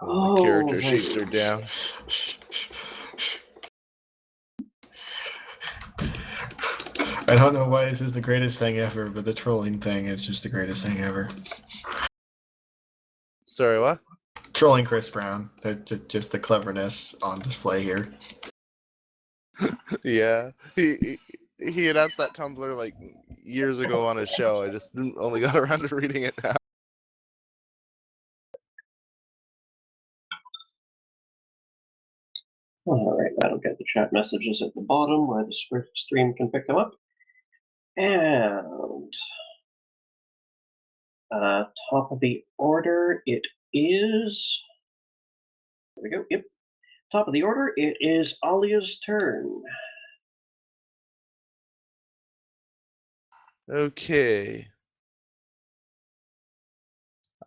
The character sheets are down. I don't know why this is the greatest thing ever, but the trolling thing is just the greatest thing ever. Sorry, what? Trolling Chris Brown. Just the cleverness on display here. Yeah, he announced that Tumblr like years ago on his show. I just only got around to reading it now. All right, that'll get the chat messages at the bottom where the stream can pick them up. And top of the order, it is. There we go. Yep. Top of the order, it is Alia's turn. Okay.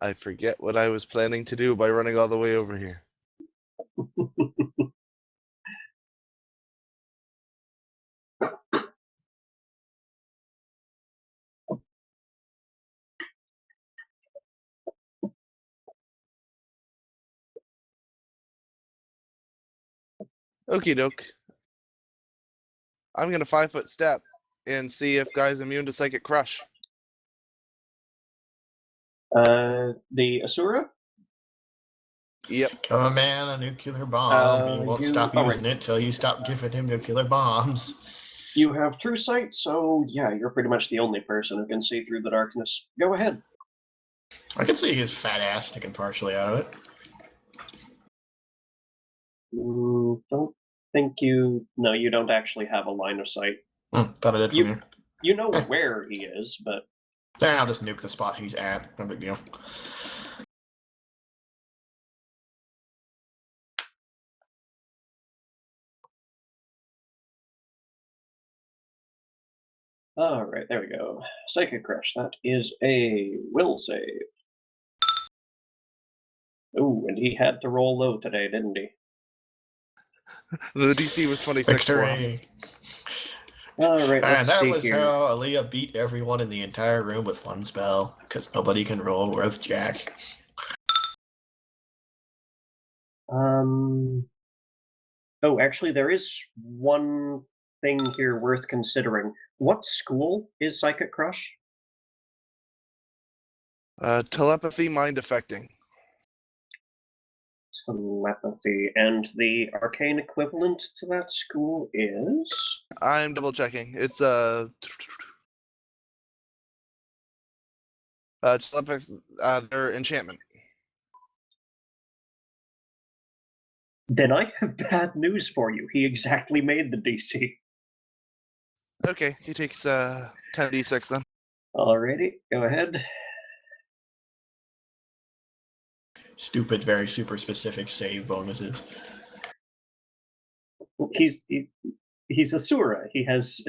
I forget what I was planning to do by running all the way over here. Okie doke. I'm gonna 5-foot step and see if guy's immune to Psychic Crush. The Asura? Yep. Come on, man, a nuclear bomb. He won't stop using it till you stop giving him nuclear bombs. You have true sight, so yeah, you're pretty much the only person who can see through the darkness. Go ahead. I can see his fat ass sticking partially out of it. Don't think you. No, you don't actually have a line of sight. Thought I did from here. You know where he is, but. I'll just nuke the spot he's at. No big deal. All right, there we go. Psychic Crush. That is a will save. Oh, and he had to roll low today, didn't he? The DC was 26 for him. All right, and that was here. How Aaliyah beat everyone in the entire room with one spell, because nobody can roll worth jack. Oh, actually, there is one thing here worth considering. What school is Psychic Crush? Telepathy, mind affecting. Telepathy, and the arcane equivalent to that school is? I'm double checking. It's telepathy, their enchantment. Then I have bad news for you. He exactly made the DC. Okay, he takes 10d6 then. Alrighty, go ahead. Stupid, very super specific save bonuses. He's Asura. He has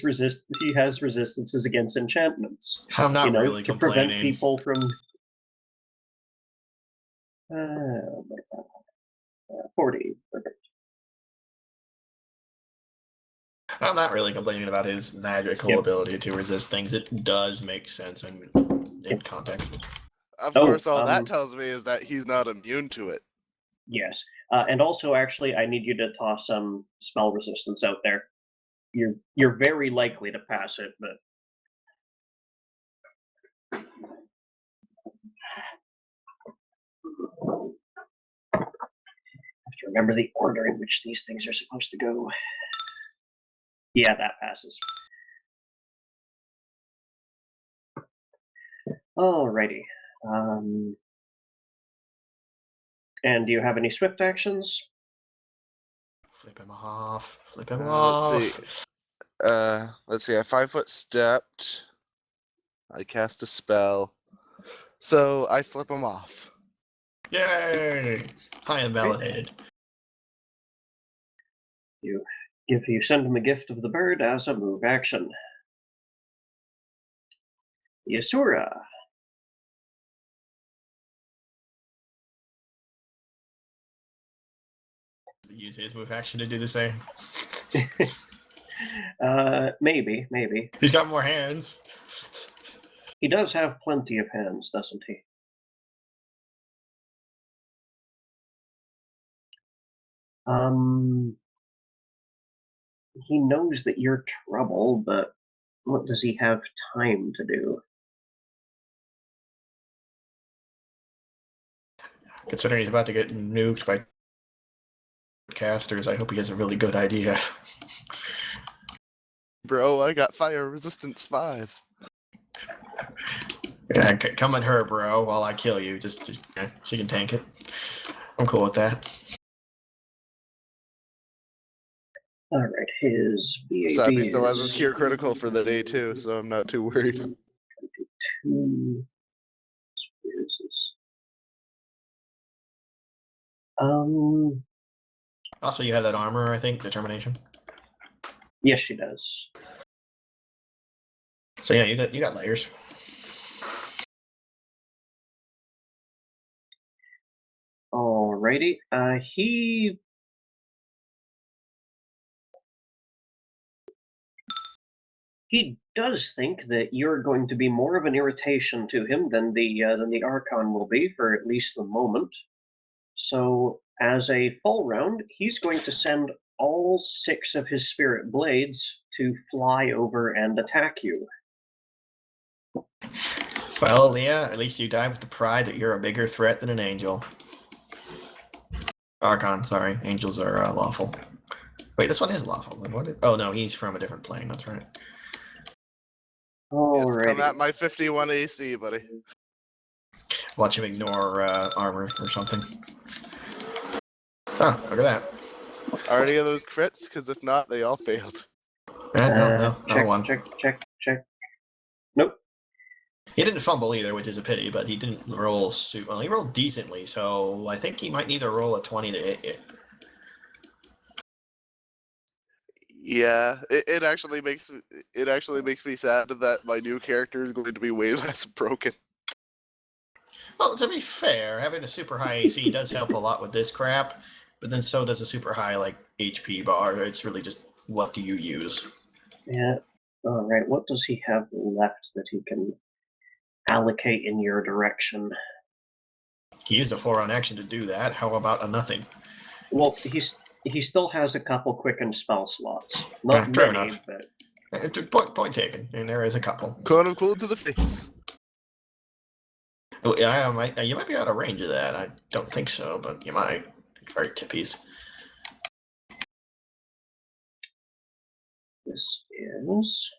resistances against enchantments. I'm not really to complaining. Prevent people from 40. Perfect. I'm not really complaining about his magical ability to resist things. It does make sense in context. Of course, all that tells me is that he's not immune to it. Yes, and also, actually, I need you to toss some spell resistance out there. You're very likely to pass it, but have to remember the order in which these things are supposed to go. Yeah, that passes. Alrighty. And do you have any swift actions? Flip him off. Flip him off. Let's see. I 5-foot stepped. I cast a spell. So I flip him off. Yay! I am validated. You send him a gift of the bird as a move action. The Asura. Use his move action to do the same. Maybe. He's got more hands. He does have plenty of hands, doesn't he? He knows that you're trouble, but what does he have time to do? Considering he's about to get nuked by casters, I hope he has a really good idea. Bro, I got fire resistance 5. Yeah, come at her, bro, while I kill you. Just she can tank it. I'm cool with that. All right, his BAB Sappy still has his is cure critical for the day too, so I'm not too worried. 22. Where is this? Also, you have that armor, I think, determination. Yes, she does. So yeah, you got layers. Alrighty. He does think that you're going to be more of an irritation to him than the Archon will be for at least the moment. So, as a full round, he's going to send all 6 of his spirit blades to fly over and attack you. Well, Leah, at least you die with the pride that you're a bigger threat than an angel. Archon, sorry. Angels are lawful. Wait, this one is lawful. Then what? Oh no, he's from a different plane. That's right. Yes, come Alrighty. at my 51 AC, buddy. Watch him ignore armor or something. Oh, look at that. Are any of those crits? Because if not, they all failed. No, Check, one. check. Nope. He didn't fumble either, which is a pity, but he didn't roll well. He rolled decently, so I think he might need to roll a 20 to hit it. Yeah, it actually makes me sad that my new character is going to be way less broken. Well, to be fair, having a super high AC does help a lot with this crap, but then so does a super high HP bar. It's really just what do you use? Yeah. Alright, what does he have left that he can allocate in your direction? He used a 4-on action to do that. How about a nothing? Well, he still has a couple quicken spell slots. Not Fair many, enough. but Point taken, and there is a couple. Cone of cool to the face. Oh, yeah, you might be out of range of that. I don't think so, but you might. Very tippies. this is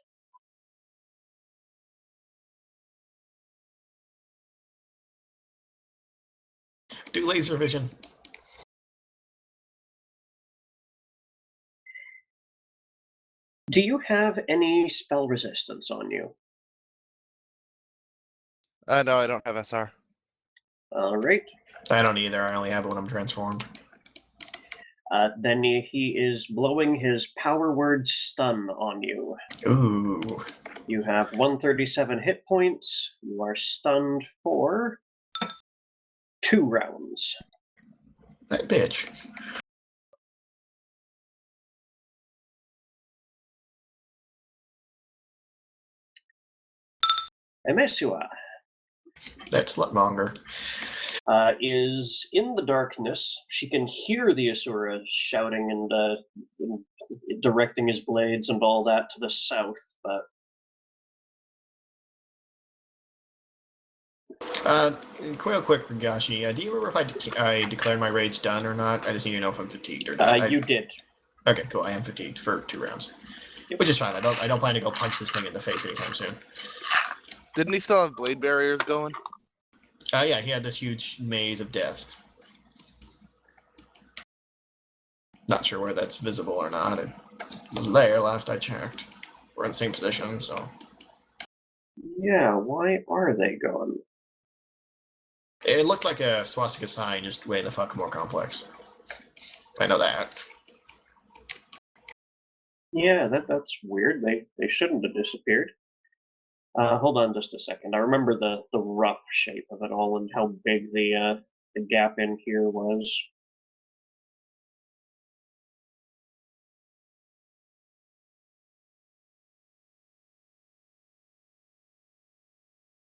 Do laser vision. Do you have any spell resistance on you? No, I don't have SR. Alright. I don't either. I only have it when I'm transformed. Then he is blowing his power word stun on you. Ooh. You have 137 hit points. You are stunned for 2 rounds. That bitch. Emesua That slutmonger. is in the darkness. She can hear the Asura shouting and directing his blades and all that to the south, but Real quick, Gashi, do you remember if I declared my rage done or not? I just need to know if I'm fatigued or not. you did. Okay, cool. I am fatigued for 2 rounds, Yep. which is fine. I don't plan to go punch this thing in the face anytime soon. Didn't he still have blade barriers going? Yeah, he had this huge maze of death. Not sure where that's visible or not. It was there last I checked. We're in the same position, so. Yeah, why are they gone? It looked like a swastika sign, just way the fuck more complex. I know that. Yeah, that's weird. They shouldn't have disappeared. Hold on just a second. I remember the rough shape of it all and how big the gap in here was.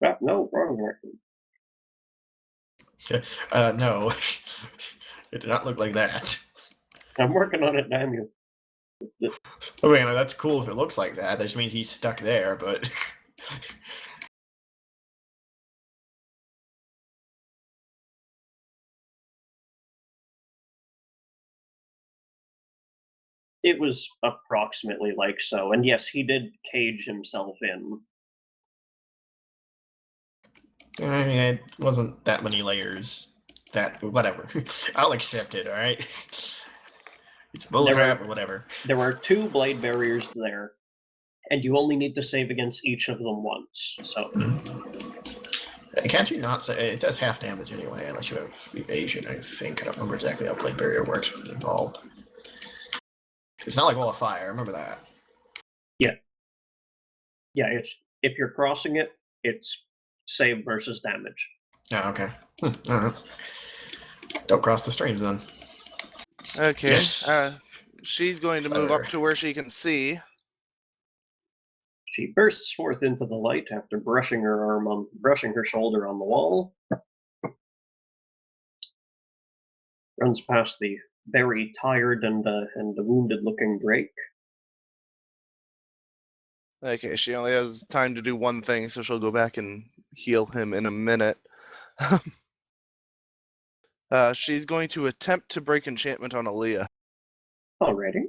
Ah, no, wrong record. No. It did not look like that. I'm working on it, damn you. I mean, that's cool if it looks like that. That just means he's stuck there, but... It was approximately like so, and yes, he did cage himself in. I mean, it wasn't that many layers. That, whatever. I'll accept it, alright? It's bullcrap or whatever. There are 2 blade barriers there, and you only need to save against each of them once. So Can't you not say it does half damage anyway, unless you have evasion? I think I don't remember exactly how blade barrier works involved. It's not like wall of fire. Remember that. yeah, it's if you're crossing it, it's save versus damage. Oh, okay. Alright. Don't cross the streams then. Okay. Yes. She's going to move up to where she can see. She bursts forth into the light after brushing her shoulder on the wall. Runs past the very tired and wounded-looking Drake. Okay, she only has time to do one thing, so she'll go back and heal him in a minute. She's going to attempt to break enchantment on Aaliyah. Alrighty.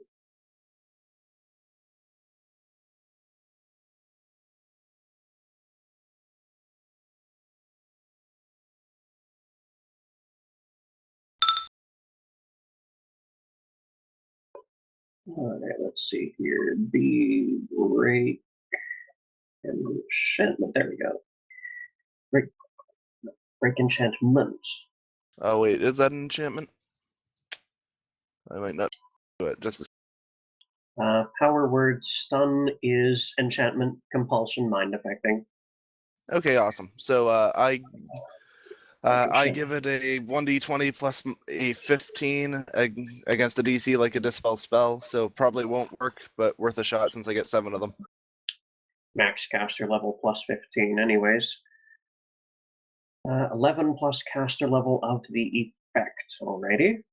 Alright, let's see here. The break enchantment. There we go. Break enchantment. Oh wait, is that an enchantment? I might not do it. Just Power word stun is enchantment, compulsion, mind affecting. okay, awesome. So I Shit. give it a 1d20 plus a 15 against the DC like a dispel spell, so probably won't work, but worth a shot since I get 7 of them. Max caster level plus 15, anyways. 11 plus caster level of the effect. Alrighty.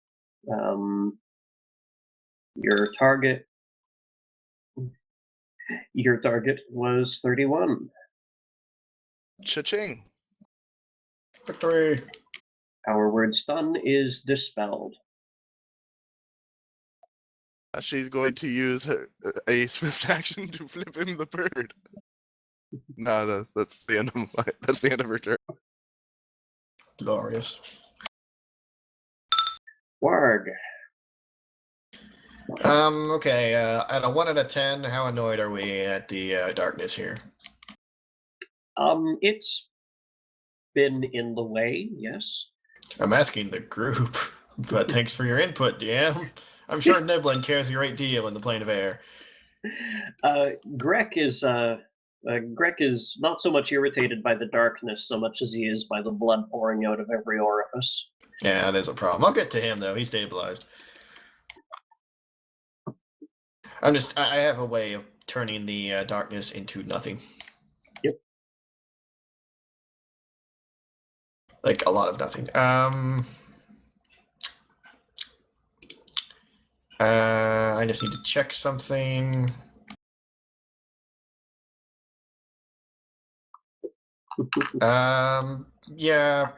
Your target was 31. Cha-ching. Victory! Power word stun is dispelled. She's going to use a swift action to flip him the bird. No, that's the end of her turn. Glorious. Warg. Okay, at a 1 out of 10, how annoyed are we at the darkness here? It's been in the way, yes. I'm asking the group, but thanks for your input, DM. I'm sure Niblin cares a great deal in the plane of air. Grek is not so much irritated by the darkness so much as he is by the blood pouring out of every orifice. Yeah, that is a problem. I'll get to him though. He's stabilized. I have a way of turning the darkness into nothing. Yep. Like a lot of nothing. I just need to check something. Yeah.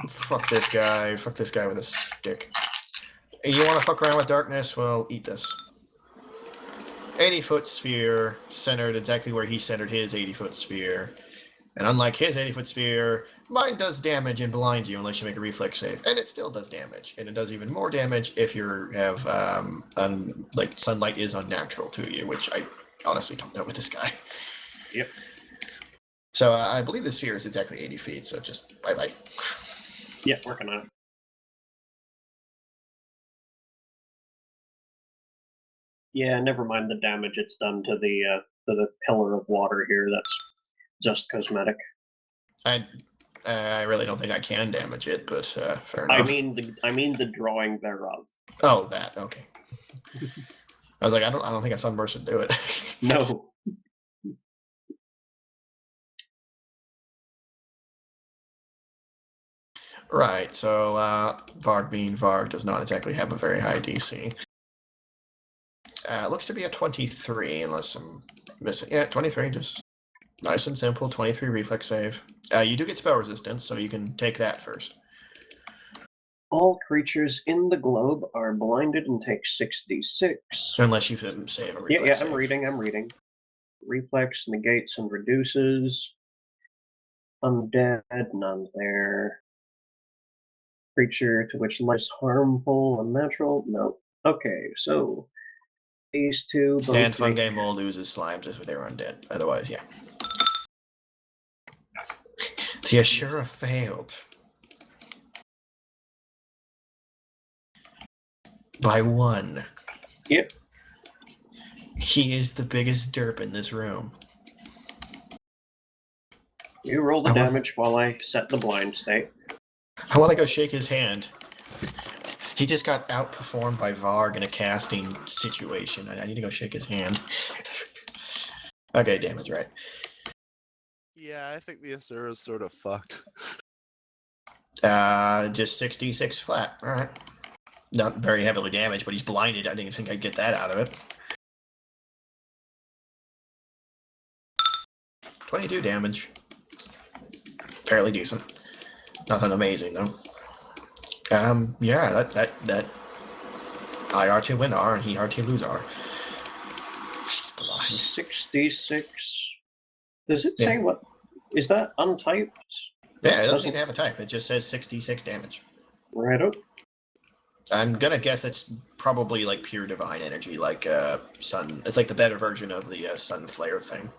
Fuck this guy. Fuck this guy with a stick. You want to fuck around with darkness? Well, eat this. 80-foot sphere, centered exactly where he centered his 80-foot sphere. And unlike his 80-foot sphere, mine does damage and blinds you unless you make a reflex save. And it still does damage. And it does even more damage if you have, like, sunlight is unnatural to you, which I honestly don't know with this guy. Yep. So I believe the sphere is exactly 80 feet, so just bye-bye. Yeah, working on it. Yeah, never mind the damage it's done to the pillar of water here. That's just cosmetic. I really don't think I can damage it, but fair enough. I mean the drawing thereof. Oh, that okay. I was like, I don't think a sunburst would do it. No. Right. So Varg being Varg does not exactly have a very high DC. Looks to be a 23, unless I'm missing. Yeah, 23, just nice and simple. 23 reflex save. You do get spell resistance, so you can take that first. All creatures in the globe are blinded and take 6d6. Unless you can save a reflex Yeah, save. I'm reading. Reflex negates and reduces. Undead, none there. Creature to which light is harmful, unnatural, no. Okay, so these two both And make fungi mold loses slimes if they're undead. Otherwise, yeah. The Asura failed. By 1. Yep. He is the biggest derp in this room. You roll the I want- damage while I set the blind state. I want to go shake his hand. He just got outperformed by Varg in a casting situation. I need to go shake his hand. Okay, damage, right. Yeah, I think the Asura is sort of fucked. Just 66 flat. All right. Not very heavily damaged, but he's blinded. I didn't think I'd get that out of it. 22 damage. Fairly decent. Nothing amazing though. Yeah, that I R2 win R and he R2 lose R. She's blind. 66. Does it Yeah. say what? Is that untyped? Yeah, it doesn't even have a type. It just says 66 damage. Right up. I'm gonna guess it's probably like pure divine energy, like sun. It's like the better version of the sun flare thing.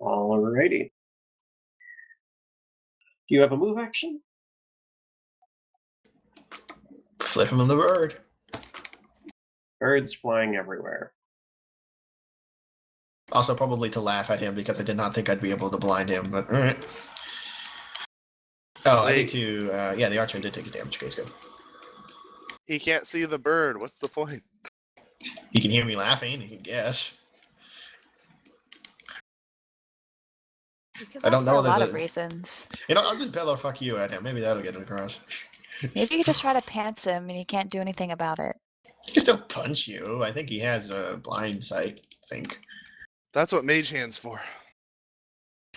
Alrighty. Do you have a move action? Flip him on the bird. Birds flying everywhere. Also, probably to laugh at him because I did not think I'd be able to blind him. But all right. Oh, I need to. Yeah, the archer did take his damage. Okay, it's good. He can't see the bird. What's the point? He can hear me laughing. He can guess. I don't know. For a lot There's of reasons. You know, I'll just bellow "fuck you" at him. Maybe that'll get him across. Maybe you could just try to pants him and he can't do anything about it. Just don't punch you. I think he has a blind sight. I think. That's what Mage Hand's for.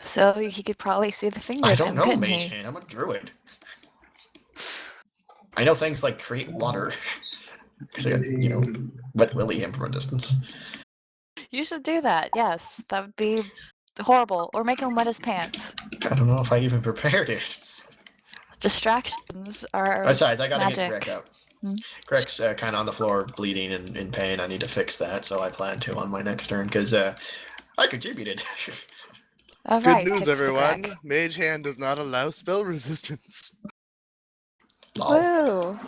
So he could probably see the finger. I of don't him, know couldn't Mage he? Hand. I'm a druid. I know things like create water. Because I got, wet willy him from a distance. You should do that. Yes, that would be horrible. Or make him wet his pants. I don't know if I even prepared it. Distractions are Besides, I gotta magic. get Greg out. Hmm. Greg's kind of on the floor, bleeding and in pain. I need to fix that, so I plan to on my next turn because I contributed. All Good right, news, fix the everyone. crack. Mage Hand does not allow spell resistance. Lol. Woo!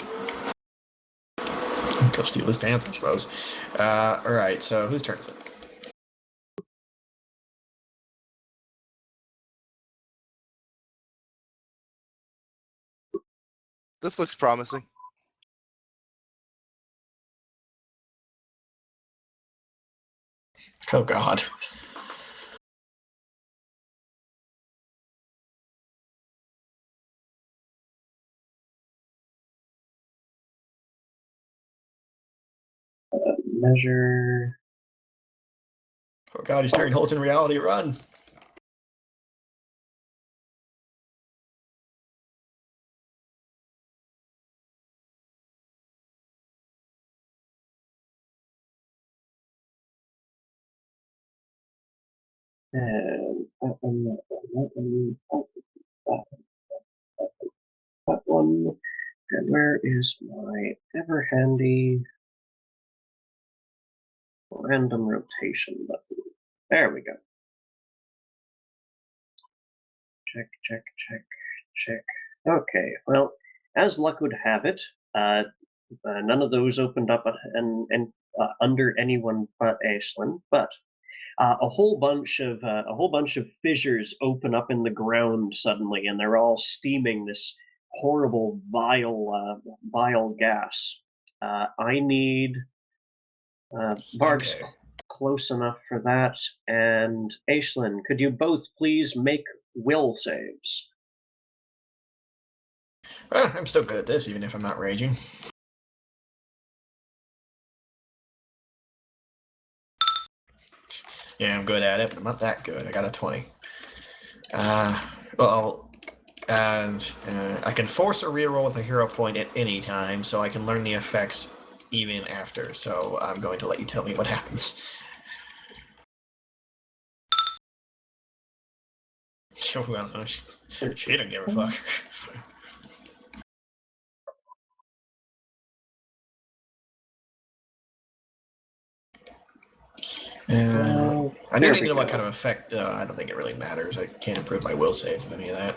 Go steal his pants, I suppose. All right, so whose turn is it? This looks promising. Oh God. Measure. Oh God, he's tearing holes in reality. Run. And that one. And where is my ever handy random rotation button? There we go. Check, check, check, check. Okay, well, as luck would have it, none of those opened up under anyone but Aislinn, but a whole bunch of fissures open up in the ground suddenly, and they're all steaming this horrible vile gas. I need Varg's Okay. close enough for that, and Aislinn, could you both please make will saves? Well, I'm still good at this, even if I'm not raging. Yeah, I'm good at it, but I'm not that good. I got a 20. Well, I can force a reroll with a hero point at any time, so I can learn the effects even after. So I'm going to let you tell me what happens. Well, she didn't give a fuck. I There need to we know what go. kind of effect. I don't think it really matters. I can't improve my will save with any of that.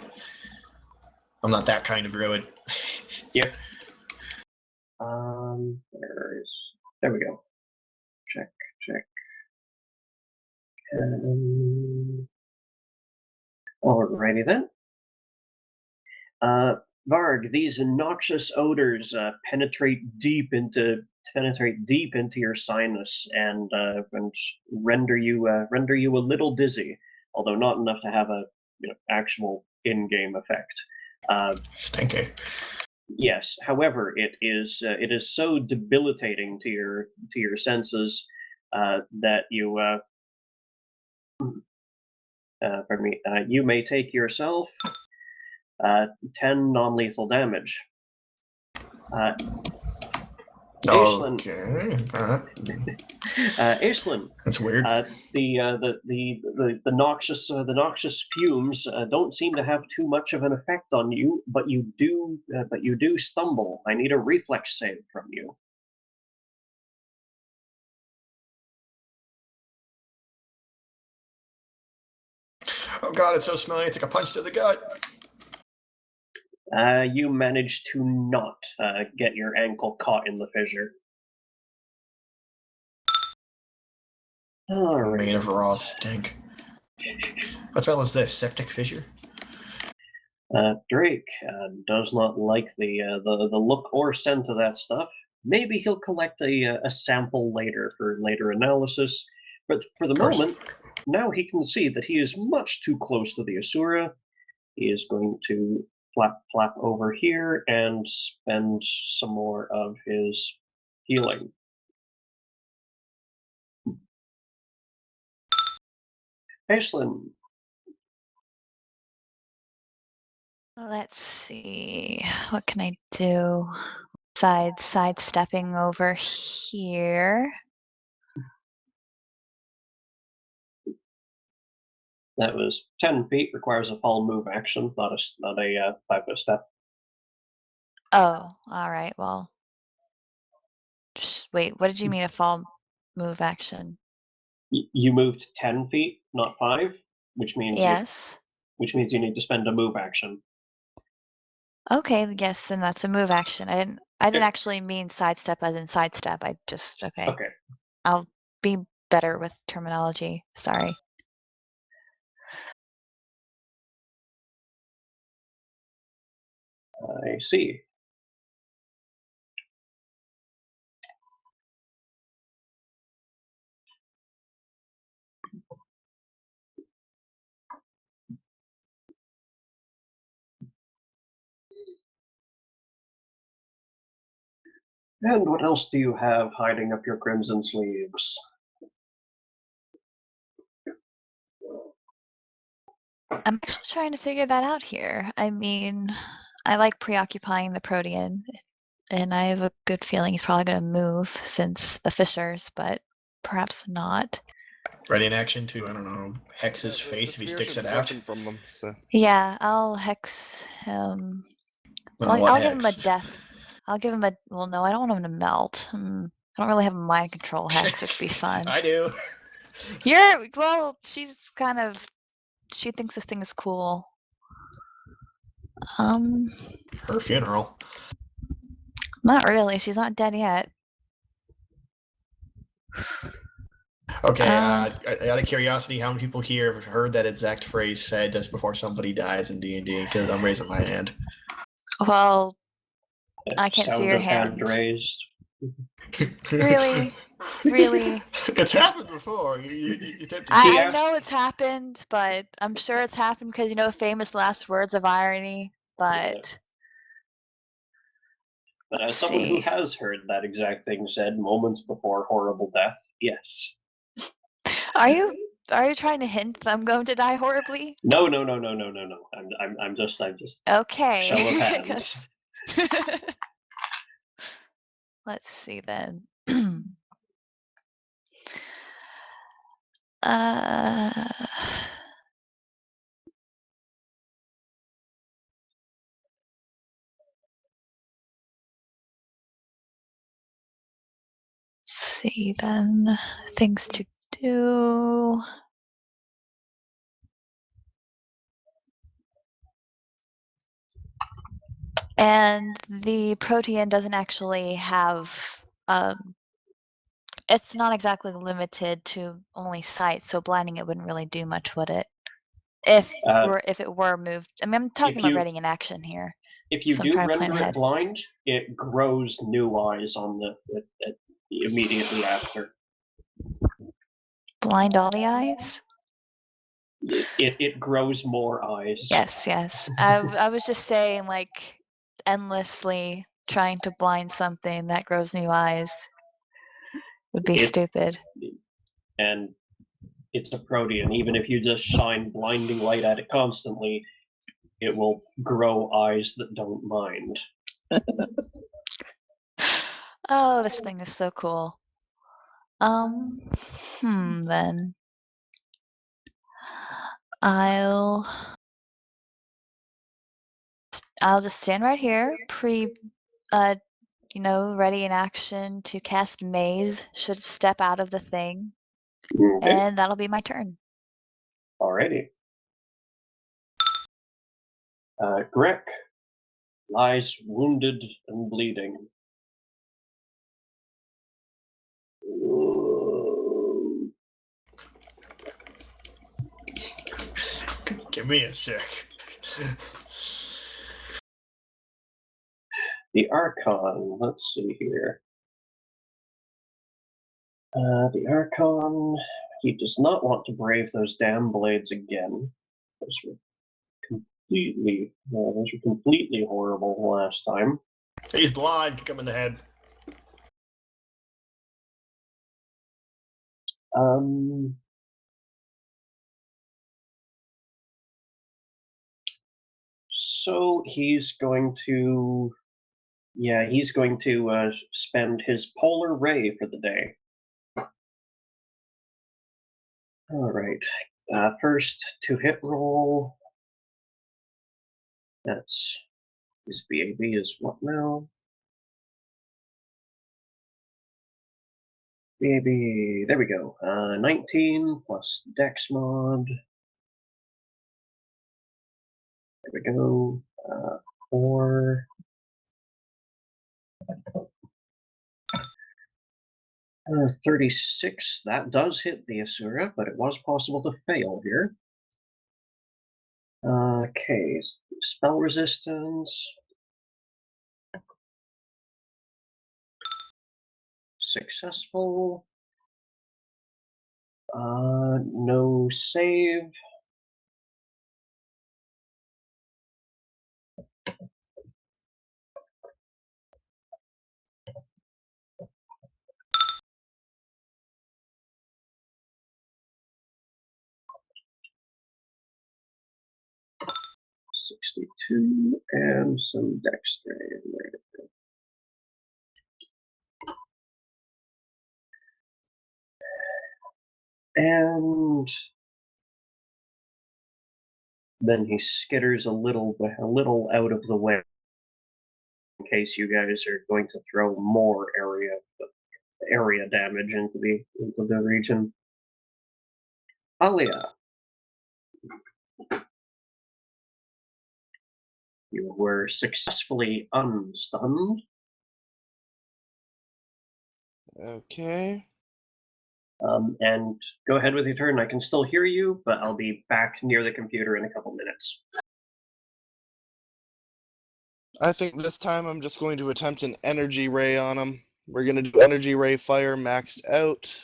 I'm not that kind of druid. Yep. There we go. Check. Alrighty then. Varg, these noxious odors penetrate deep into your sinus and render you a little dizzy, although not enough to have a actual in-game effect. Stinky. Yes. However, it is so debilitating to your senses that you pardon me. You may take yourself 10 non-lethal damage. Aislinn, Okay. Aislinn, That's weird. the noxious fumes don't seem to have too much of an effect on you, but you do stumble. I need a reflex save from you. Oh god, it's so smelly. It's like a punch to the gut. You manage to not get your ankle caught in the fissure. All right. Made of raw stink. What spell is this? Septic fissure? Drake does not like the look or scent of that stuff. Maybe he'll collect a sample later for later analysis, but for the moment, now he can see that he is much too close to the Asura. He is going to flap over here and spend some more of his healing. Aislinn, Let's see. What can I do? Sidestepping over here. that was 10 feet, requires a full move action, not a 5-foot step. Oh, all right. Well, wait. What did you mean a fall move action? You moved 10 feet, not 5, which means Yes. which means you need to spend a move action. Okay. Yes, then that's a move action. I didn't Okay. actually mean sidestep as in sidestep. I just okay. Okay. I'll be better with terminology. Sorry. I see. And what else do you have hiding up your crimson sleeves? I'm actually trying to figure that out here. I mean, I like preoccupying the Protean, and I have a good feeling he's probably going to move since the fissures, but perhaps not. Ready in action to, I don't know, hex his Yeah, face if he spheres sticks are it out. dripping from them, so. Yeah, I'll hex him. What I'll give him a hex? death. I'll give him a. Well, no, I don't want him to melt. I don't really have a mind control hex, which would be fun. I do. Well, she's kind of. She thinks this thing is cool. Her funeral. Not really. She's not dead yet. Okay, out of curiosity, how many people here have heard that exact phrase said just before somebody dies in D&D? Because I'm raising my hand. Well, I can't Sound see your of hand. raised. Really? It's happened before. You I know it's happened, but I'm sure it's happened because famous last words of irony. But But as Let's someone who see. has heard that exact thing said moments before horrible death, yes. Are you trying to hint that I'm going to die horribly? No. I'm just Okay. show of hands. 'Cause- Let's see then. uh, let's see then. Things to do. And the Protean doesn't actually have it's not exactly limited to only sight, so blinding it wouldn't really do much, would it? If it were moved. I mean, I'm talking about ready in action here. If you So I'm do trying to plan render it ahead. blind, it grows new eyes on immediately after. Blind all the eyes? It grows more eyes. Yes. I was just saying, like, endlessly trying to blind something that grows new eyes would be stupid. And it's a Protean. Even if you just shine blinding light at it constantly, it will grow eyes that don't mind. Oh, this thing is so cool. Then I'll just stand right here, ready in action to cast Maze should it step out of the thing, Okay. and that'll be my turn. Alrighty. Grek lies wounded and bleeding. Give me a sec. The Archon, let's see here. The Archon, he does not want to brave those damn blades again. Those were completely horrible last time. He's blind. Kick him in the head. So he's going to spend his Polar Ray for the day. All right. First to hit roll. That's his BAB is what now? BAB. There we go. 19 plus Dex mod. There we go. 4. 36. That does hit the Asura, but it was possible to fail here. Okay. Spell resistance. Successful. No save. $62 and some dex drain there. And then he skitters a little out of the way in case you guys are going to throw more area damage into the region. Alia, you were successfully unstunned. Okay. And go ahead with your turn. I can still hear you, but I'll be back near the computer in a couple minutes. I think this time I'm just going to attempt an energy ray on him. We're going to do energy ray fire maxed out,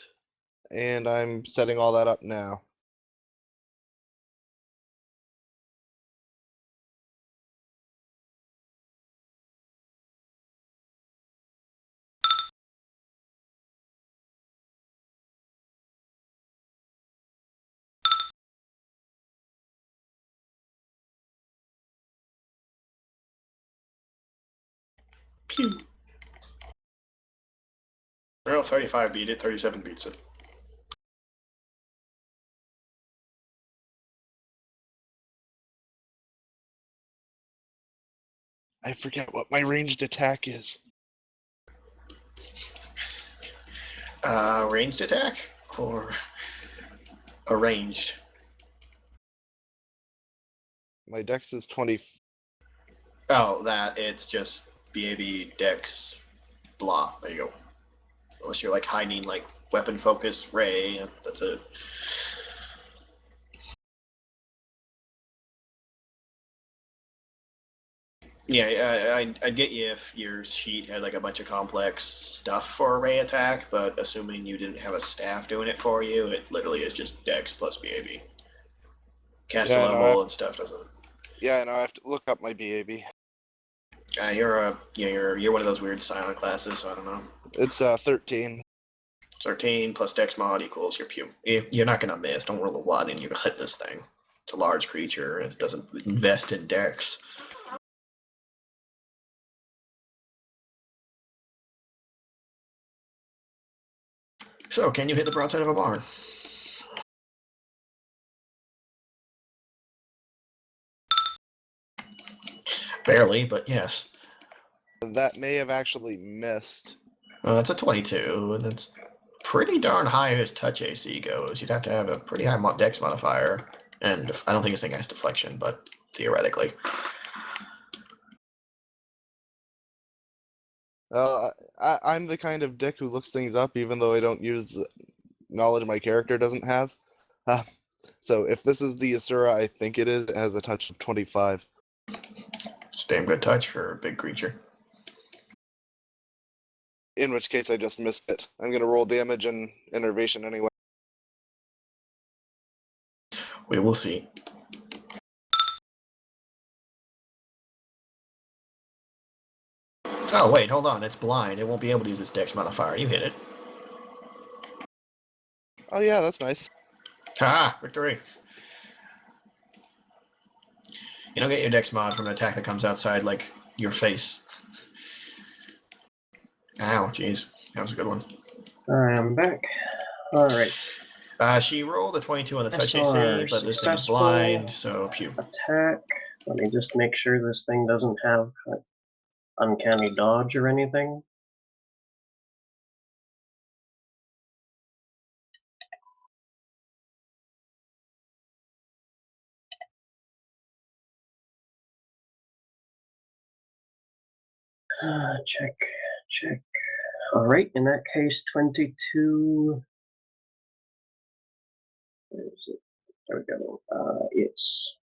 and I'm setting all that up now. Pew. Well, 35 beat it, 37 beats it. I forget what my ranged attack is. Ranged attack? Or arranged? My dex is 20. Oh, that, it's just BAB, Dex, blah. There you go. Unless you're like hiding like weapon focus, ray, that's it. Yeah, I'd get you if your sheet had like a bunch of complex stuff for a ray attack, but assuming you didn't have a staff doing it for you, it literally is just Dex plus BAB. Caster Yeah, no, level and stuff doesn't. Yeah, no, I have to look up my BAB. You're one of those weird silent classes, so I don't know. It's 13. 13 plus Dex mod equals your Pew. You're not gonna miss. Don't roll a 1 and you hit this thing. It's a large creature. It doesn't invest in Dex. So, can you hit the broadside of a barn? Barely, but yes. That may have actually missed. That's a 22. That's pretty darn high as touch AC goes. You'd have to have a pretty high Dex modifier. And I don't think this thing has deflection, but theoretically. I'm the kind of dick who looks things up even though I don't use knowledge my character doesn't have. So if this is the Asura I think it is, it has a touch of 25. It's damn good touch for a big creature. In which case I just missed it. I'm going to roll damage and innervation anyway. We will see. Oh, wait, hold on. It's blind. It won't be able to use its Dex modifier. You hit it. Oh yeah, that's nice. Ha! Victory! You don't get your Dex mod from an attack that comes outside, like, your face. Ow, jeez. That was a good one. I'm back. Alright. She rolled a 22 on the touch SR AC, but this thing is successful. blind, so pew. Attack. Let me just make sure this thing doesn't have uncanny dodge or anything. Check, check. Alright, in that case, 22. Where is it? There we go. It's.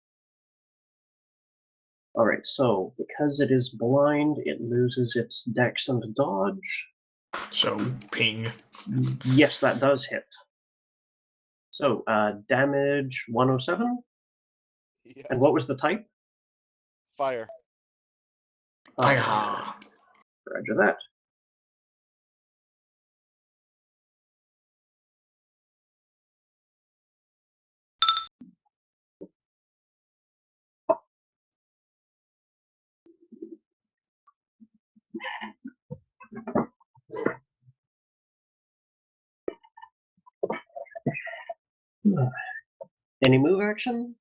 Alright, so because it is blind, it loses its dex and dodge. So, ping. Yes, that does hit. So, damage 107. Yeah. And what was the type? Fire. Fire. Roger that. Any move action?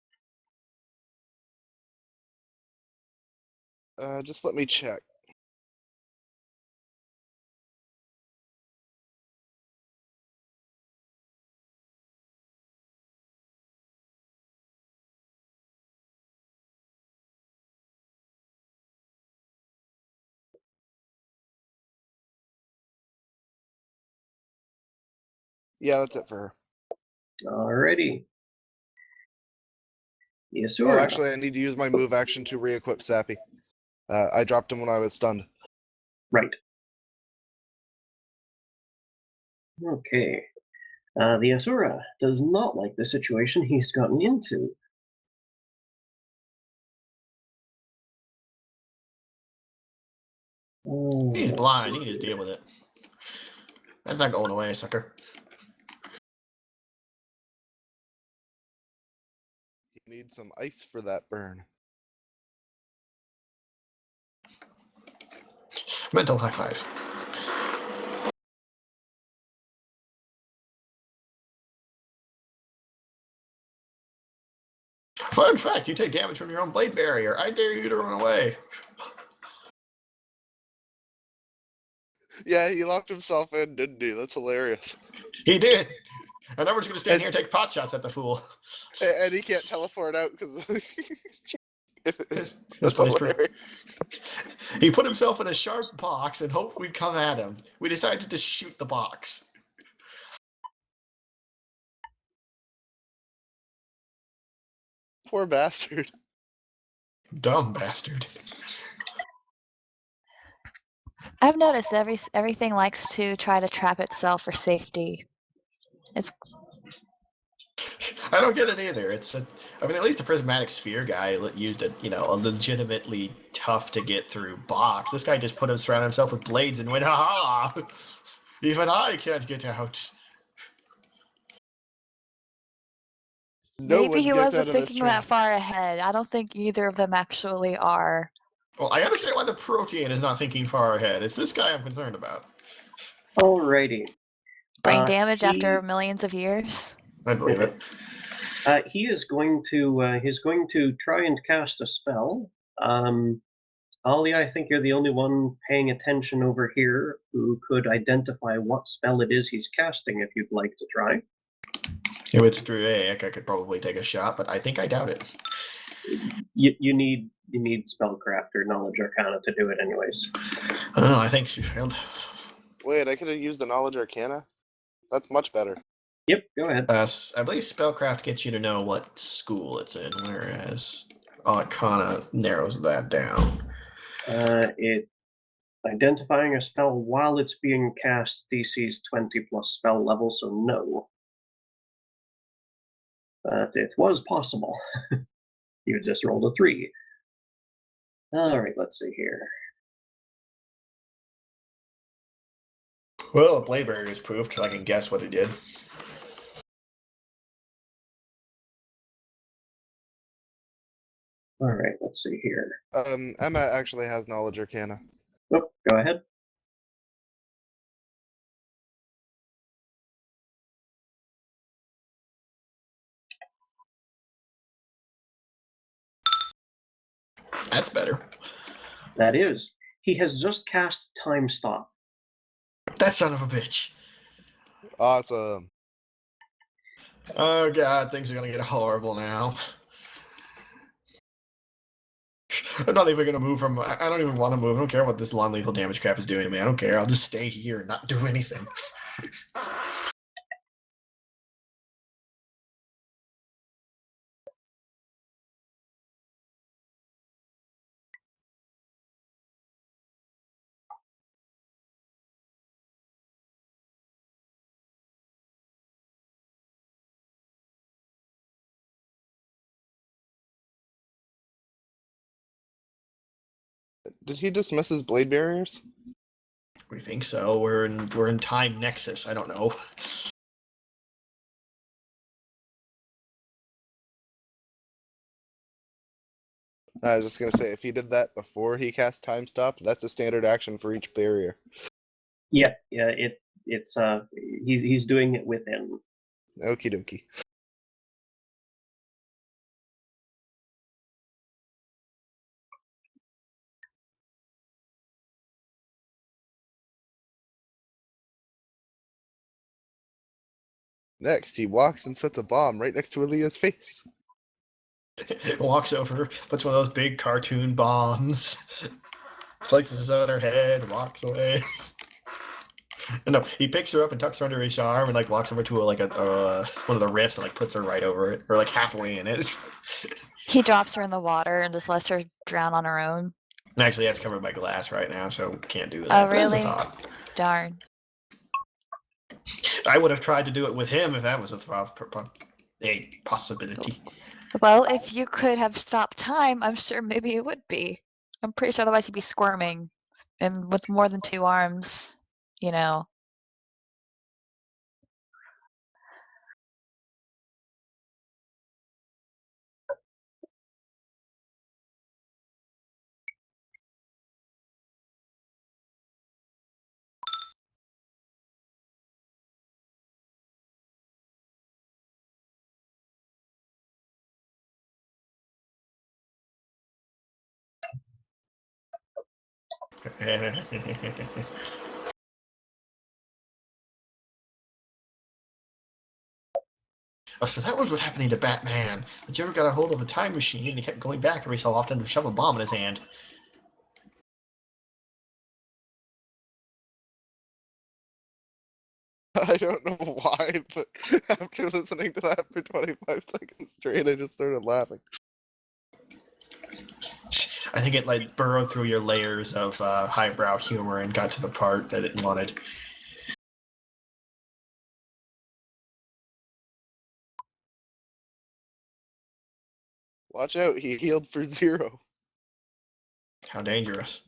Just let me check. Yeah, that's it for her. Alrighty. The Oh, Asura. actually, I need to use my move action to re-equip Sappy. I dropped him when I was stunned. Right. Okay. The Asura does not like the situation he's gotten into. He's blind. He can just deal with it. That's not going away, sucker. He needs some ice for that burn. Mental high five. Fun fact, you take damage from your own blade barrier. I dare you to run away. Yeah, he locked himself in, didn't he? That's hilarious. He did. And now we're just going to stand here and take pot shots at the fool. And he can't teleport out because This that's place hilarious. He put himself in a sharp box and hoped we'd come at him. We decided to shoot the box. Poor bastard. Dumb bastard. I've noticed everything likes to try to trap itself for safety. I don't get it either. I mean, at least the prismatic sphere guy used a legitimately tough to get through box. This guy just surrounded himself with blades and went, ha ha! Even I can't get out. No Maybe one he gets wasn't out of this thinking that trap. far ahead. I don't think either of them actually are. Well, I understand why the Protean is not thinking far ahead. It's this guy I'm concerned about. Alrighty. Brain damage he- after millions of years. I believe it. He is going to try and cast a spell. Ali, I think you're the only one paying attention over here who could identify what spell it is he's casting if you'd like to try. If it's Druidic, I could probably take a shot, but I think I doubt it. You need spellcraft or knowledge arcana to do it anyways. Oh, I think she failed. Wait, I could have used the knowledge arcana? That's much better. Yep, go ahead. I believe spellcraft gets you to know what school it's in, whereas arcana narrows that down. It identifying a spell while it's being cast DC's 20 plus spell level, so no. But it was possible. You just rolled a 3. Alright, let's see here. Well, the blade barrier is proof, so I can guess what it did. Alright, let's see here. Emma actually has knowledge arcana. Oh, go ahead. That's better. That is. He has just cast Time Stop. That son of a bitch. Awesome. Oh god, things are gonna get horrible now. I'm not even gonna move from. I don't even want to move. I don't care what this non-lethal damage crap is doing to me. I don't care. I'll just stay here and not do anything. Did he dismiss his blade barriers? We think so. We're in time nexus. I don't know. I was just gonna say, if he did that before he cast Time Stop, that's a standard action for each barrier. Yeah, he's doing it within. Okie dokie. Next, he walks and sets a bomb right next to Aaliyah's face. Walks over, puts one of those big cartoon bombs, places it on her head, walks away. No, he picks her up and tucks her under his arm and like walks over to one of the rifts and like puts her right over it, or like halfway in it. He drops her in the water and just lets her drown on her own. Actually, that's covered by glass right now, so can't do that. Oh, That's a really? thought. Darn. I would have tried to do it with him if that was a possibility. Well, if you could have stopped time, I'm sure maybe it would be. I'm pretty sure otherwise he'd be squirming. And with more than 2 arms, you know. Oh, so that was what happening to Batman. The Joker got a hold of a time machine and he kept going back every so often to shove a bomb in his hand. I don't know why, but after listening to that for 25 seconds straight, I just started laughing. I think it like burrowed through your layers of highbrow humor and got to the part that it wanted. Watch out, he healed for 0. How dangerous.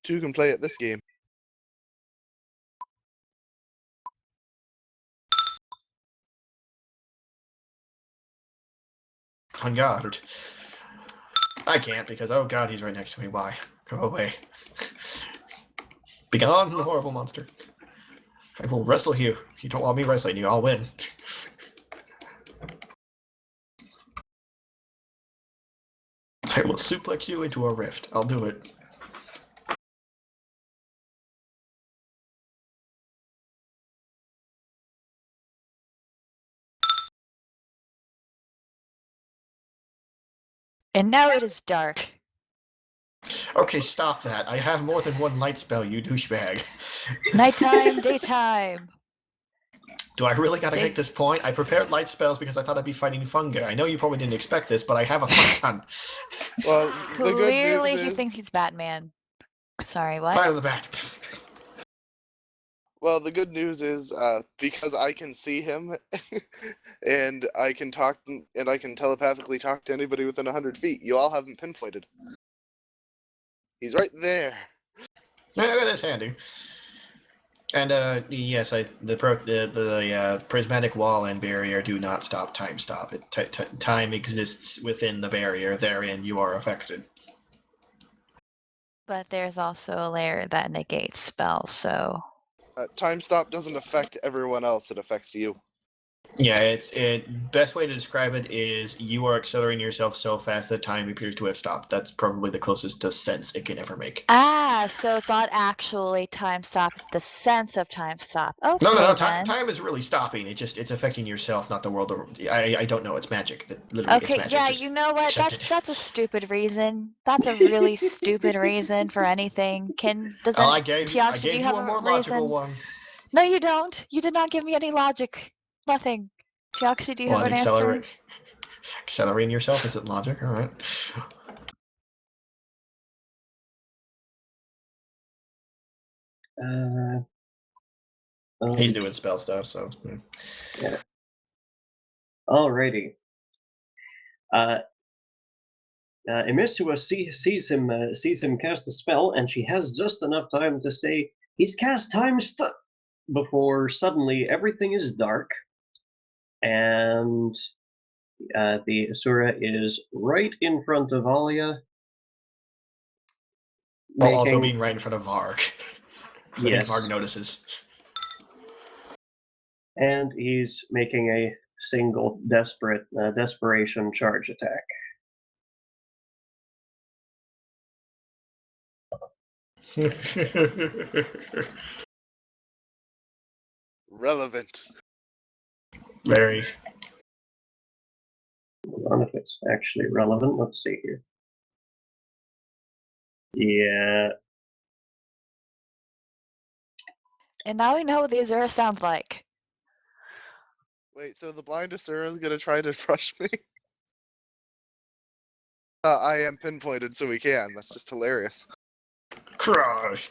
Two can play at this game. On guard. I can't because, oh god, he's right next to me. Why? Go away. Begone, horrible monster. I will wrestle you. If you don't want me wrestling you, I'll win. I will suplex you into a rift. I'll do it. And now it is dark. Okay, stop that. I have more than one light spell, you douchebag. Nighttime, daytime. Do I really gotta make this point? I prepared light spells because I thought I'd be fighting fungi. I know you probably didn't expect this, but I have a fuck ton. Well, the good Clearly news he is, thinks he's Batman. Sorry, what? Fire the bat. well, the good news is, because I can see him, and I can talk, and I can telepathically talk to anybody within 100 feet. You all haven't pinpointed. He's right there. Yeah, that is handy. And yes, the prismatic wall and barrier do not stop time stop. Time exists within the barrier. Therein, you are affected. But there's also a layer that negates spells, so Time stop doesn't affect everyone else; it affects you. Yeah, best way to describe it is you are accelerating yourself so fast that time appears to have stopped. That's probably the closest to sense it can ever make. so it's not actually time stop, it's the sense of time stop. Okay, No. then. Time is really stopping. It's affecting yourself, not the world. I don't know. It's magic. Literally, Okay, it's magic. yeah, Just you know what? accept it. That's a stupid reason. That's a really stupid reason for anything. I gave you Tiaksha, do you have a more reason? logical one. No, you don't. You did not give me any logic. Nothing. Tiaksha, do you have an answer? Accelerating yourself isn't logic. All right. He's doing spell stuff, so. Yeah. Alrighty. Emisua sees him cast a spell, and she has just enough time to say, "He's cast time stop," before suddenly everything is dark, and the Asura is right in front of Alia. While also being right in front of Varg. I think Yes. Varg notices. And he's making a single desperation charge attack. Relevant. Very. Hold on, if it's actually relevant. Let's see here. Yeah. And now we know what the Azura sounds like. Wait, so the blind Asura is gonna try to crush me? I am pinpointed, so we can. That's just hilarious. Crush.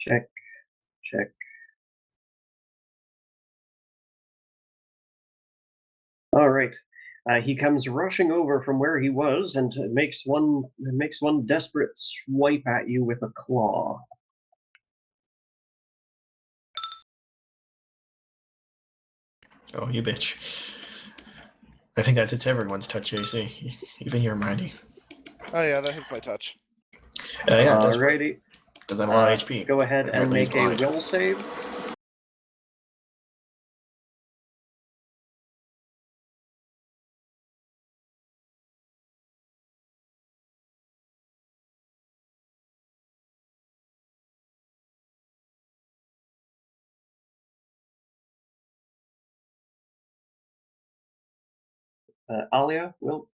Check. All right. He comes rushing over from where he was and makes one desperate swipe at you with a claw. Oh, you bitch. I think that hits everyone's touch AC, even your mighty. Oh yeah, that hits my touch. Yeah, Alrighty. does have a lot of HP. Go ahead and Apparently he's make a blind. will save. Alia will.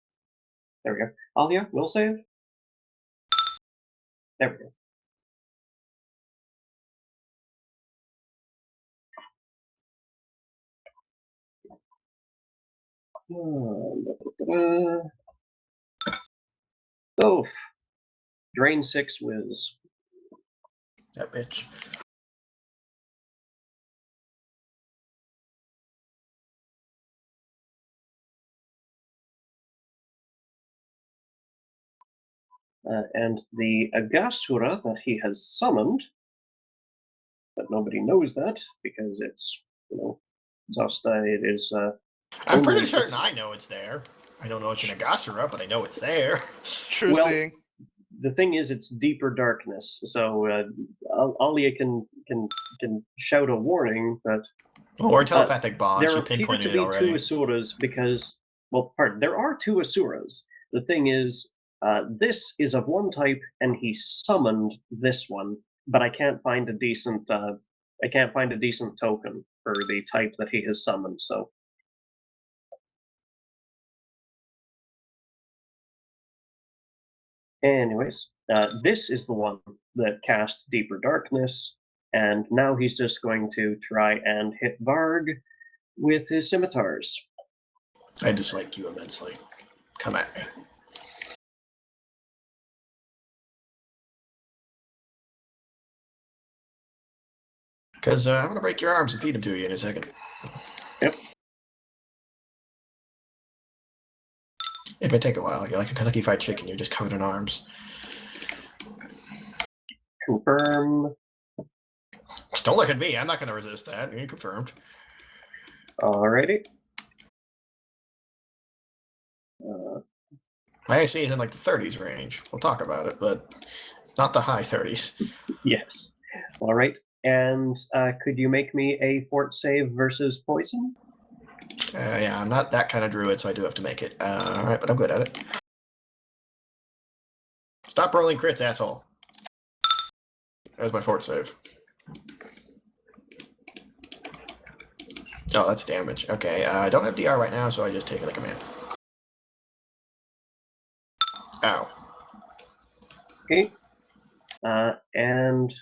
There we go. Alia will save. There we go. Oh, drain 6 whiz. That bitch. And the Agasura that he has summoned, but nobody knows that because it's, just it is. I'm pretty only- certain I know it's there. I don't know it's an Agasura, but I know it's there. True Well, seeing. The thing is, it's deeper darkness, so Alia can shout a warning, but Well, we're telepathic bond. there She appear pinpointed to it be already. 2 Asuras because, well, pardon, there are 2 Asuras. The thing is, this is of one type, and he summoned this one, but I can't find a decent token for the type that he has summoned. So, anyways, this is the one that cast Deeper Darkness, and now he's just going to try and hit Varg with his scimitars. I dislike you immensely. Come at me. Because I'm going to break your arms and feed them to you in a second. Yep. It may take a while. You're like a Kentucky Fried Chicken. You're just covered in arms. Confirm. Just don't look at me. I'm not going to resist that. You're confirmed. Alrighty. My AC is in like the 30s range. We'll talk about it, but not the high 30s. Yes. All right. And could you make me a fort save versus poison? Yeah, I'm not that kind of druid, so I do have to make it. All right, but I'm good at it. Stop rolling crits, asshole. That was my fort save. Oh, that's damage. Okay, I don't have DR right now, so I just take it like a man. Ow. Okay. And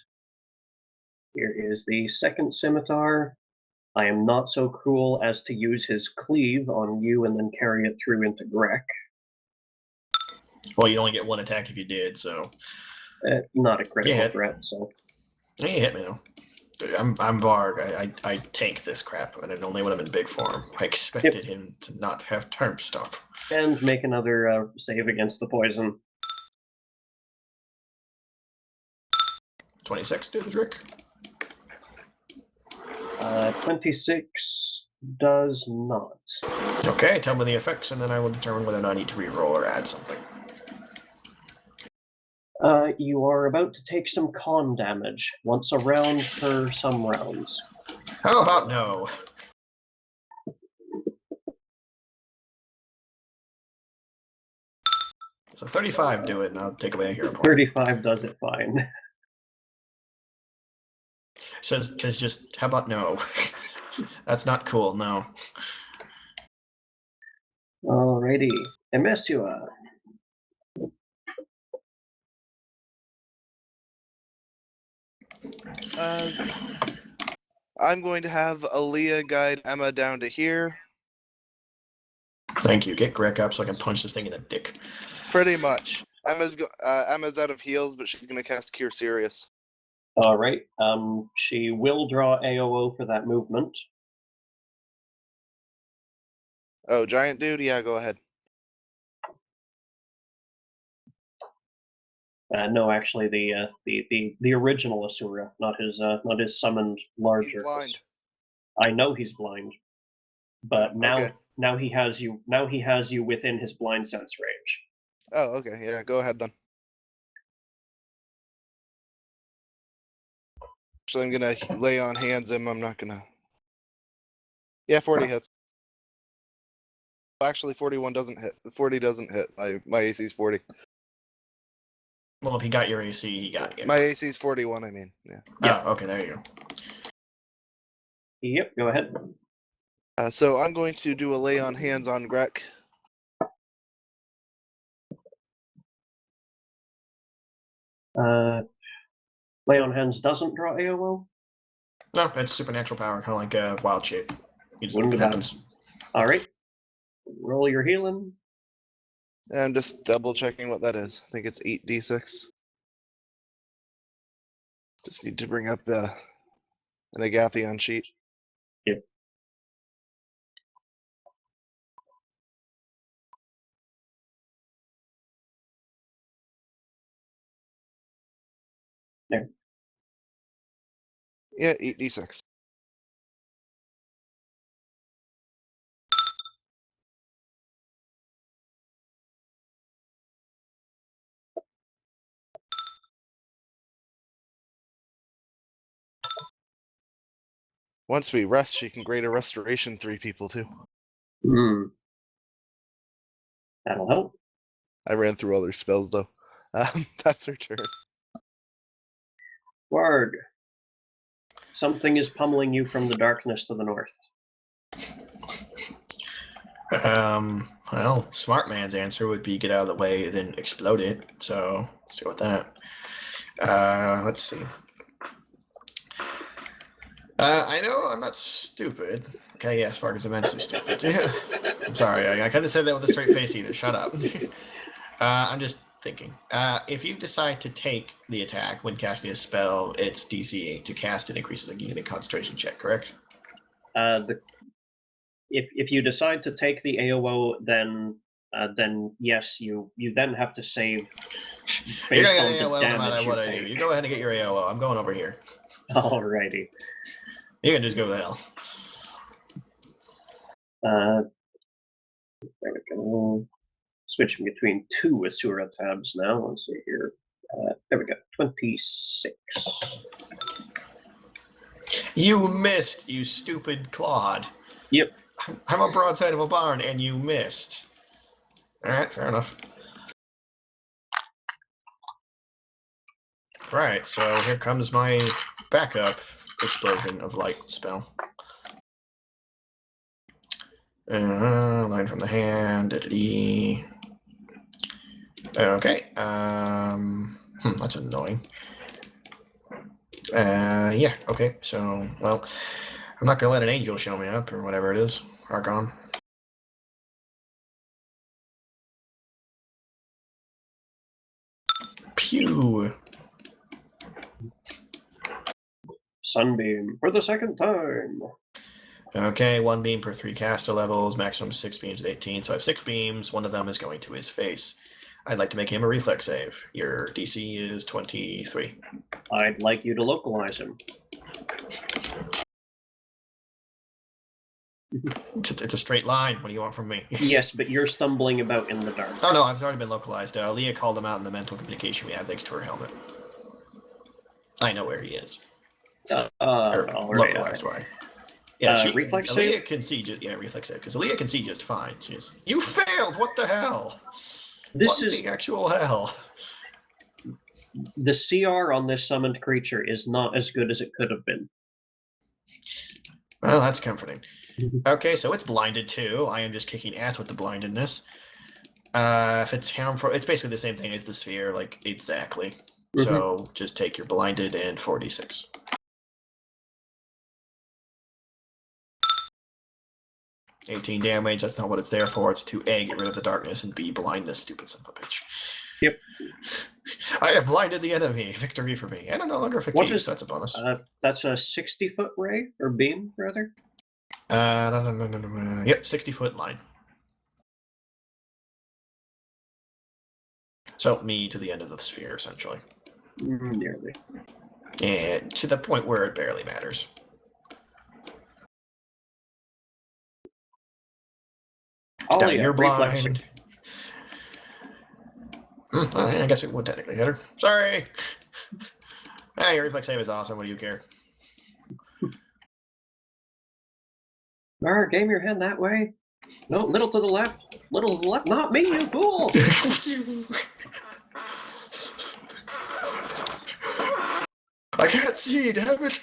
here is the second scimitar. I am not so cruel as to use his cleave on you and then carry it through into Grek. Well, you only get 1 attack if you did, so. Not a critical Yeah. threat, so. Yeah, you hit me though. I'm Varg. I take this crap, and it only when I'm in big form. I expected him to not have term stuff. And make another save against the poison. 26 do the trick. 26 does not. Okay, tell me the effects, and then I will determine whether or not I need to reroll or add something. You are about to take some con damage, once a round per some rounds. How about no? So 35 do it, and I'll take away a hero point. 35 does it fine. Says, because just, how about no? That's not cool, no. Alrighty, Emesua. I'm going to have Aaliyah guide Emma down to here. Thank you. Get Greg up so I can punch this thing in the dick. Pretty much. Emma's out of heals, but she's going to cast Cure Serious. Alright, she will draw AOO for that movement. Oh, giant dude? Yeah, go ahead. No, actually, the original Asura, not his summoned larger. He's blind. I know he's blind, but now he has you. Now he has you within his blind sense range. Oh, okay. Yeah, go ahead then. Actually, I'm gonna lay on hands him. I'm not gonna. Yeah, 40 hits. Actually, 41 doesn't hit. 40 doesn't hit. My AC is 40. Well, if he got your AC, he got you. My AC is 41. I mean, yeah. Oh, okay. There you go. Yep, go ahead. So I'm going to do a lay on hands on Grek. Lay on Hands doesn't draw AOO? No, it's supernatural power, kind of like a wild shape. It just Wouldn't have happens. Alright. Roll your healing. I'm just double checking what that is. I think it's 8d6. Just need to bring up an Agathion sheet. Yep. There. Yeah, 8d6. Once we rest, she can greater restoration 3 people too. Hmm. That'll help. I ran through all her spells though. That's her turn. Warg. Something is pummeling you from the darkness to the north. Well, smart man's answer would be get out of the way, then explode it. So let's go with that. Let's see. I know I'm not stupid. Okay, yes, Farg is immensely stupid. Yeah. I'm sorry, I couldn't have said that with a straight face either. Shut up. I'm just thinking. If you decide to take the attack when casting a spell, it's DC 8 to cast it increases the unit concentration check, correct? If you decide to take the AOO, then yes, you then have to save You're based gonna on get the AOO no matter damage what you I do. take. You go ahead and get your AOO. I'm going over here. Alrighty. You can just go to hell. There we go. Switching between 2 Asura tabs now. Let's see here. There we go. 26. You missed, you stupid clod. Yep. I'm a broadside of a barn, and you missed. Alright, fair enough. Right, so here comes my backup explosion of light spell. Line from the hand. Da-da-dee. Okay. That's annoying. Yeah. Okay. So, well, I'm not gonna let an angel show me up or whatever it is. Archon. Pew. Sunbeam for the second time. Okay, 1 beam per 3 caster levels, maximum 6 beams at 18. So I have 6 beams. One of them is going to his face. I'd like to make him a reflex save. Your DC is 23. I'd like you to localize him. It's a straight line. What do you want from me? Yes, but you're stumbling about in the dark. Oh no, I've already been localized. Leah called him out in the mental communication we had thanks to her helmet. I know where he is. Localized, right? Yeah, reflex Leah save? can see reflex save, because Leah can see just fine. You failed! What the hell? What the actual hell? The CR on this summoned creature is not as good as it could have been. Well, that's comforting. Okay, so it's blinded too. I am just kicking ass with the blindedness. If it's harmful, it's basically the same thing as the sphere, like exactly. So just take your blinded and 46. $18 damage. That's not what it's there for. It's to A, get rid of the darkness, and B, blind this stupid son of a bitch. Yep. I have blinded the enemy. Victory for me. And I'm no longer fatigued, so that's a bonus. That's a 60-foot ray, or beam, rather? Yep, 60-foot line. So me to the end of the sphere, essentially. Nearly. Yeah, to the point where it barely matters. Oh, Now yeah, you're blind. I guess it would technically hit her. Sorry. Hey, your reflex save is awesome. What do you care? Game your hand that way. No, little to the left. Little to the left. Not me, you fool! I can't see, damn it!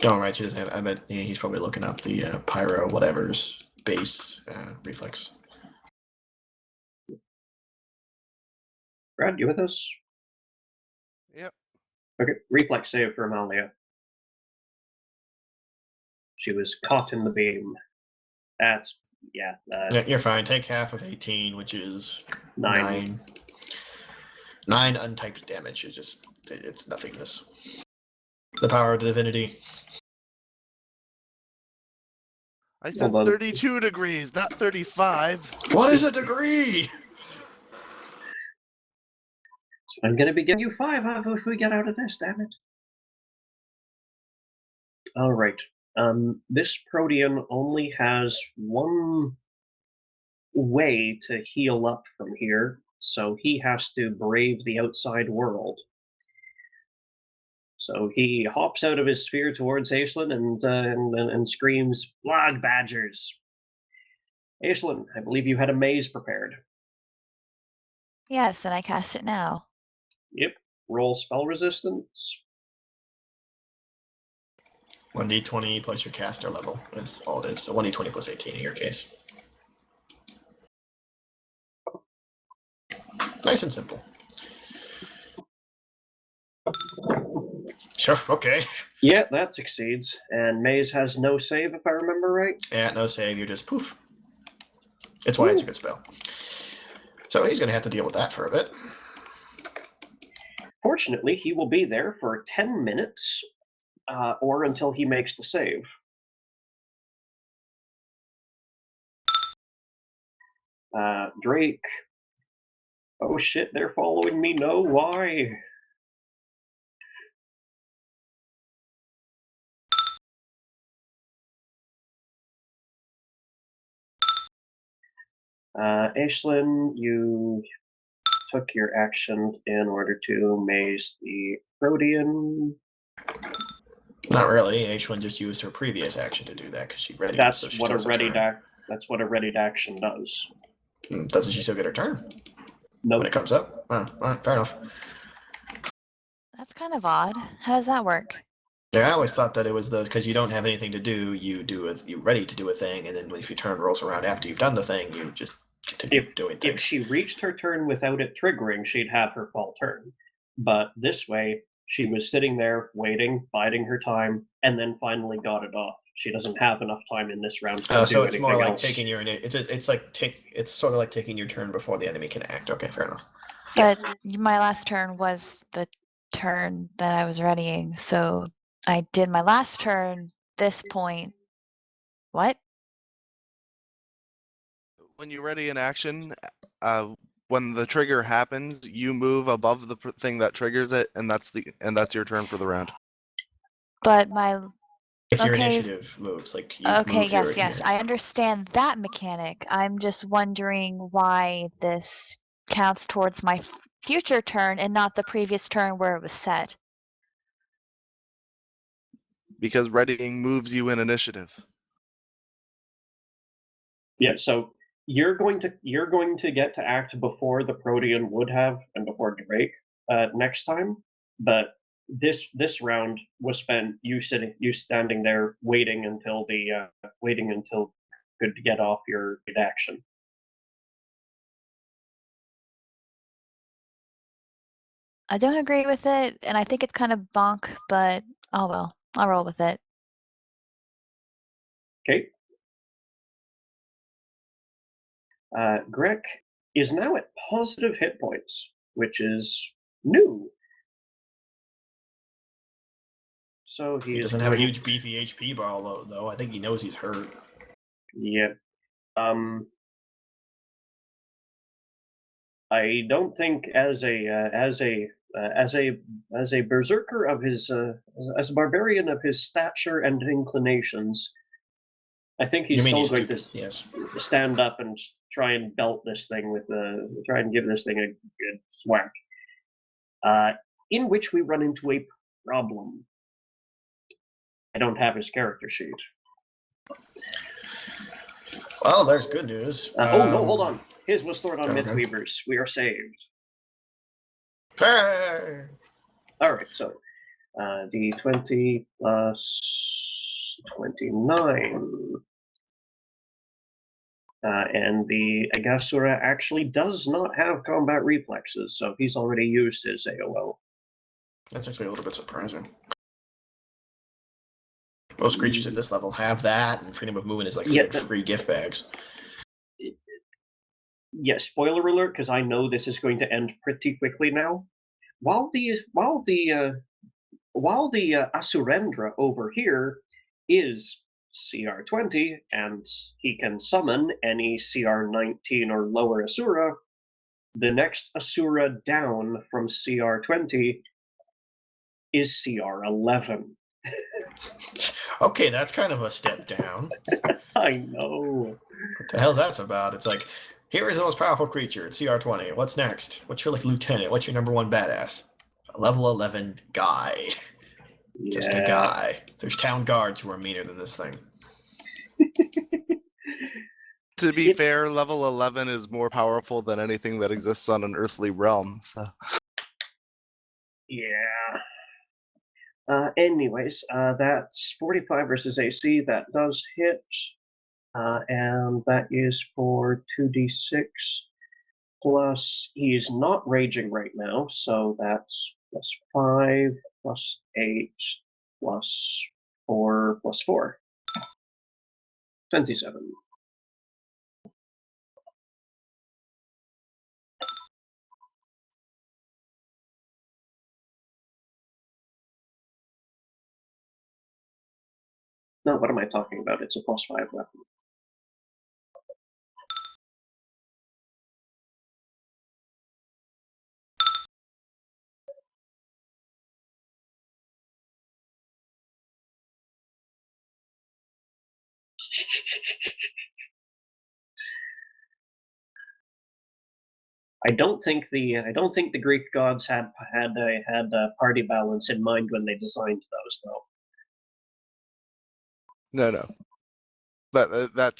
Oh, right, she doesn't have. I bet he's probably looking up the pyro whatever's base reflex. Brad, you with us? Yep. Okay, reflex save for Amalia. She was caught in the beam. That's, yeah, Yeah, you're fine. Take half of 18, which is 9. 9 untyped damage. It's nothingness. The power of divinity. I said Hold on. 32 degrees, not 35. What is a degree? I'm going to be giving you 5 if we get out of this, damn it. All right. This Protean only has one way to heal up from here, so he has to brave the outside world. So he hops out of his sphere towards Aislinn and screams, "Log badgers!" Aislinn, I believe you had a maze prepared. Yes, and I cast it now. Yep. Roll spell resistance. 1d20 plus your caster level is all it is. So 1d20 plus 18 in your case. Nice and simple. Sure, okay. Yeah, that succeeds. And maze has no save, if I remember right. Yeah, no save, you're just poof. It's why it's a good spell. So he's going to have to deal with that for a bit. Fortunately, he will be there for 10 minutes, or until he makes the save. Drake. Oh shit, they're following me. No, why? Aislinn, you took your action in order to maze the Protean. Not really. H1 just used her previous action to do that because she readied. That's so she what a still has readied turn. That's what a readied action does. Doesn't she still get her turn Nope. when it comes up? Oh, all right, fair enough. That's kind of odd. How does that work? Yeah, I always thought that it was because you don't have anything to do. You ready to do a thing, and then if your turn rolls around after you've done the thing, you just continue doing things. If she reached her turn without it triggering, she'd have her full turn. But this way, she was sitting there waiting, biding her time, and then finally got it off. She doesn't have enough time in this round to do So it's anything more like else. taking your. It's sort of like taking your turn before the enemy can act. Okay, fair enough. But my last turn was the turn that I was readying, so I did my last turn. This point, what? When you ready an action, when the trigger happens, you move above the thing that triggers it, and that's your turn for the round. But my Like your Okay. initiative moves, like you've okay, moved your. yes, I understand that mechanic. I'm just wondering why this counts towards my future turn and not the previous turn where it was set. Because readying moves you in initiative. Yeah, so you're going to get to act before the Protean would have and before Drake next time, but this round was spent you standing there waiting until could get off your action. I don't agree with it, and I think it's kind of bonk, but oh well, I'll roll with it. Okay. Greg is now at positive hit points, which is new. So He doesn't have a huge beefy HP bar though. I think he knows he's hurt. Yeah. I don't think as a berserker of his as a barbarian of his stature and inclinations, I think he's still going to stand up and try and belt this thing try and give this thing a good thwack. In which we run into a problem. I don't have his character sheet. Well, there's good news. Oh no, hold on. His was stored on Mythweavers. We are saved. Fair. All right, so D20 plus 29. And the Agasura actually does not have combat reflexes, so he's already used his AOL. That's actually a little bit surprising. Most creatures at this level have that, and freedom of movement is like free gift bags. Yeah, spoiler alert, because I know this is going to end pretty quickly now. While the Asurendra over here is CR 20, and he can summon any CR 19 or lower Asura, the next Asura down from CR 20 is CR 11. Okay, that's kind of a step down. I know. What the hell's that about? It's like, here is the most powerful creature. It's CR 20. What's next? What's your like lieutenant? What's your number one badass? A level 11 guy. Yeah. Just a guy. There's town guards who are meaner than this thing. To be fair, level 11 is more powerful than anything that exists on an earthly realm. So. Yeah. Anyways, that's 45 versus AC. That does hit. And that is for 2d6. Plus, he is not raging right now, so that's plus 5, plus 8, plus 4, plus 4. 27. No, what am I talking about? It's a plus 5 weapon. I don't think the Greek gods had party balance in mind when they designed those, though. No. But that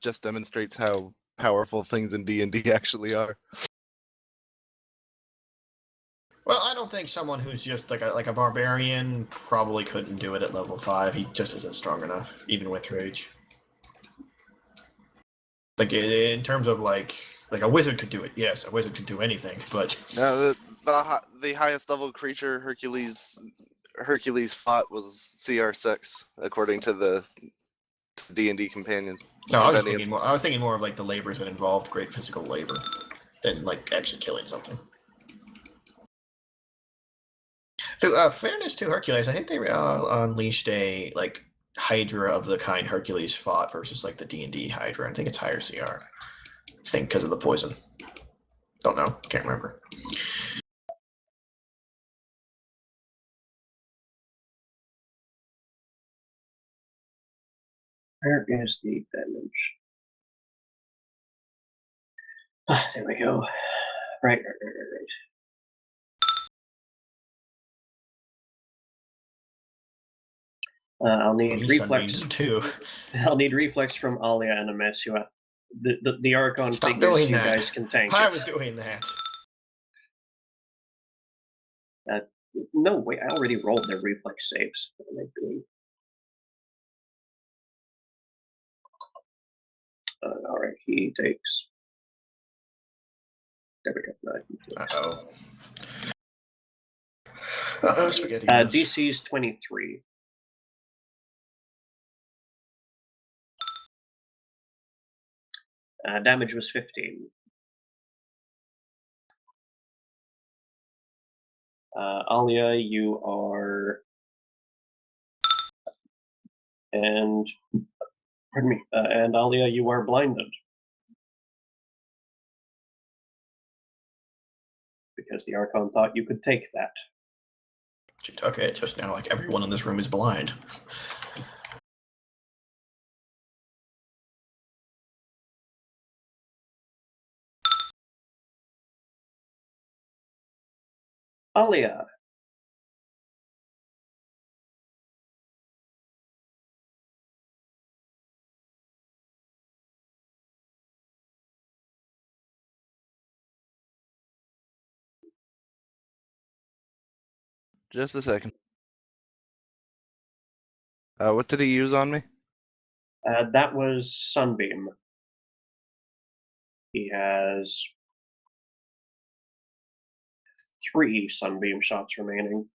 just demonstrates how powerful things in D&D actually are. Well, I don't think someone who's just like a barbarian probably couldn't do it at level 5. He just isn't strong enough, even with rage. Like in terms of like a wizard could do it. Yes, a wizard could do anything, but The highest level creature Hercules fought was CR6, according to the D&D companion. no, I was thinking more of like the labors that involved great physical labor than like actually killing something. So, fairness to Hercules, I think they unleashed a like Hydra of the kind Hercules fought versus like the D&D Hydra. I think it's higher CR. I think because of the poison. Don't know. Can't remember. Where is the damage? There we go. Right. I'll need reflex too. I'll need reflex from Alia and Amesua. The Archon Stop figures doing you that. guys can tank. I was doing that. No, wait, I already rolled their reflex saves. What am I doing? Alright, he takes. There we go. Uh-oh, spaghetti. DC's 23. Damage was 15. Alia, you are. And. Pardon me. And Alia, you are blinded. Because the Archon thought you could take that. She took it just now, like everyone in this room is blind. Alia. Just a second. What did he use on me? That was Sunbeam. He has 3 Sunbeam shots remaining.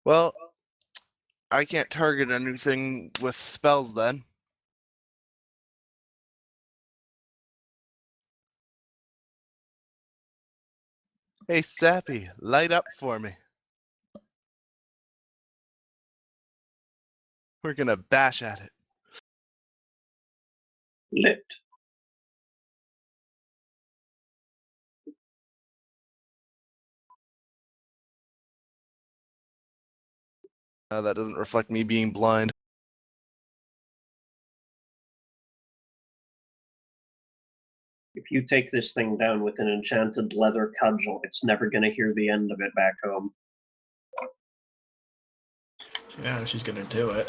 Well, I can't target anything with spells then. Hey, Sappy, light up for me. We're gonna bash at it. Lit. That doesn't reflect me being blind. If you take this thing down with an enchanted leather cudgel, it's never going to hear the end of it back home. Yeah, she's gonna do it.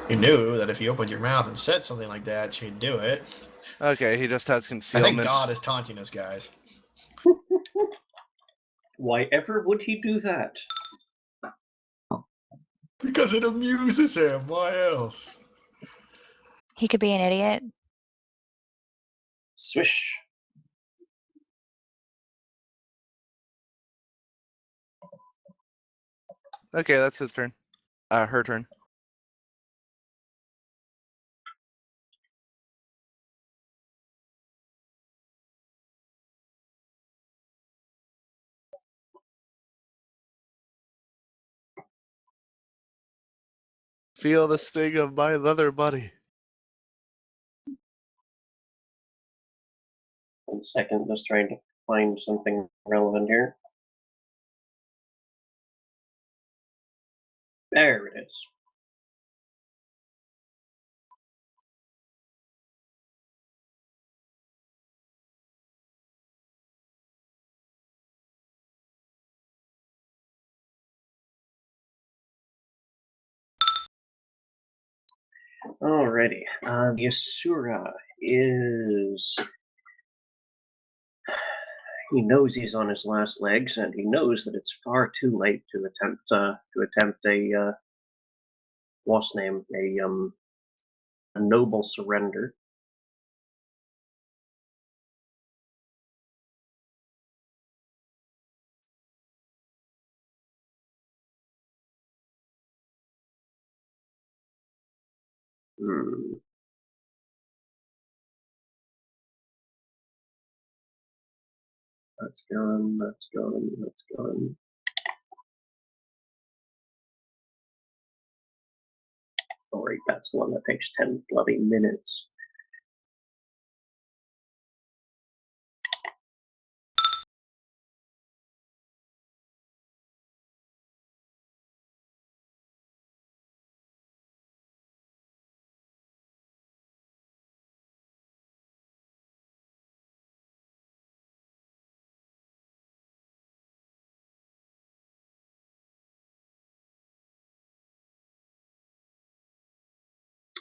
You knew that if you opened your mouth and said something like that, she'd do it. Okay, he just has I concealment. think God is taunting us, guys. Why ever would he do that? Because it amuses him. Why else? He could be an idiot. Swish. Okay, that's his turn. Her turn. Feel the sting of my leather buddy. 1 second, just trying to find something relevant here. There it is. Alrighty. The Asura is. He knows he's on his last legs, and he knows that it's far too late to attempt a what's name a noble surrender. Hmm. That's gone. That's gone. That's gone. Oh, right, that's the one that takes 10 bloody minutes.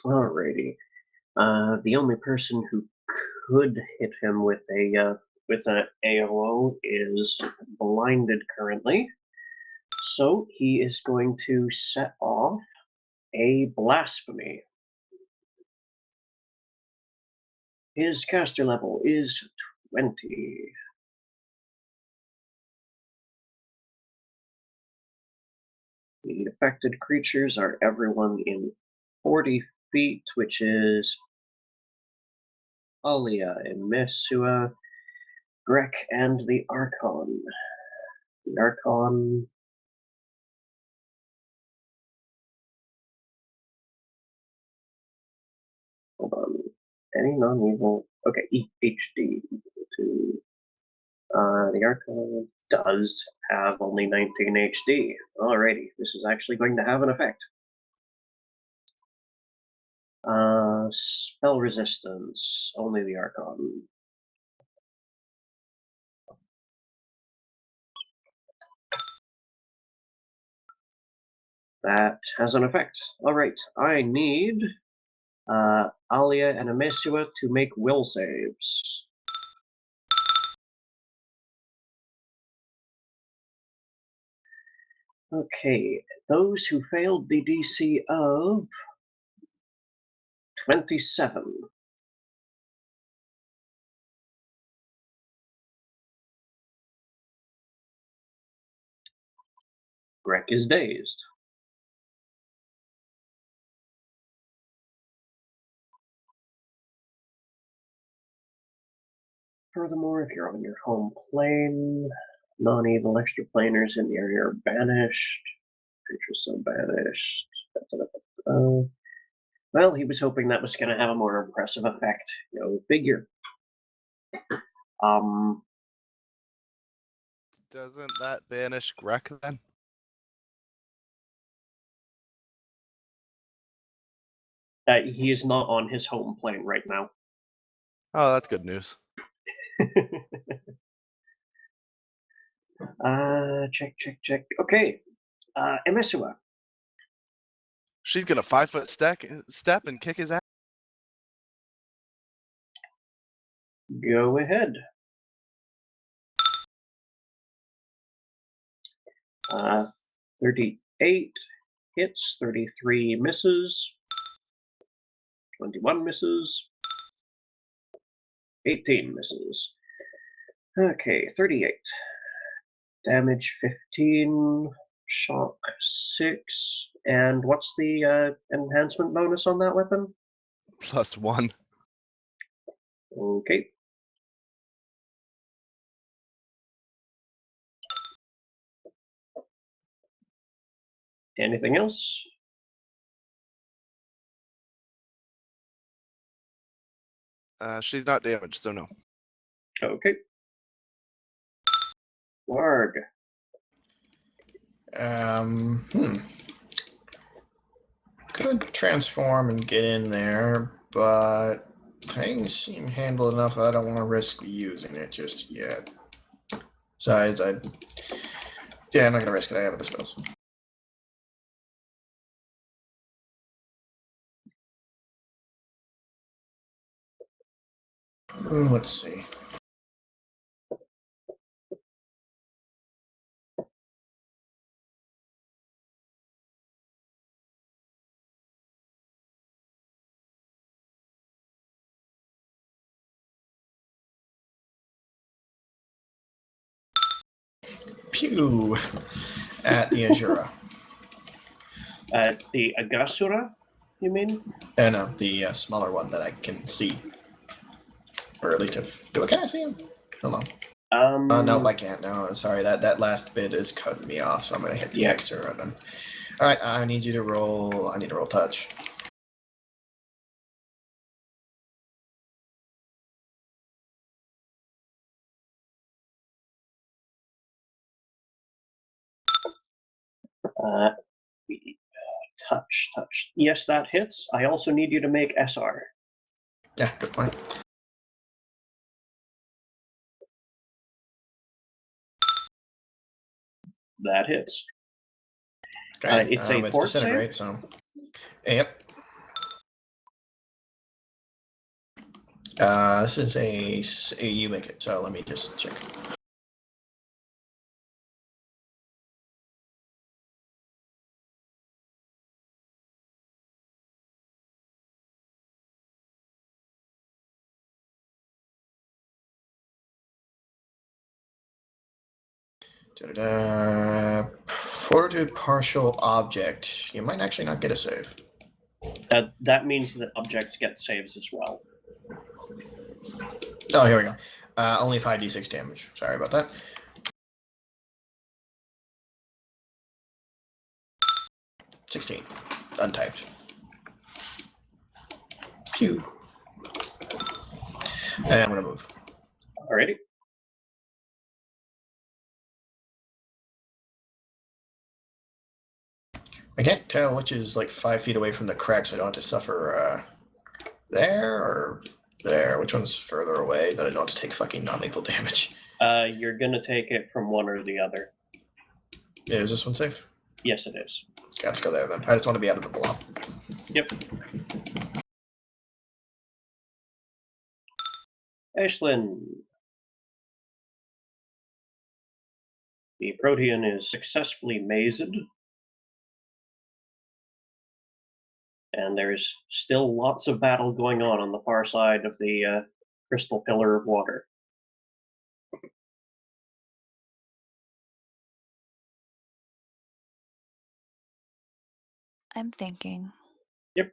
Alrighty. The only person who could hit him with an AOO is blinded currently. So he is going to set off a blasphemy. His caster level is 20. The affected creatures are everyone in 40 feet, which is Alia and Mesua, Grek, and the Archon. The Archon. any non-evil. Okay, HD equal to. The Archon does have only 19 HD. Alrighty, this is actually going to have an effect. Spell resistance, only the Archon. That has an effect. Alright, I need Alia and Amesua to make will saves. Okay, those who failed the DC of 27. Greg is dazed. Furthermore, if you're on your home plane, non-evil extraplaners in the area are banished. Creatures so banished. Well, he was hoping that was going to have a more impressive effect. Go figure. Doesn't that banish Grek then? He is not on his home plane right now. Oh, that's good news. Check. Okay. Emesua. She's gonna 5-foot step and kick his ass. Go ahead. 38 hits, 33 misses, 21 misses, 18 misses. Okay, 38. Damage 15, shock 6, and what's the enhancement bonus on that weapon? +1. Okay. Anything else? She's not damaged, so no. Okay. Warg. Could transform and get in there, but things seem handled enough that I don't want to risk using it just yet. Besides, I'm not gonna risk it. I have the spells. Let's see. Pew! At the Asura. The Agasura, you mean? No, the smaller one that I can see. Or at least can I see him? Hold on. Nope, I can't. No, sorry. That last bit is cutting me off, so I'm gonna hit the X or then. All right, I need you to roll. I need to roll touch. Touch. Yes, that hits. I also need you to make SR. Yeah, good point. That hits. Okay, It's a it's fort disintegrate, save? so. Yep. This is a you make it, so let me just check. Fortitude partial object. You might actually not get a save. That means that objects get saves as well. Oh, here we go. Only 5d6 damage. Sorry about that. (16) Untyped. Phew. And I'm gonna move. Alrighty. I can't tell which is like 5 feet away from the crack, so I don't have to suffer there or there. Which one's further away that I don't have to take fucking non-lethal damage? You're gonna take it from one or the other. Yeah, is this one safe? Yes, it is. Okay, I'll just go there then. I just want to be out of the blob. Yep. Ashlyn. The Protean is successfully mazed. And there's still lots of battle going on the far side of the crystal pillar of water. I'm thinking. Yep.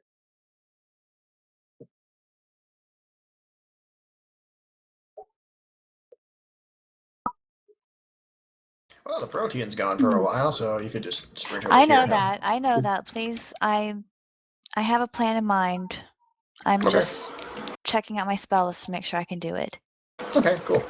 Well, the Protean's gone for a while, so you could just sprint over I here know now. that. I know that. Please, I have a plan in mind. I'm Okay. just checking out my spell list to make sure I can do it. Okay, cool.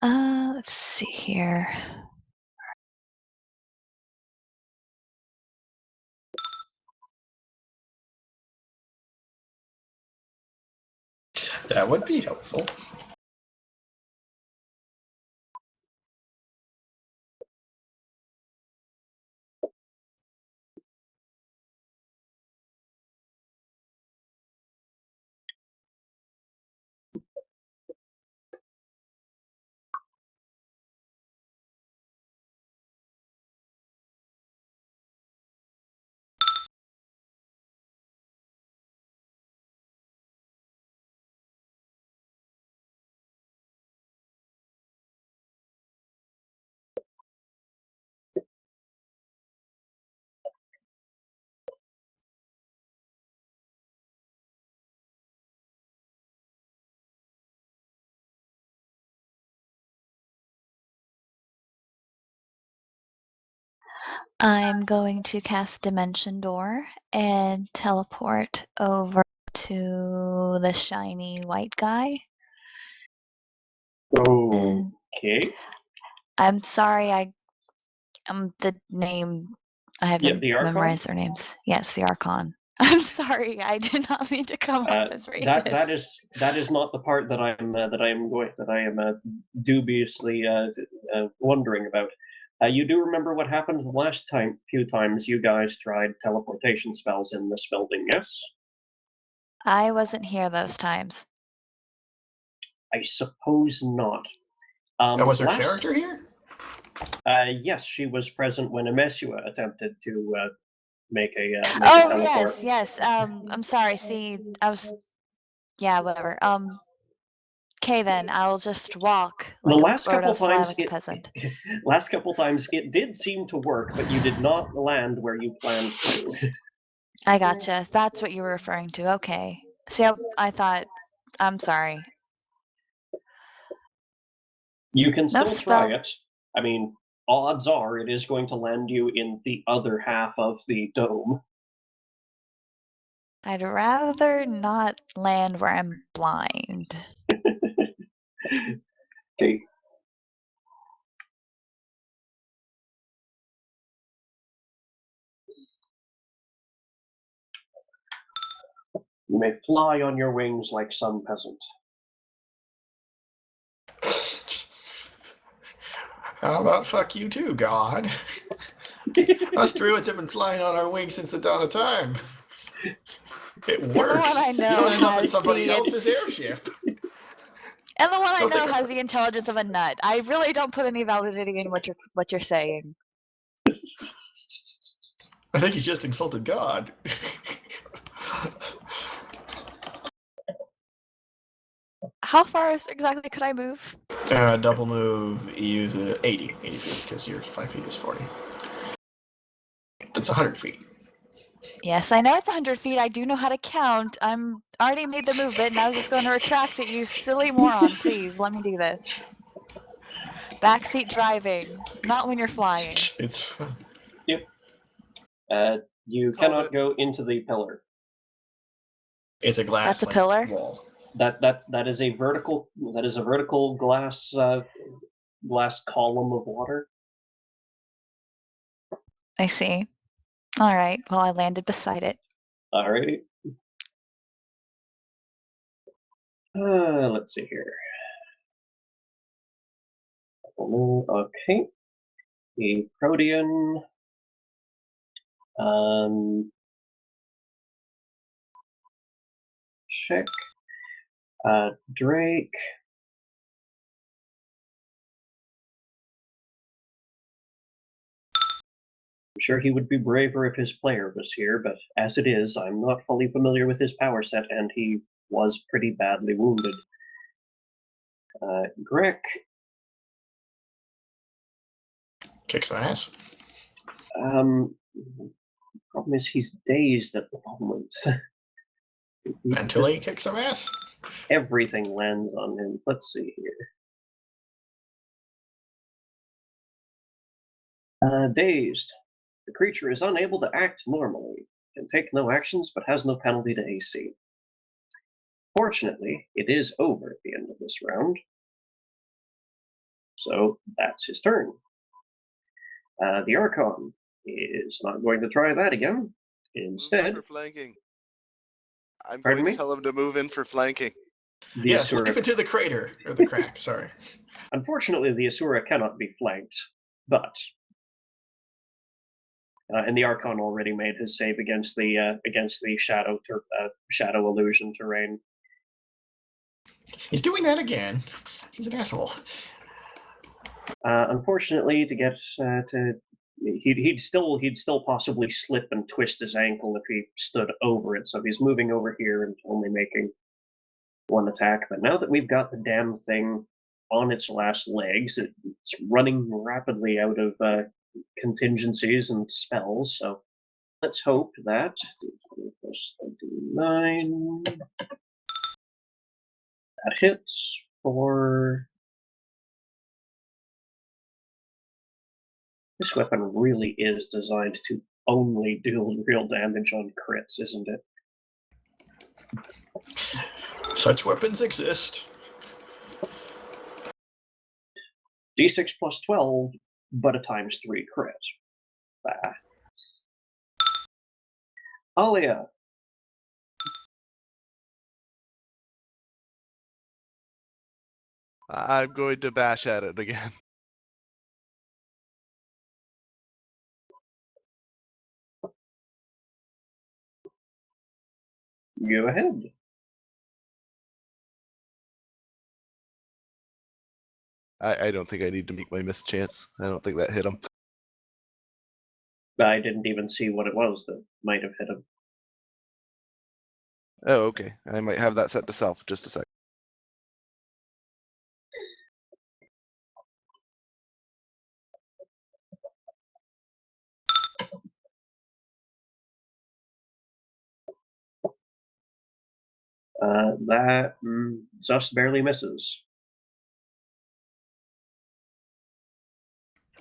Let's see here. That would be helpful. I'm going to cast Dimension Door and teleport over to the shiny white guy. Okay. I'm sorry, the name. I haven't the Archon? memorized their names. Yes, the Archon. I'm sorry, I did not mean to come off as racist. That is not the part that I am dubiously wondering about. You do remember what happened the last few times you guys tried teleportation spells in this building, yes? I wasn't here those times. I suppose not. Was her character here? Yes, she was present when Emesua attempted to make a Oh teleport. yes. I'm sorry. See, I was. Yeah, whatever. Okay then, I'll just walk like The last or couple fly times like a peasant. last couple times it did seem to work, but you did not land where you planned to. I gotcha. That's what you were referring to. Okay. See, I thought. I'm sorry. You can No still spell. try it. I mean, odds are it is going to land you in the other half of the dome. I'd rather not land where I'm blind. Okay. You may fly on your wings like some peasant. How about fuck you too, God? Us druids have been flying on our wings since the dawn of time. It works. And the one I know you don't end up in has somebody the- else's airship. And the one I Don't know think has about the intelligence of a nut. I really don't put any validity in what you're saying. I think he's just insulted God. How far exactly could I move? Double move, you use 80 feet, because your 5 feet is 40. That's 100 feet. Yes, I know it's 100 feet. I do know how to count. I'm already made the movement, and I was just going to retract it. You silly moron! Please let me do this. Backseat driving, not when you're flying. It's You Called cannot it. go into the pillar. it's a glass That's a like, pillar? wall. That is a vertical glass column of water. I see. All right. Well, I landed beside it. Alrighty. Let's see here. Okay. The Protean. Check. Drake. I'm sure he would be braver if his player was here, but as it is, I'm not fully familiar with his power set, and he was pretty badly wounded. Greg. Kicks some ass. Problem is he's dazed at the moment. Until he kicks some ass. Everything lands on him. Let's see here. Dazed. The creature is unable to act normally, can take no actions, but has no penalty to AC. Fortunately, it is over at the end of this round. So that's his turn. The Archon is not going to try that again. Move in Instead, for flanking. I'm Pardon going me? to tell him to move in for flanking. the Yes, Asura. leap into the crater or the crack. Sorry. Unfortunately, the Asura cannot be flanked, but and the Archon already made his save against the shadow illusion terrain. He's doing that again. He's an asshole. Unfortunately, to get he'd still possibly slip and twist his ankle if he stood over it. So he's moving over here and only making one attack. But now that we've got the damn thing on its last legs, it's running rapidly out of contingencies and spells. So let's hope that 29 that hits for. This weapon really is designed to only do real damage on crits, isn't it? Such weapons exist. D6 plus 12, but a times 3 crit. Ah. Alia. I'm going to bash at it again. Go ahead. I don't think I need to make my mischance. I don't think that hit him. I didn't even see what it was that might have hit him. Oh, okay. I might have that set to self. Just a sec. That just barely misses.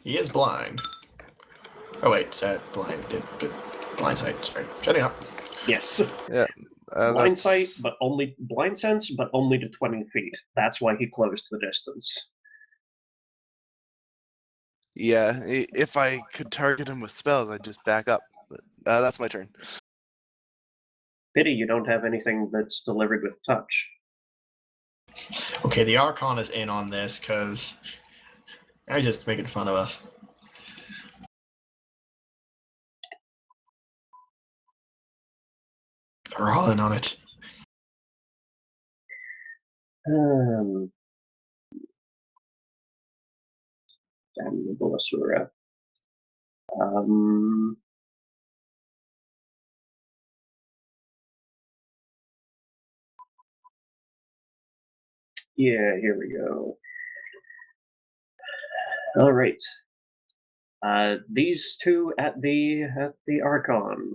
He is blind. Oh wait, blind. Blind sight. Sorry, shutting up. Yes. Yeah. Blind sight, That's- but only blind sense, but only to 20 feet. That's why he closed the distance. Yeah. If I could target him with spells, I'd just back up. But that's my turn. Pity you don't have anything that's delivered with touch. Okay, the Archon is in on this because they're just making fun of us. They're all in on it. Damnable Asura. Yeah, here we go. All right. These two at the Archon.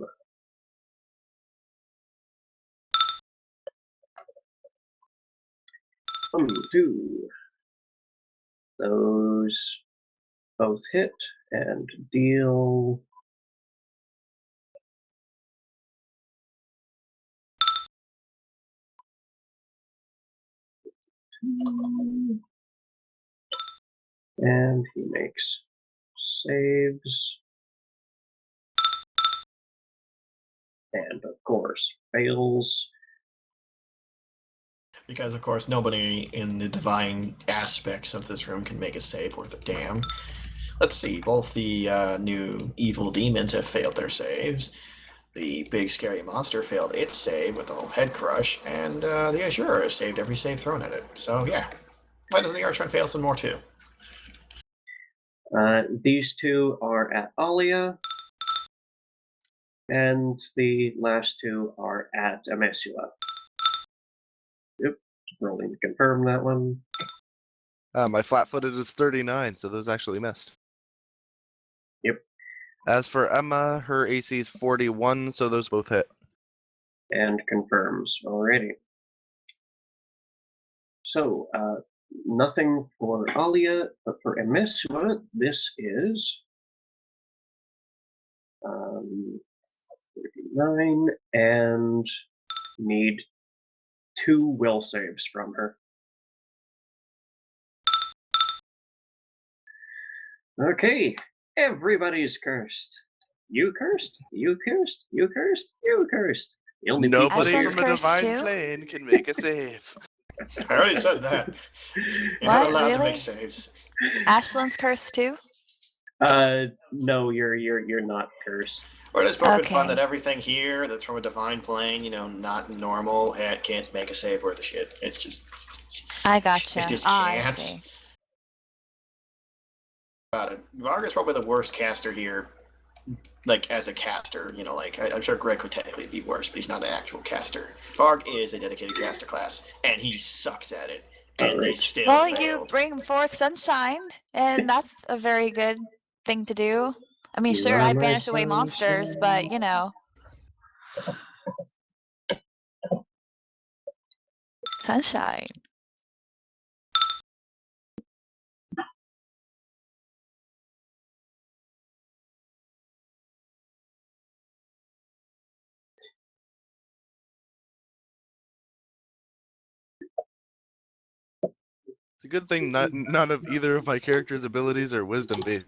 One, two. Those both hit and deal. And he makes saves. And of course, fails. Because, of course, nobody in the divine aspects of this room can make a save worth a damn. Let's see, both the new evil demons have failed their saves. The big scary monster failed its save with a head crush, and the Asura has saved every save thrown at it. So, yeah. Why doesn't the Archon fail some more, too? These two are at Alia, and the last two are at Amesua. Yep, rolling to confirm that one. My flat-footed is 39, so those actually missed. Yep. As for Emma, her AC is 41, so those both hit. And confirms already. So, nothing for Alia, but for Amesua, this is 39, and need 2 will saves from her. Okay, everybody's cursed. You cursed, you cursed, you cursed, you cursed. The only Nobody people from a cursed divine too? plane can make a save. I already said that. You're What? not allowed to Really? make saves. Ashland's cursed too? No, you're not cursed. Or it is poking fun Okay. that everything here that's from a divine plane, not normal, can't make a save worth of shit. It's just... I gotcha. It just I can't. see. About it. Varga's probably the worst caster here, like, as a caster. I'm sure Greg would technically be worse, but he's not an actual caster. Varg is a dedicated caster class, and he sucks at it. And they Alright. still Well, failed. you bring forth sunshine, and that's a very good thing to do. I mean, You sure, are I'd my banish away monsters, but sunshine. It's a good thing none of either of my characters' abilities are wisdom based.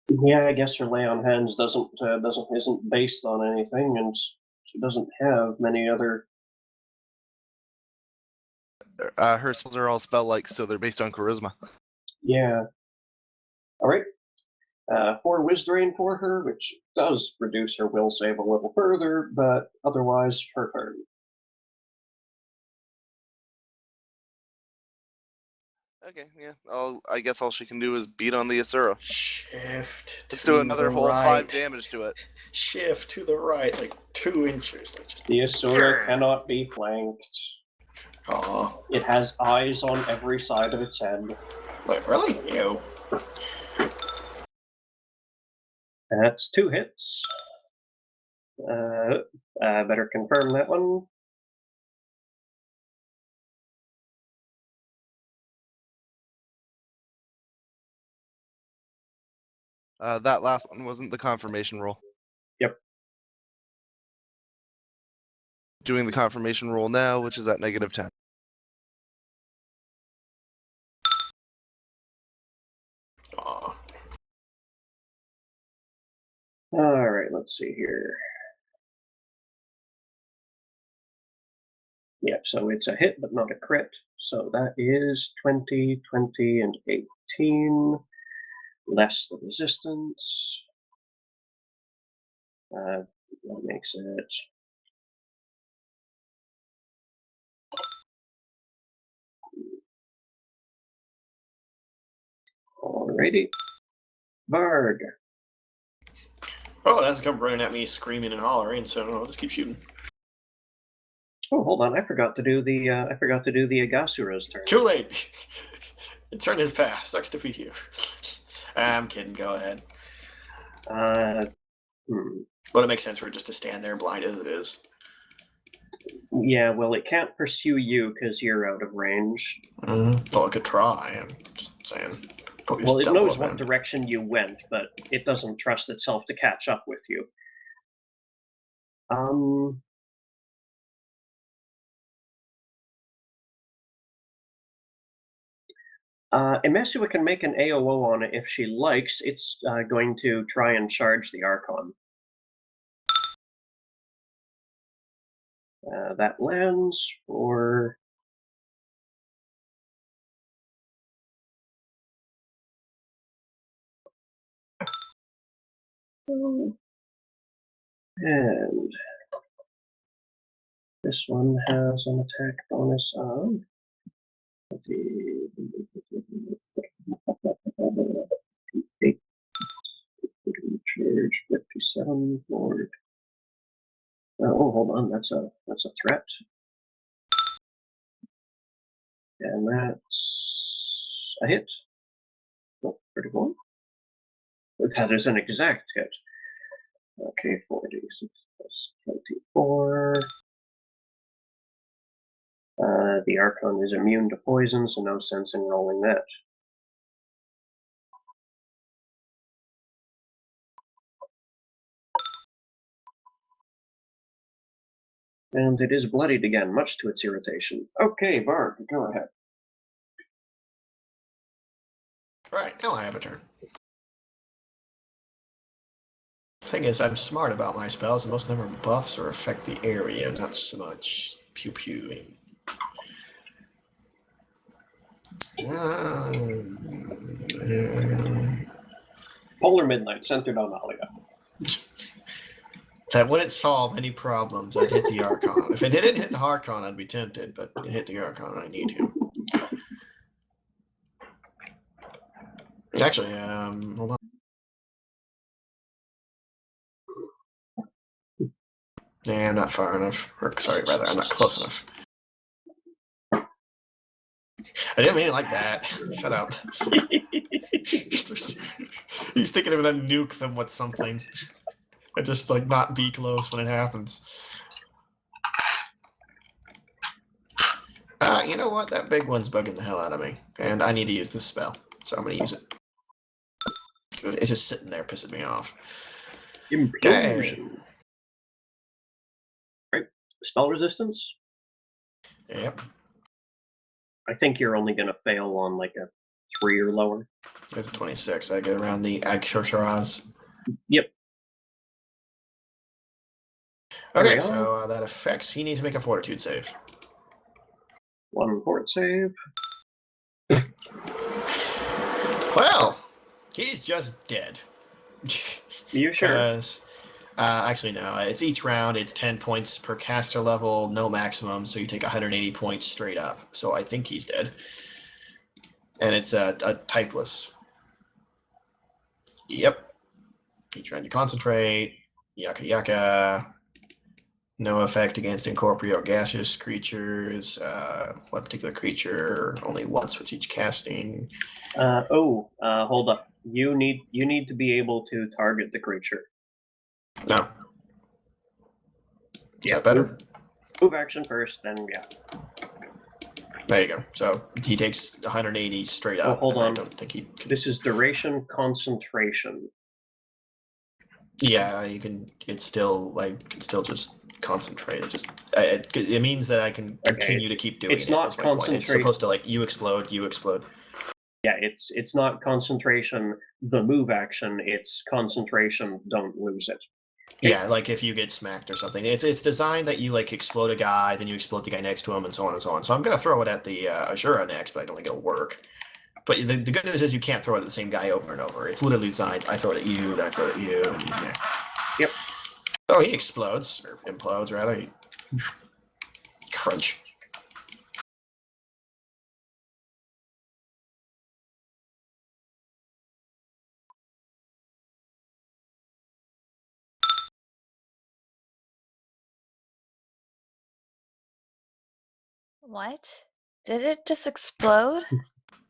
Yeah, I guess her lay on hands isn't based on anything, and she doesn't have many other. Her spells are all spell-like, so they're based on charisma. Yeah. All right. 4 Wisdrain for her, which does reduce her will save a little further, but otherwise her turn. Okay, yeah. I guess all she can do is beat on the Asura. Shift Let's to do another the whole right. 5 damage to it. Shift to the right, like 2 inches. The Asura cannot be flanked. Aw. It has eyes on every side of its head. Like, really? Ew. That's 2 hits. Better confirm that one. That last one wasn't the confirmation roll. Yep. Doing the confirmation roll now, which is at -10. Aw. All right, let's see here. Yeah, so it's a hit, but not a crit. So that is 20, 20, and 18. Less the resistance. That makes it. Alrighty. Varg. Oh, it hasn't come running at me screaming and hollering, so I'll just keep shooting. Oh, hold on. I forgot to do the Agasura's turn. Too late! Its turn is fast. Sucks to feed you. I'm kidding. Go ahead. Hmm. But it makes sense for it just to stand there blind as it is. Yeah, well, it can't pursue you because you're out of range. Well, I could try. I'm just saying. Probably Well, just it double knows up what him. direction you went, but it doesn't trust itself to catch up with you. Emesua can make an AOO on it if she likes. It's going to try and charge the Archon. That lands for... And this one has an attack bonus of 8, charge 57 for... Oh, hold on, that's a threat. And that's a hit. Oh, 31. That is an exact hit. Okay, 46 plus 24. The Archon is immune to poison, so no sense in rolling that. And it is bloodied again, much to its irritation. Okay, Barb, go ahead. Right, now I have a turn. Thing is, I'm smart about my spells, and most of them are buffs or affect the area, not so much pew-pewing. Polar Midnight, centered on Alia. That wouldn't solve any problems. I'd hit the Archon. If it didn't hit the Archon, I'd be tempted, but it hit the Archon. I need him. Actually, hold on. Yeah, I'm not far enough. Or, sorry, rather, I'm not close enough. I didn't mean it like that. Shut up. He's thinking of gonna nuke them with something. And just, like, not be close when it happens. You know what? That big one's bugging the hell out of me. And I need to use this spell. So I'm gonna use it. It's just sitting there pissing me off. Implosion. Right. Spell resistance? Yep. I think you're only going to fail on like a 3 or lower. It's a 26. I get around the Agshorsharaz. Yep. Okay, so that affects. He needs to make a fortitude save. 1 fort save. Well, he's just dead. You sure? Actually, no. It's each round. It's 10 points per caster level, no maximum. So you take 180 points straight up. So I think he's dead. And it's a typeless. Yep. He's trying to concentrate. Yaka yaka. No effect against incorporeal gaseous creatures. One particular creature only once with each casting. Hold up. You need to be able to target the creature. No. Is that better? Move action first, then yeah. There you go. So he takes 180 straight up. Hold on. I don't think he can... This is duration concentration. Yeah, you can. It's still like can still just concentrate. It means that I can continue to keep doing it. It's not concentration. It's supposed to like you explode. Yeah, it's not concentration. The move action. It's concentration. Don't lose it. Okay. Yeah, like if you get smacked or something. It's designed that you like explode a guy, then you explode the guy next to him, and so on and so on. So I'm gonna throw it at the Asura next, but I don't think it'll work. But the good news is you can't throw it at the same guy over and over. It's literally designed. I throw it at you, then I throw it at you. And, yeah. Yep. Oh, he explodes or implodes rather. Crunch. What? Did it just explode?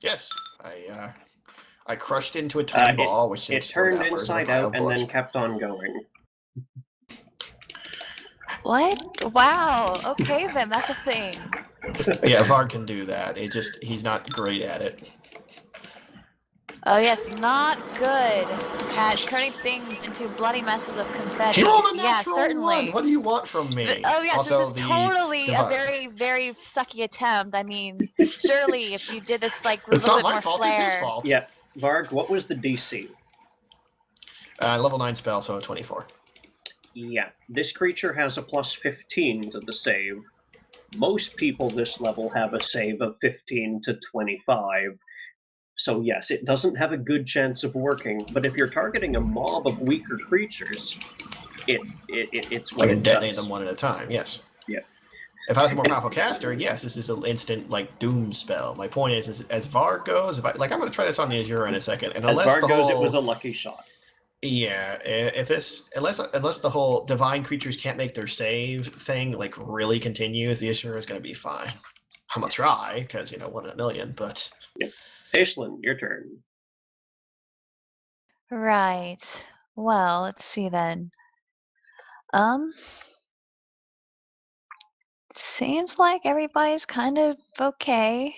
Yes, I crushed into a tiny ball, which it turned inside out and then kept on going. What? Wow. Okay, then that's a thing. Yeah, Varg can do that. He's not great at it. Oh yes, not good at turning things into bloody messes of confetti. He rolled a Yeah, natural certainly. 1. What do you want from me? Oh yes, Also, this is totally a Varg. very, very sucky attempt. I mean, surely if you did this like with a It's little not bit my more fault. It's his flair. fault. Yeah, Varg, what was the DC? Level 9 spell, so 24. Yeah, this creature has a plus 15 to the save. Most people this level have a save of 15 to 25. So yes, it doesn't have a good chance of working, but if you're targeting a mob of weaker creatures, it's I what can it detonate does. them one at a time, yes. Yeah. If I was a more powerful caster, yes, this is an instant like doom spell. My point is as Varg goes, I'm gonna try this on the Azure in a second, and As unless Varg the goes, whole it was a lucky shot. yeah, if this unless the whole divine creatures can't make their save thing like really continues, the Azure is gonna be fine. I'm gonna try because 1 in a million, but Yep. Aislinn, your turn. Right. Well, let's see then. Seems like everybody's kind of okay.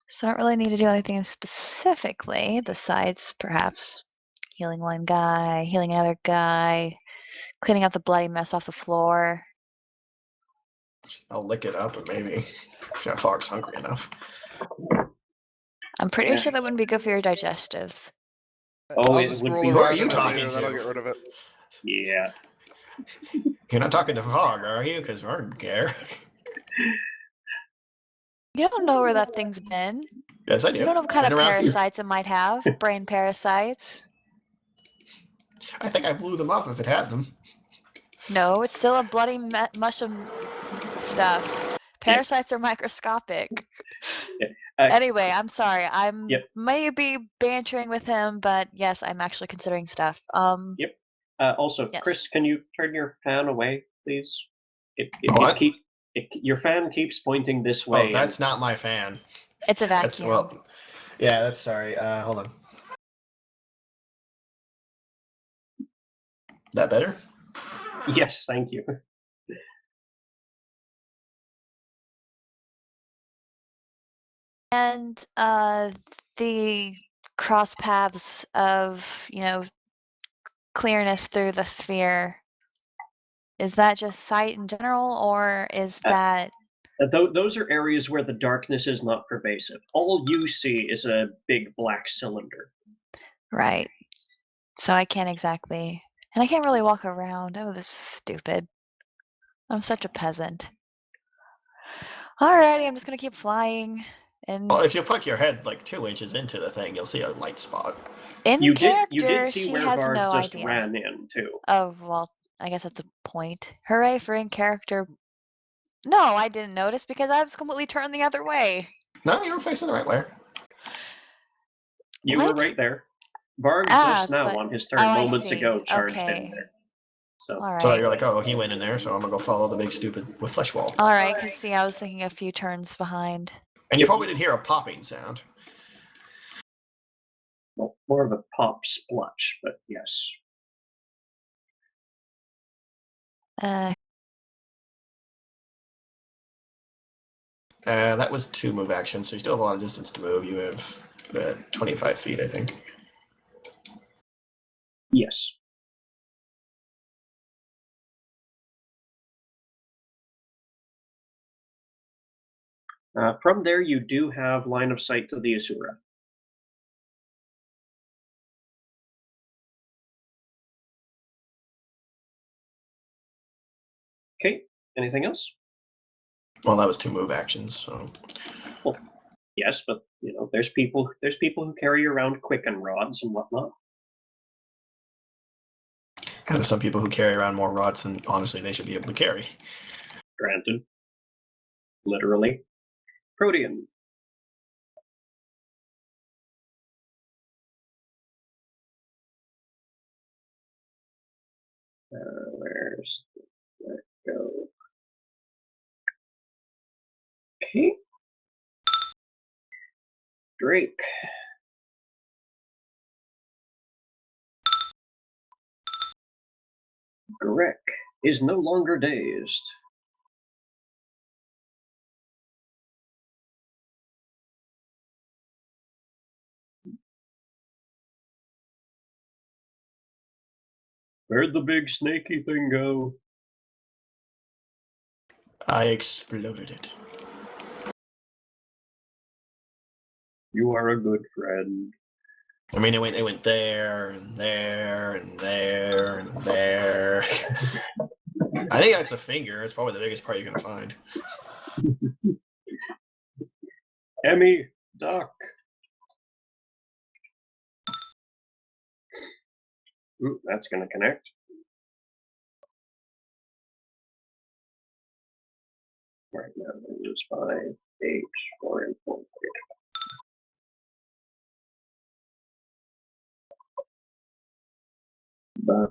So I don't really need to do anything specifically besides perhaps healing one guy, healing another guy, cleaning up the bloody mess off the floor. I'll lick it up and maybe if Varg's hungry enough. I'm pretty Yeah. sure that wouldn't be good for your digestives. Oh, I'll it just would roll be. Who are around you in it talking later, then I'll to? get rid of it. Yeah. You're not talking to Varg, are you? Because Varg doesn't care. You don't know where that thing's been. Yes, I do. You don't know what It's kind been of around here. parasites it might have. Brain parasites. I think I blew them up if it had them. No, it's still a bloody mush of stuff. Parasites are microscopic. Yeah. Anyway, I'm sorry. I'm Yep. maybe bantering with him, but yes, I'm actually considering stuff. Yep. Also, Yes. Chris, can you turn your fan away, please? What? Your fan keeps pointing this way. Oh, that's not my fan. It's a That's vacuum. yeah. That's sorry. Hold on. That better? Yes, thank you. And the cross paths of, clearness through the sphere. Is that just sight in general, or is that Those are areas where the darkness is not pervasive. All you see is a big black cylinder. right? So I can't exactly, and I can't really walk around. Oh, this is stupid. I'm such a peasant. Alrighty, I'm just gonna keep flying. And Well, if you poke your head like 2 inches into the thing, you'll see a light spot. in You character, did see she where has Varg no just idea. ran in too. Oh, well, I guess that's a point. Hooray for in character. No, I didn't notice because I was completely turned the other way. No, you were facing the right way. You were What? right there. Varg just now but on his turn I moments see. ago charged in Okay. there. So All So right. you're like, oh, he went in there, so I'm gonna go follow the big stupid with flesh wall. All right, because see, I was thinking a few turns behind. And you probably did hear a popping sound. well, more of a pop splutch, but yes. That was 2 move actions, so you still have a lot of distance to move. You have 25 feet, I think. Yes. From there, you do have line of sight to the Asura. Okay. Anything else? Well, that was 2 move actions, so. Well, yes, but there's people who carry around quicken rods and whatnot. And there's some people who carry around more rods than honestly they should be able to carry. Granted. Literally. Protean. Where's that go? Okay. Drake. Greg. is no longer dazed. Where'd the big snaky thing go? I exploded it. You are a good friend. I mean, it went there and there and there and there. I think that's a finger. It's probably the biggest part you can find. Emmy, duck. Ooh, that's going to connect. Right now, it's 5, 8, 4, and 4. But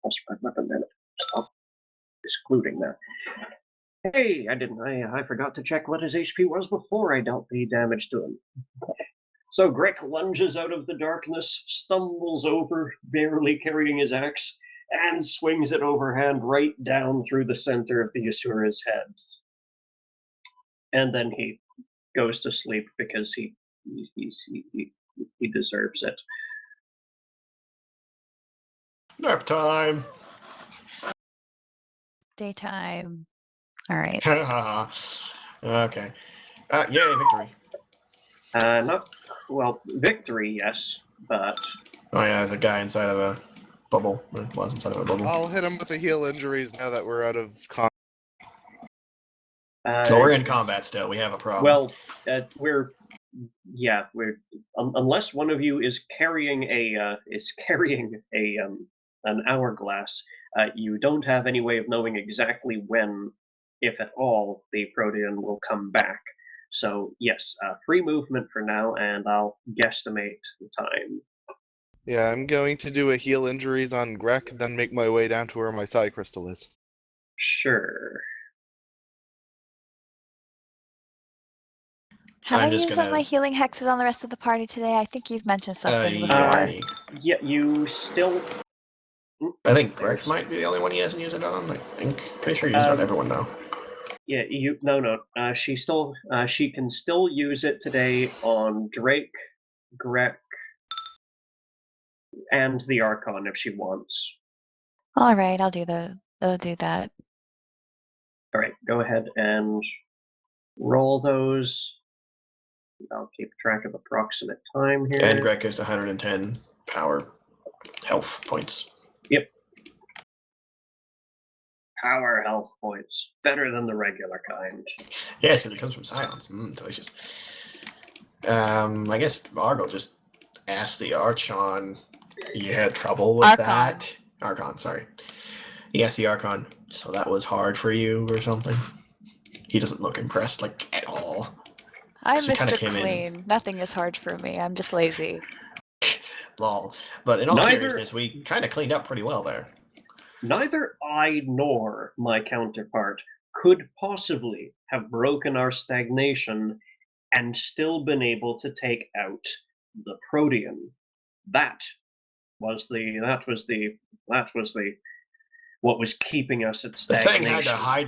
I'll spread weapon then. Stop excluding that. Hey, I forgot to check what his HP was before I dealt the damage to him. So Greg lunges out of the darkness, stumbles over, barely carrying his axe, and swings it overhand right down through the center of the Asura's head. And then he goes to sleep because he deserves it. Nap time. Daytime. All right. Okay. Yay, victory. Victory, yes, but Oh yeah, there's a guy inside of a bubble. It was inside of a bubble. I'll hit him with the heal injuries now that we're out of So we're in combat still. We have a problem. Well, unless one of you is carrying an hourglass, you don't have any way of knowing exactly when, if at all, the Protean will come back. So yes, free movement for now, and I'll guesstimate the time. Yeah, I'm going to do a heal injuries on Grek, then make my way down to where my psi crystal is. Sure. Have I used all my healing hexes on the rest of the party today? I think you've mentioned something before. Yeah, you still. I think Greg might be the only one he hasn't used it on. I think. Pretty sure he used it on everyone though. Yeah, no. She can still use it today on Drake, Greg, and the Archon if she wants. All right, I'll do that. All right, go ahead and roll those. I'll keep track of approximate time here. And Greg goes to 110 power health points. Yep. Power health points. Better than the regular kind. Yeah, because it comes from silence. Delicious. I guess Argo just asked the Archon. You had trouble with that? Archon, sorry. He asked the Archon, so that was hard for you or something? He doesn't look impressed, like, at all. I'm Mr. Clean. Nothing is hard for me. I'm just lazy. Lol. But in all seriousness, we kind of cleaned up pretty well there. Neither I nor my counterpart could possibly have broken our stagnation and still been able to take out the Protean. That was what was keeping us at stagnation. The thing had to hide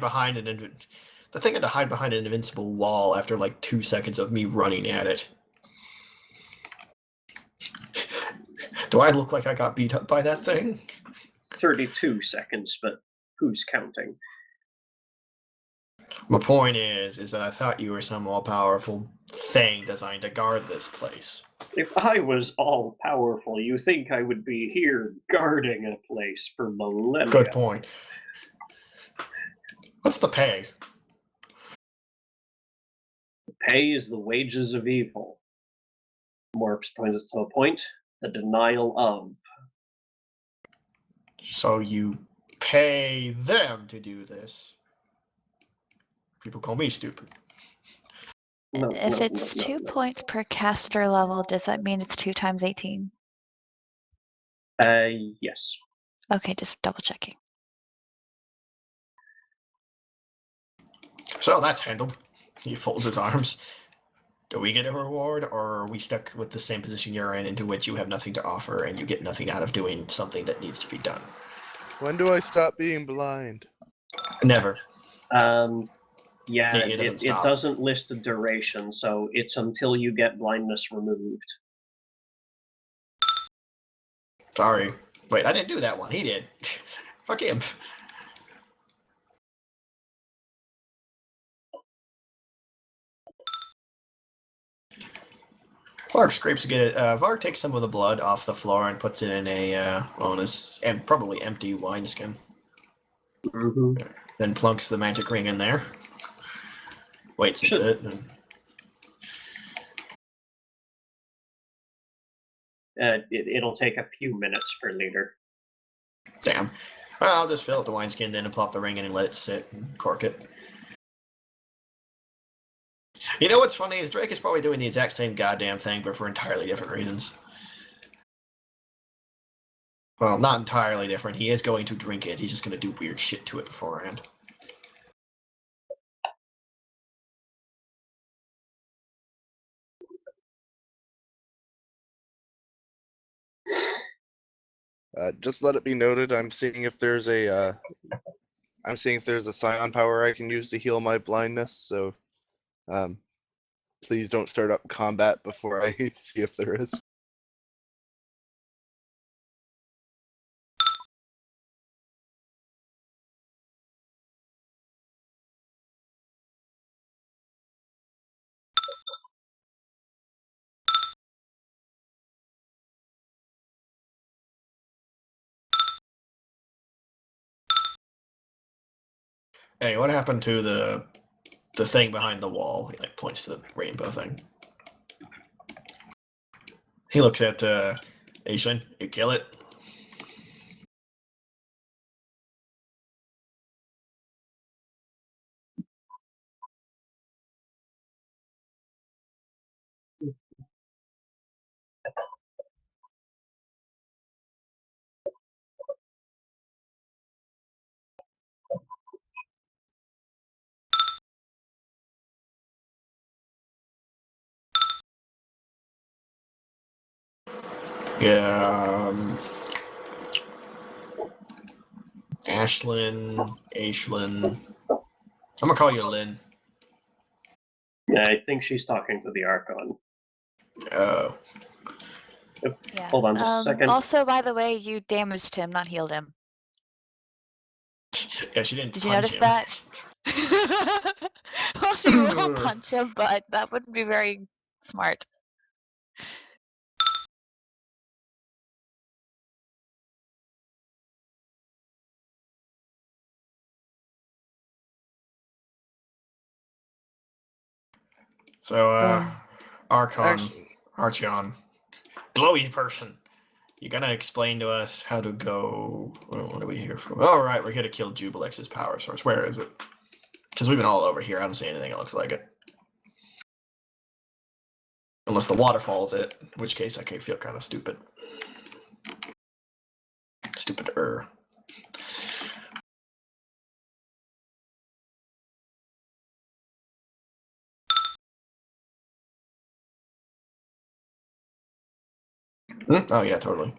behind an invincible wall after like 2 seconds of me running at it. Do I look like I got beat up by that thing? 32 seconds, but who's counting? My point is that I thought you were some all-powerful thing designed to guard this place. If I was all-powerful, you think I would be here guarding a place for millennia? Good point. What's the pay? The pay is the wages of evil. More to the point, the denial of. So you pay them to do this. People call me stupid. If it's 2 points per caster level, does that mean it's 2 times 18? Yes. Okay, just double checking. So that's handled. He folds his arms. Do we get a reward, or are we stuck with the same position you're in, into which you have nothing to offer and you get nothing out of doing something that needs to be done? When do I stop being blind? Never. Yeah, It doesn't it stop. doesn't list a duration, so it's until you get blindness removed. Sorry. Wait, I didn't do that one. He did. Fuck him. Varg scrapes Varg takes some of the blood off the floor and puts it in a and probably empty wineskin. Mm-hmm. Then plunks the magic ring in there. Waits a bit. It'll take a few minutes per liter. Damn. Well, I'll just fill up the wineskin then and plop the ring in and let it sit and cork it. You know what's funny is Drake is probably doing the exact same goddamn thing, but for entirely different reasons. Well, not entirely different. He is going to drink it. He's just going to do weird shit to it beforehand. Just let it be noted, I'm seeing if there's a scion power I can use to heal my blindness. So, please don't start up combat before I see if there is. Hey, what happened to the thing behind the wall? He like points to the rainbow thing. He looks at Aisling. You kill it. Yeah. Aisling. I'm gonna call you Lynn. I think she's talking to the Archon. Oh. Yeah. Hold on just a second. Also, by the way, you damaged him, not healed him. Yeah, she didn't. Did you punch notice him. that? Well, she will punch him, but that wouldn't be very smart. So, Archon, Actually, glowy person. You gotta explain to us how to go. What are we here for? All right, we're here to kill Jubilex's power source. Where is it? Because we've been all over here. I don't see anything that looks like it. Unless the waterfall's it, in which case I could feel kind of stupid. Stupider. Oh yeah, totally.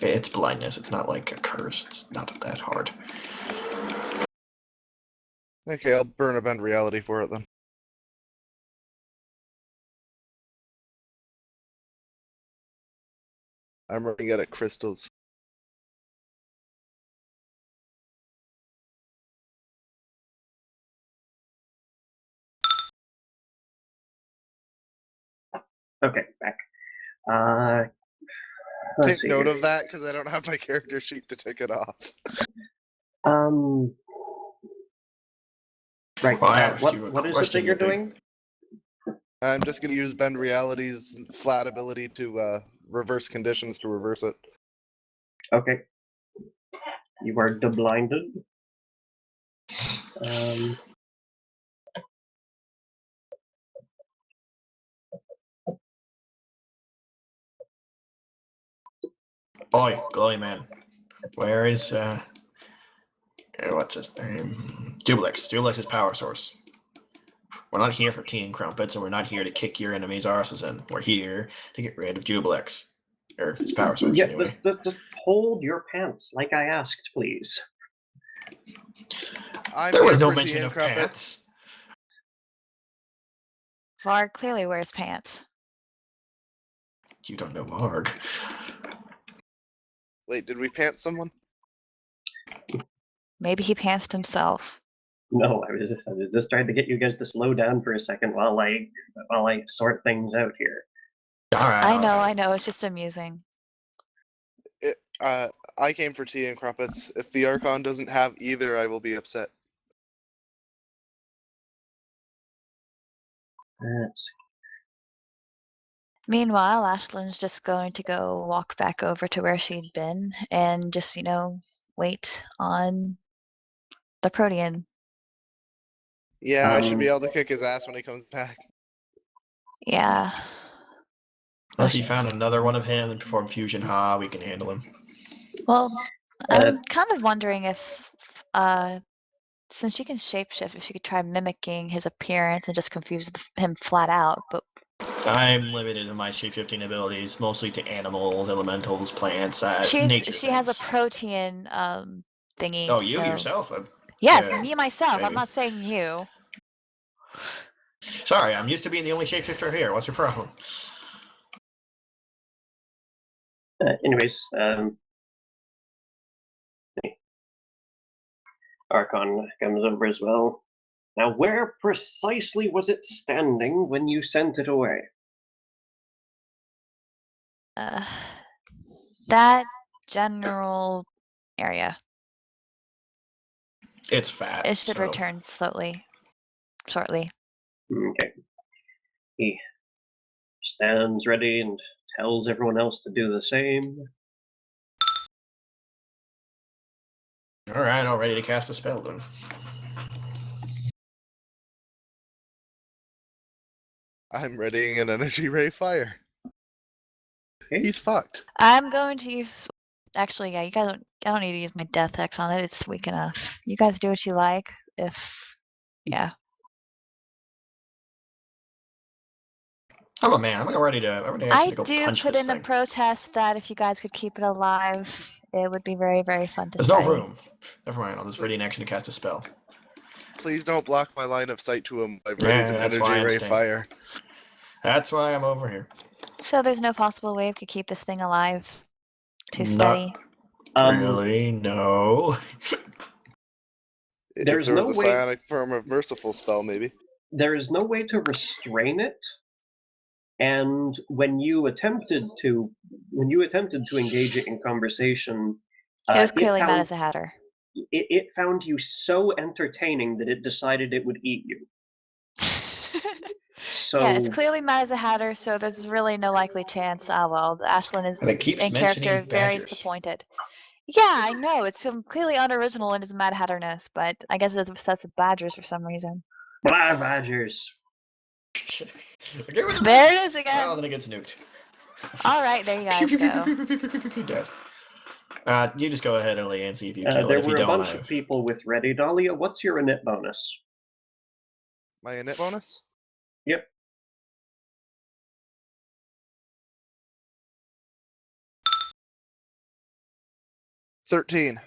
It's blindness. It's not like a curse. It's not that hard. okay, I'll burn a bend reality for it then. I'm running out of crystals. Okay, back. Take note of that because I don't have my character sheet to tick it off. Right. Well, I asked you a what is it that question, you're you big- doing? I'm just going to use Bend Reality's flat ability to reverse conditions to reverse it. Okay. You are blinded. Boy, glowy man. Where is what's his name? Jubilex. Jubilex's power source. We're not here for tea and crumpets, and we're not here to kick your enemy's arses in. We're here to get rid of Jubilex. or his power source Yeah, anyway. just hold your pants like I asked, please. I'm There here was no for tea mention and of crumpets. pants. Varg clearly wears pants. You don't know Marg. Wait, did we pant someone? Maybe he pantsed himself. No, I was just trying to get you guys to slow down for a second while I sort things out here. All right. I know. It's just amusing. I came for tea and crumpets. If the Archon doesn't have either, I will be upset. That's Meanwhile, Ashlyn's just going to go walk back over to where she'd been and just, wait on the Protean. Yeah, I should be able to kick his ass when he comes back. Yeah. Unless he found another one of him and performed fusion ha, we can handle him. Well, I'm kind of wondering if, since she can shapeshift, if she could try mimicking his appearance and just confuse him flat out. But I'm limited in my shapeshifting abilities, mostly to animals, elementals, plants, nature she has a things. Protean thingy. Oh, you so... yourself? Yes, Yeah, me myself. maybe. I'm not saying you. Sorry, I'm used to being the only shapeshifter here. What's your problem? anyways, Archon comes over as well. Now, where precisely was it standing when you sent it away? That general area. It's fat. It should so. return shortly. Okay. He stands ready and tells everyone else to do the same. All right, all ready to cast a spell then. I'm readying an energy ray fire. Okay. He's fucked. I'm going to use. Actually, yeah, you guys don't. I don't need to use my death hex on it. It's weak enough. You guys do what you like. Yeah. I'm a man. I'm ready to I actually go do punch put this in a thing. protest that if you guys could keep it alive, it would be very, very fun to There's study. no room. Never mind. I'll just ready in action to cast a spell. Please don't block my line of sight to him. I've Yeah, readied an that's why energy I'm ray staying. fire. That's why I'm over here. So there's no possible way we could keep this thing alive to Not study. really, no. If There's there was no a way. psionic form of merciful spell, maybe. There is no way to restrain it. And when you attempted to engage it in conversation, It was clearly mad as a hatter. it found you so entertaining that it decided it would eat you. So yeah, it's clearly mad as a hatter, so there's really no likely chance. Well, Ashlyn is And it keeps in character mentioning very badgers. disappointed. Yeah, I know, it's clearly unoriginal in its mad hatterness, but I guess it's obsessed with badgers for some reason. blah badgers. There it is again. Oh, then it gets nuked. Alright, there you guys go. Dead. You just go ahead, Ellie, and see if you kill There it. If were you a don't, bunch of people with ready. Dahlia, what's your init bonus? My init bonus? Yep. $13.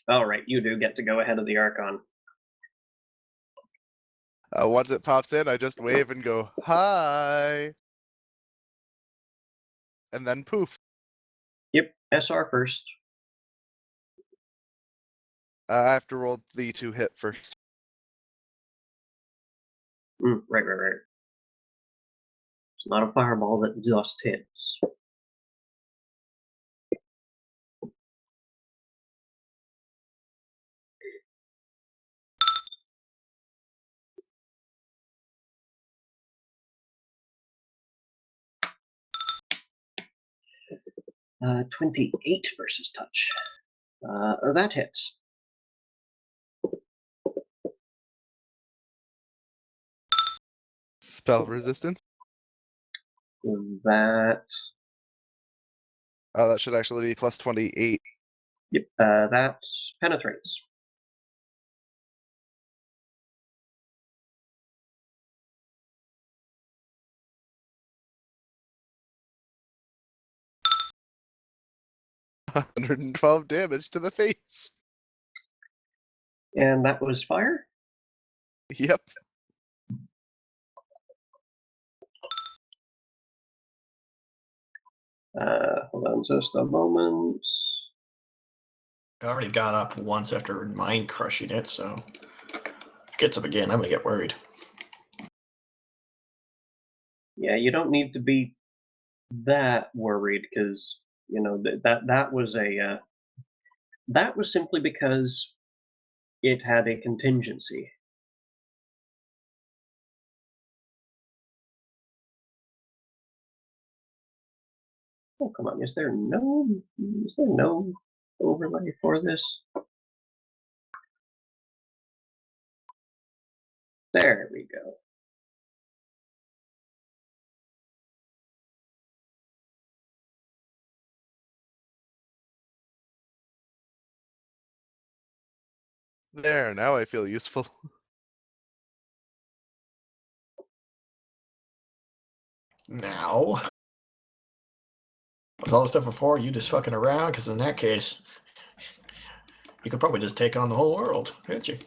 All right, you do get to go ahead of the Archon. Once it pops in, I just wave and go, hi! And then poof. Yep, SR first. I have to roll the 2 hit first. Right. It's not a fireball that just hits. Uh, 28 versus touch. That hits. Spell resistance? That. That should actually be plus 28. Yep, that penetrates. 112 damage to the face. And that was fire? Yep. Hold on just a moment. I already got up once after mind crushing it, so if it gets up again, I'm gonna get worried. Yeah, you don't need to be that worried because you know that was a that was simply because it had a contingency. Oh come on, is there no overlay for this? There we go. There, now I feel useful. Now, with all the stuff before, you just fucking around, because in that case, you could probably just take on the whole world, couldn't you?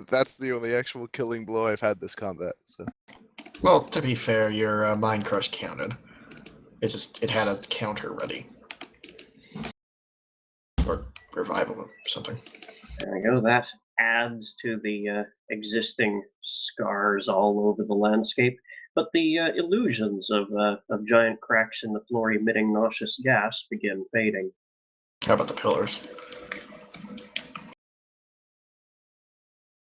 That's the only actual killing blow I've had this combat. So Well, to be fair, your mind crush counted. It's just it had a counter ready, or revival or something. There we go. That adds to the existing scars all over the landscape. But the illusions of giant cracks in the floor emitting nauseous gas begin fading. How about the pillars?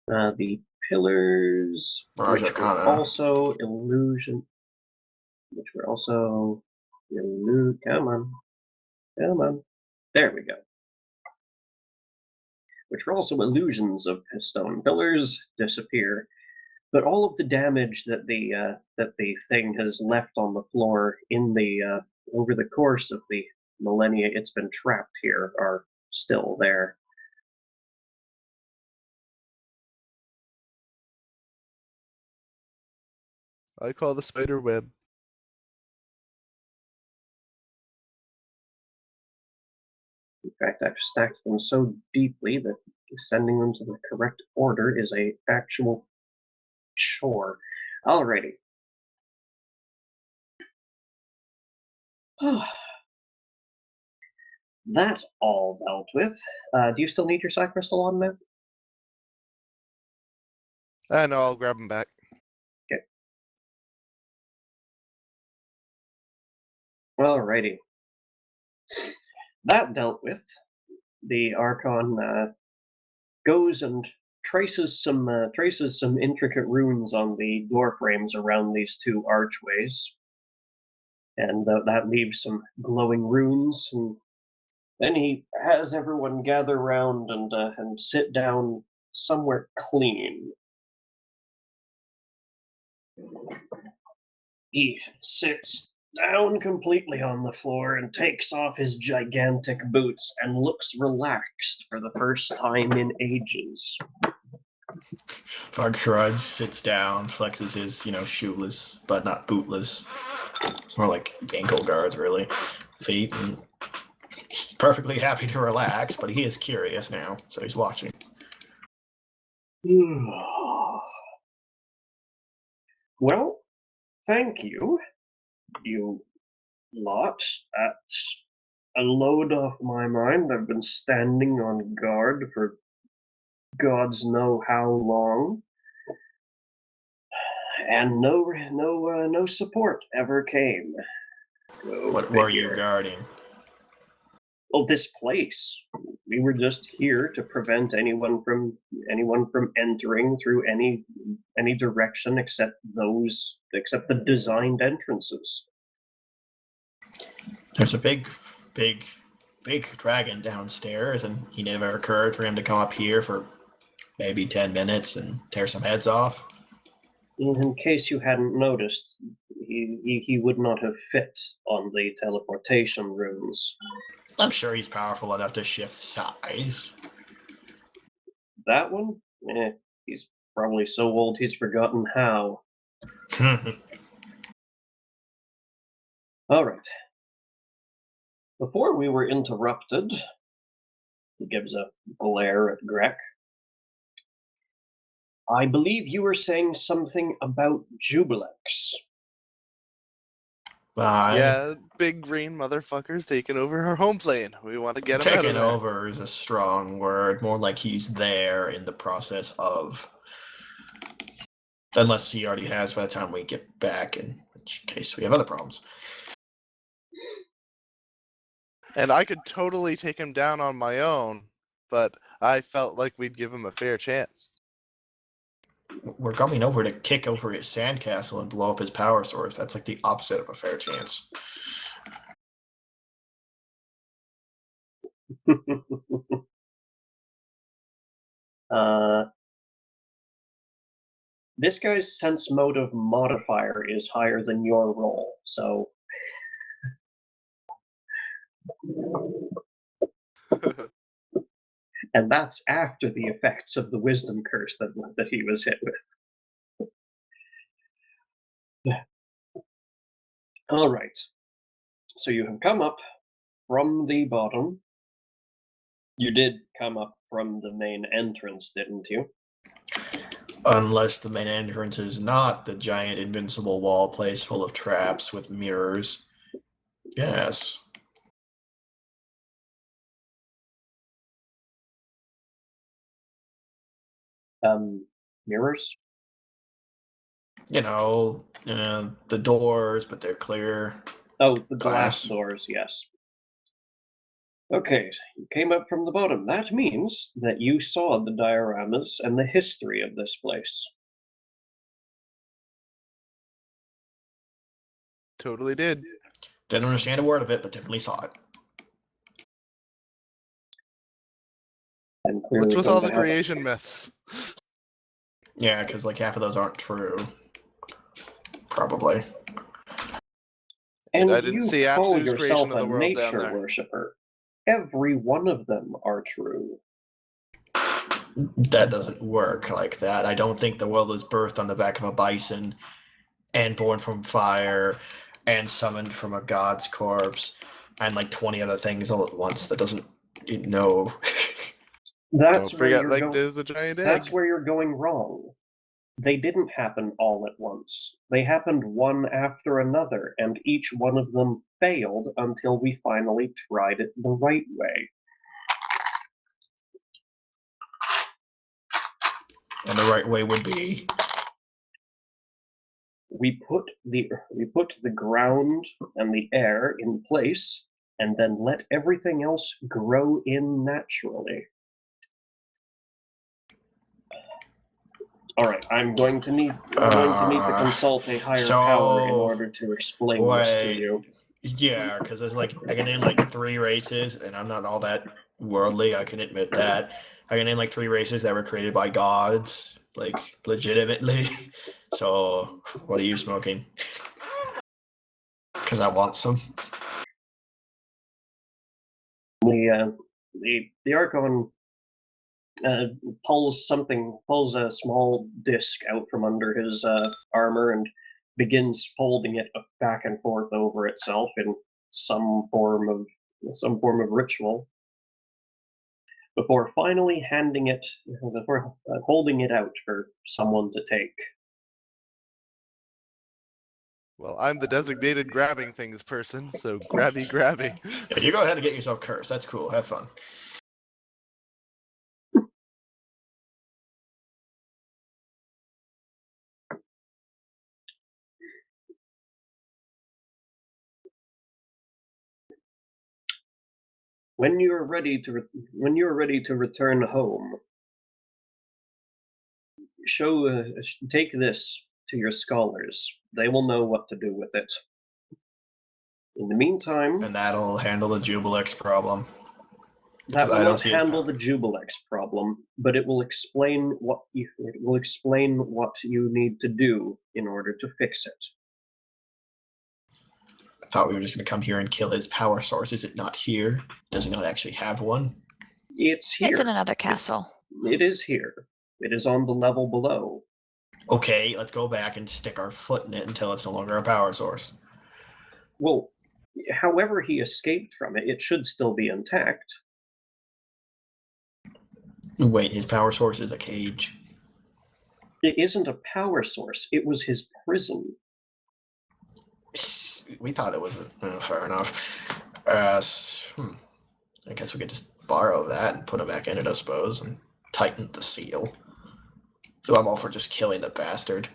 The pillars, Mirage which were Arcana. also illusion, which were also come on, there we go. Which were also illusions of stone pillars disappear, but all of the damage that the thing has left on the floor in the over the course of the millennia it's been trapped here are still there. I call the spider web. In fact, I've stacked them so deeply that sending them to the correct order is a actual chore. Alrighty. That all dealt with. Do you still need your Psi Crystal on now? No, I'll grab him back. Okay. Alrighty. That dealt with. The Archon goes and traces some intricate runes on the door frames around these two archways, and that leaves some glowing runes. And then he has everyone gather round and sit down somewhere clean. He sits down completely on the floor and takes off his gigantic boots and looks relaxed for the first time in ages. Bug shrugs, sits down, flexes his, shoeless, but not bootless. More like ankle guards, really. Feet. And he's perfectly happy to relax, but he is curious now, so he's watching. Well, thank you, you lot. That's a load off my mind. I've been standing on guard for gods know how long, and no support ever came. What were you guarding? Well, this place. We were just here to prevent anyone from entering through any direction except the designed entrances. There's a big dragon downstairs, and he never occurred for him to come up here for maybe 10 minutes and tear some heads off. In case you hadn't noticed, he would not have fit on the teleportation runes. I'm sure he's powerful enough to shift size. That one? He's probably so old he's forgotten how. All right. Before we were interrupted, he gives a glare at Grek. I believe you were saying something about Jubilex. Yeah, big green motherfucker's taking over her home plane. We want to get him out of Taking there. over is a strong word. More like he's there in the process of. Unless he already has by the time we get back, in which case we have other problems. And I could totally take him down on my own, but I felt like we'd give him a fair chance. We're coming over to kick over his sandcastle and blow up his power source. That's like the opposite of a fair chance. This guy's sense motive modifier is higher than your roll, so and that's after the effects of the wisdom curse that he was hit with. All right. So you have come up from the bottom. You did come up from the main entrance, didn't you? Unless the main entrance is not the giant invincible wall place full of traps with mirrors. Yes. Mirrors? You know, the doors, but they're clear. Oh, the glass Glass. doors, yes. Okay, you came up from the bottom. That means that you saw the dioramas and the history of this place. Totally did. Didn't understand a word of it, but definitely saw it. What's with all the creation myths? Yeah, because like half of those aren't true. Probably. And I didn't you see call Apsu's creation yourself of the a world down nature there. worshipper. Every one of them are true. That doesn't work like that. I don't think the world was birthed on the back of a bison and born from fire and summoned from a god's corpse and like 20 other things all at once. That doesn't, no. That's Don't where forget, you're like, going. there's the giant egg. That's where you're going wrong. They didn't happen all at once. They happened one after another, and each one of them failed until we finally tried it the right way. And the right way would be? We put the ground and the air in place, and then let everything else grow in naturally. All right, I'm going to need to consult a higher power in order to explain this to you. Yeah, because there's like I can name like 3 races, and I'm not all that worldly. I can admit that. I can name like 3 races that were created by gods, like legitimately. So, what are you smoking? Because I want some. The Archon pulls a small disc out from under his armor and begins folding it back and forth over itself in some form of ritual, before finally holding it out for someone to take. Well, I'm the designated grabbing things person, so grabby. Yeah, you go ahead and get yourself cursed. That's cool. Have fun. When you're ready to return home, take this to your scholars. They will know what to do with it. In the meantime, And that'll handle the Jubilex problem. that will not handle the Jubilex problem, but it will explain what you need to do in order to fix it. I thought we were just going to come here and kill his power source. Is it not here? Does he not actually have one? It's here. It's in another castle. It is here. It is on the level below. Okay, let's go back and stick our foot in it until it's no longer a power source. Well, However he escaped from it, it should still be intact. Wait, his power source is a cage. It isn't a power source. It was his prison. We thought it was fair enough. I guess we could just borrow that and put it back in it, I suppose, and tighten the seal. So I'm all for just killing the bastard.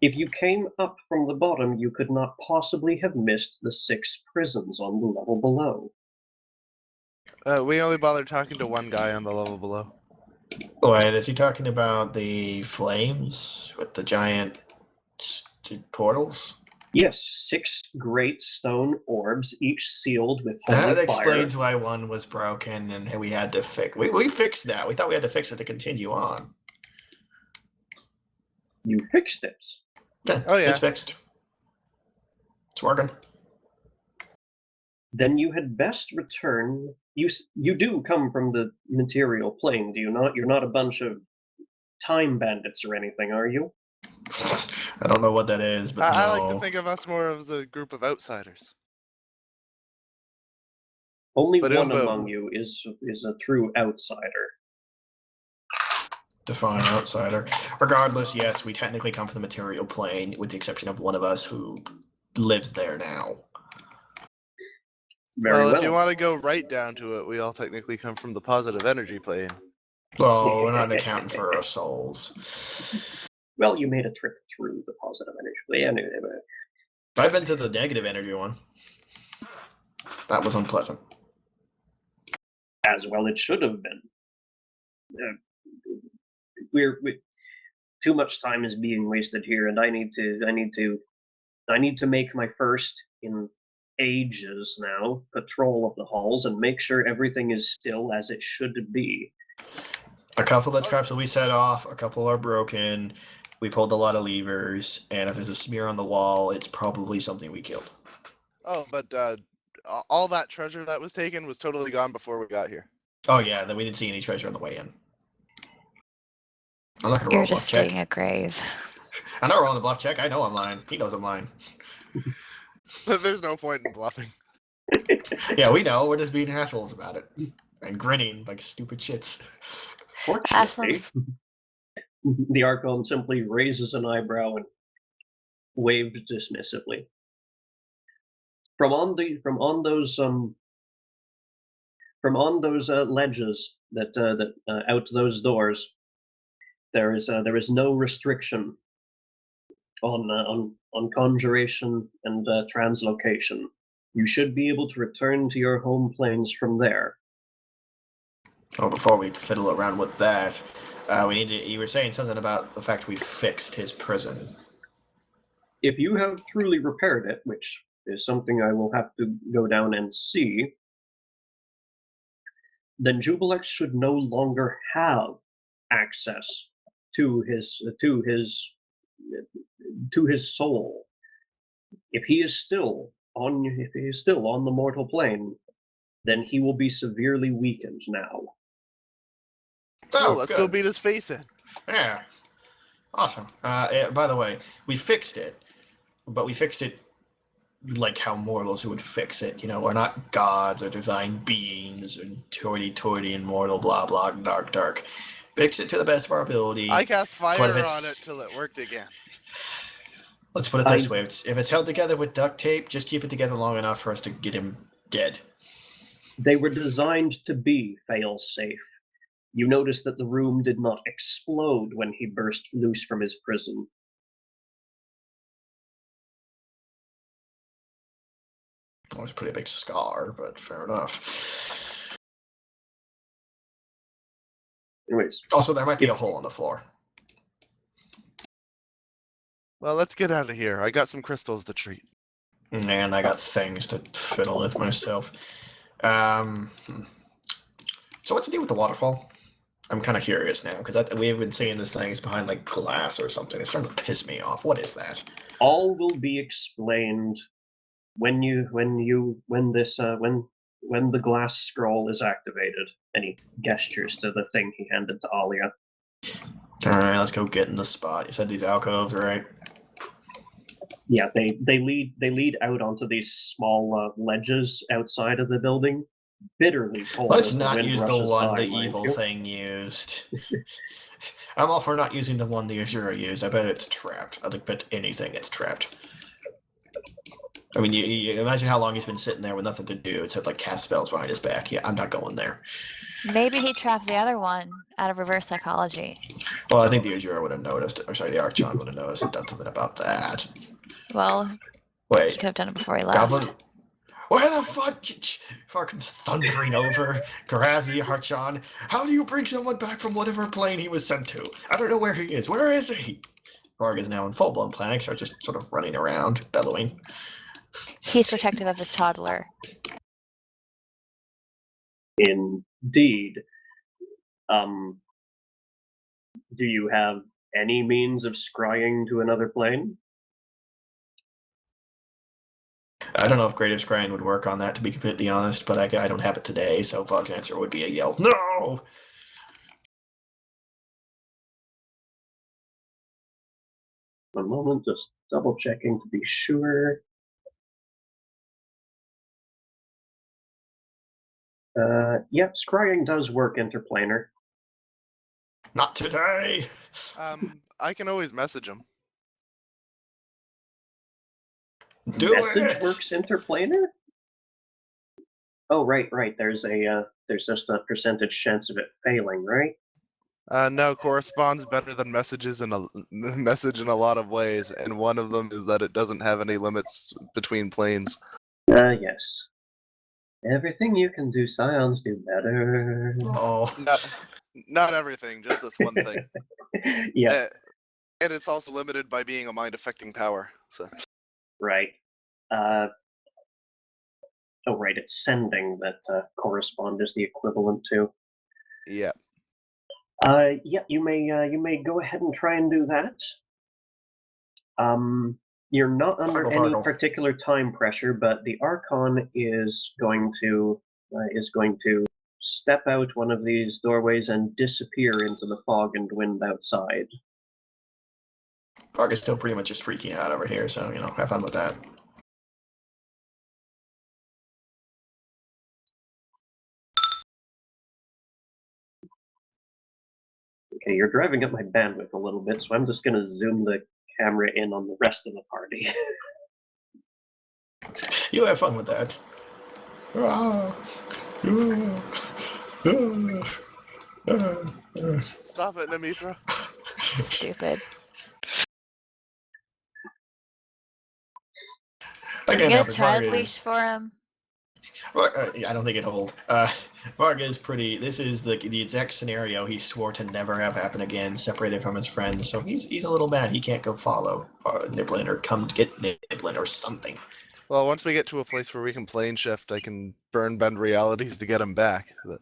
If you came up from the bottom, you could not possibly have missed the 6 prisons on the level below. We only bothered talking to one guy on the level below. Wait, is he talking about the flames with the giant portals? Yes, 6 great stone orbs, each sealed with holy fire. That explains why one was broken and we had to fix. We fixed that. We thought we had to fix it to continue on. You fixed it. Yeah, Oh, yeah. It's fixed. It's working. Then you had best return. You do come from the material plane, do you not? You're not a bunch of time bandits or anything, are you? I don't know what that is, but I no. like to think of us more as a group of outsiders. Only But one among you is a true outsider. Define outsider. Regardless, yes, we technically come from the material plane, with the exception of one of us who lives there now. Very well. If you want to go right down to it, we all technically come from the positive energy plane. Well, we're not accounting for our souls. Well, you made a trip through the positive energy. Anyway, I've been to the negative energy one. That was unpleasant. as well it should have been. We're too much time is being wasted here, and I need to make my first in ages now patrol of the halls and make sure everything is still as it should be. A couple of the traps that we set off, a couple are broken. We pulled a lot of levers, and if there's a smear on the wall, it's probably something we killed. Oh, but all that treasure that was taken was totally gone before we got here. Oh yeah, then we didn't see any treasure on the way in. I'm not gonna roll You're a bluff just check. digging a grave. I'm not rolling a bluff check. I know I'm lying. He knows I'm lying. There's no point in bluffing. Yeah, we know. We're just being assholes about it and grinning like stupid shits. Fortunately, the Archon simply raises an eyebrow and waved dismissively. From on those ledges that out those doors, there is no restriction on conjuration and translocation. You should be able to return to your home planes from there. Oh, before we fiddle around with that, we need to. You were saying something about the fact we fixed his prison. If you have truly repaired it, which is something I will have to go down and see, then Jubilex should no longer have access to his soul. If he is still on the mortal plane, then he will be severely weakened now. Cool, let's go beat his face in. Yeah. Awesome. By the way, we fixed it, but we fixed it like how mortals would fix it. You know, we're not gods or divine beings and toity immortal, blah blah, dark. Fix it to the best of our ability. I cast fire on it till it worked again. Let's put it this way: if it's held together with duct tape, just keep it together long enough for us to get him dead. They were designed to be fail-safe. You notice that the room did not explode when he burst loose from his prison. Well, it was a pretty big scar, but fair enough. Anyways. Also, there might be a hole in the floor. Well, let's get out of here. I got some crystals to treat. And I got things to fiddle with myself. So what's the deal with the waterfall? I'm kind of curious now, because we have been seeing this thing is behind like glass or something. It's starting to piss me off. What is that? All will be explained when the glass scroll is activated. And he gestures to the thing he handed to Alia. All right, let's go get in the spot. You said these alcoves, right? Yeah, they lead out onto these small ledges outside of the building, bitterly cold Let's as the not wind use the rushes one by, the mind evil you. thing used. I'm all for not using the one the Asura used. I bet it's trapped. I bet anything it's trapped. I mean, you imagine how long he's been sitting there with nothing to do except like cast spells behind his back. Yeah, I'm not going there. Maybe he trapped the other one out of reverse psychology. Well, I think the Asura would have noticed. Or sorry, the Archon would have noticed and done something about that. Well, he Wait, could have done it before he left. Goblin? Where the fuck? Fucking thundering over, grabs the Archon. How do you bring someone back from whatever plane he was sent to? I don't know where he is. Where is he? Varg is now in full-blown panic, so just sort of running around, bellowing. He's protective of his toddler. Indeed. Do you have any means of scrying to another plane? I don't know if Greater Scrying would work on that, to be completely honest, but I don't have it today, so Varg's answer would be a yell, no! One moment, just double checking to be sure. Yeah, scrying does work interplanar. Not today! I can always message him. Do Message it! works interplanar? Oh, right. There's just a percentage chance of it failing, right? No, corresponds better than message in a lot of ways, and one of them is that it doesn't have any limits between planes. Yes. Everything you can do, Scions do better. Oh. Not everything, just this one thing. Yeah, And it's also limited by being a mind-affecting power. So. right. Oh, right. It's sending that correspond is the equivalent to. Yeah. Yeah. You may go ahead and try and do that. You're not under any Fargle. particular time pressure, but the Archon is going to step out one of these doorways and disappear into the fog and wind outside. Varg is still pretty much just freaking out over here, so, have fun with that. Okay, you're driving up my bandwidth a little bit, so I'm just going to zoom the camera in on the rest of the party. You have fun with that. Stop it, Nemithra. Stupid. Again, Get a Albert, child Varg leash is... for him. I don't think it'll hold. Varg is pretty... This is the exact scenario he swore to never have happen again, separated from his friends, so he's a little mad. He can't go follow Niblin or come to get Niblin or something. Well, once we get to a place where we can plane shift, I can bend realities to get him back. But...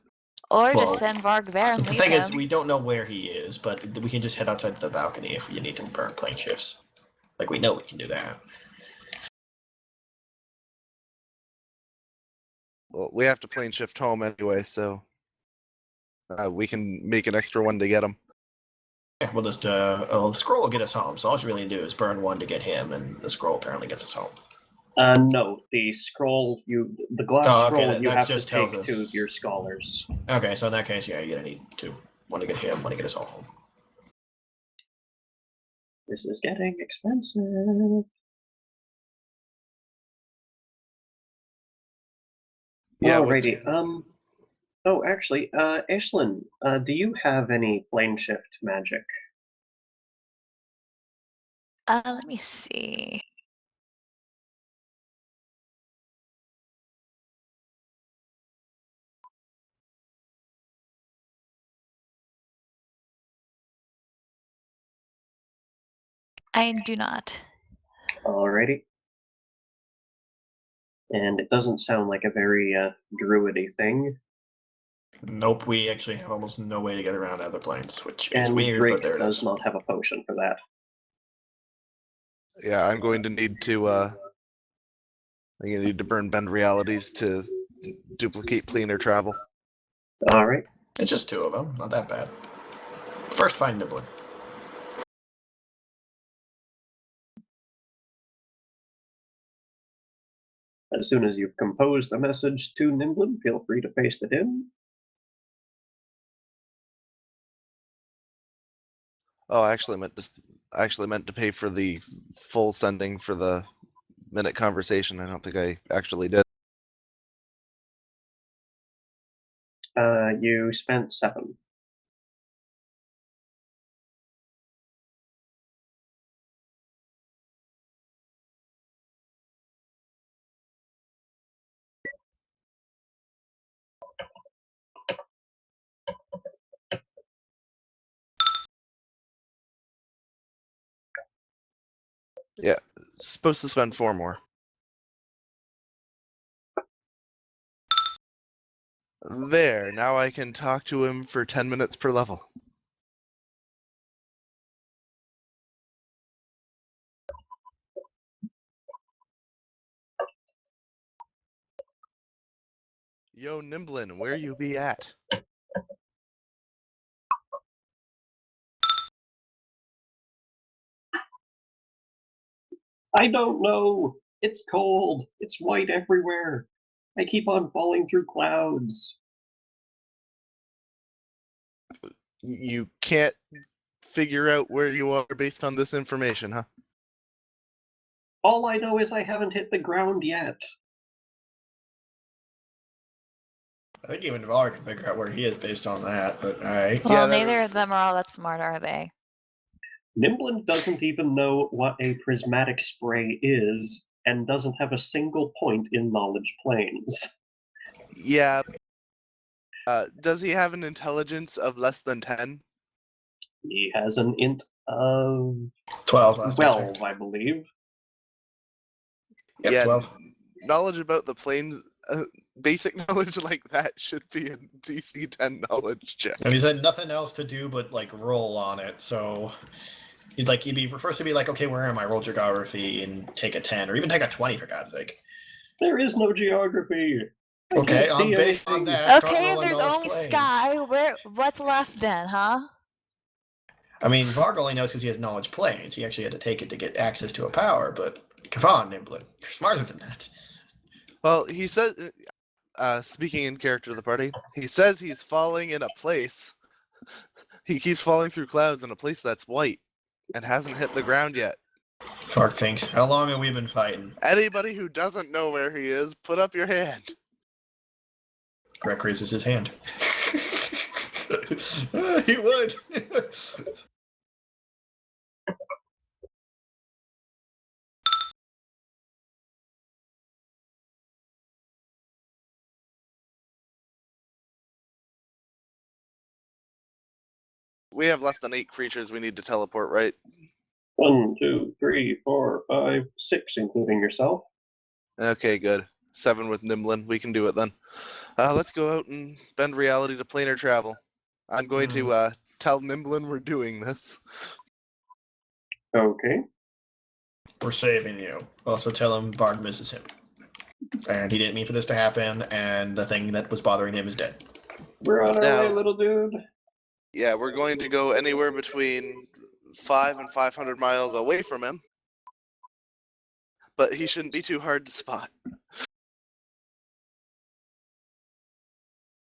Or Well, just send Varg there and The leave thing is, him. we don't know where he is, but we can just head outside the balcony if you need to burn plane shifts. Like, we know we can do that. Well, we have to plane shift home anyway, so we can make an extra one to get him. Yeah, we'll just, the scroll will get us home, so all you really need to do is burn one to get him, and the scroll apparently gets us home. No, the scroll, the glass scroll you have to take to your scholars. Okay, so in that case, yeah, you're gonna need two. One to get him, one to get us all home. This is getting expensive. Yeah. Alrighty. Oh, actually, Aislinn, do you have any plane shift magic? Let me see. I do not. Alrighty. And it doesn't sound like a very druidy thing. Nope, we actually have almost no way to get around other planes, which is And weird, Drake but there it does is. not have a potion for that. Yeah, I'm going to need to bend realities to duplicate planar travel. Alright. It's just two of them, not that bad. First, find Niblin. As soon as you've composed a message to Nimblin, feel free to paste it in. Oh, I actually meant to pay for the full sending for the minute conversation. I don't think I actually did. You spent 7. Yeah, supposed to spend 4 more. There, now I can talk to him for 10 minutes per level. Yo, Nimblin, where you be at? I don't know. It's cold. It's white everywhere. I keep on falling through clouds. You can't figure out where you are based on this information, huh? All I know is I haven't hit the ground yet. I think even Var can figure out where he is based on that, but alright. Well, that- neither of them are all that smart, are they? Nimblin doesn't even know what a prismatic spray is and doesn't have a single point in knowledge planes. Yeah. Does he have an intelligence of less than 10? He has an int of 12 last I 12, checked. I believe. Yep, Yeah, 12. knowledge about the planes, basic knowledge like that should be a DC 10 knowledge check. And he's had nothing else to do but like roll on it, so he'd be first to be like, okay, where am I? Roll geography and take a 10, or even take a 20 for God's sake. There is no geography. I Okay, can't see based on anything. that, start Okay, if rolling there's those only planes. sky, what's left then, huh? I mean, Varg only knows because he has knowledge planes. He actually had to take it to get access to a power, but come on, Nimblin. You're smarter than that. Well, he says, speaking in character of the party, he says he's falling in a place. He keeps falling through clouds in a place that's white and hasn't hit the ground yet. Varg thinks, how long have we been fighting? Anybody who doesn't know where he is, put up your hand. Greg raises his hand. He would. We have less than 8 creatures we need to teleport, right? 1, 2, 3, 4, 5, 6, including yourself. Okay, good. 7 with Nimblin. We can do it then. Let's go out and bend reality to planar travel. I'm going to tell Nimblin we're doing this. Okay. We're saving you. Also tell him Varg misses him. And he didn't mean for this to happen, and the thing that was bothering him is dead. We're on our Now- way, little dude. Yeah, we're going to go anywhere between 5 and 500 miles away from him. But he shouldn't be too hard to spot.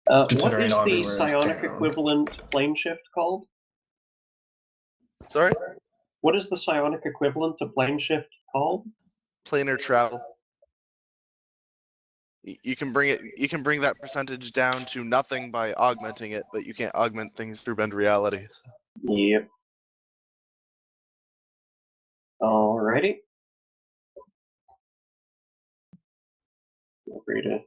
What Considering is all the everywhere is psionic down. equivalent plane shift called? Sorry? What is the psionic equivalent to plane shift called? Planar travel. You can bring it. You can bring that percentage down to nothing by augmenting it, but you can't augment things through bend reality. Yep. Alrighty. Feel free to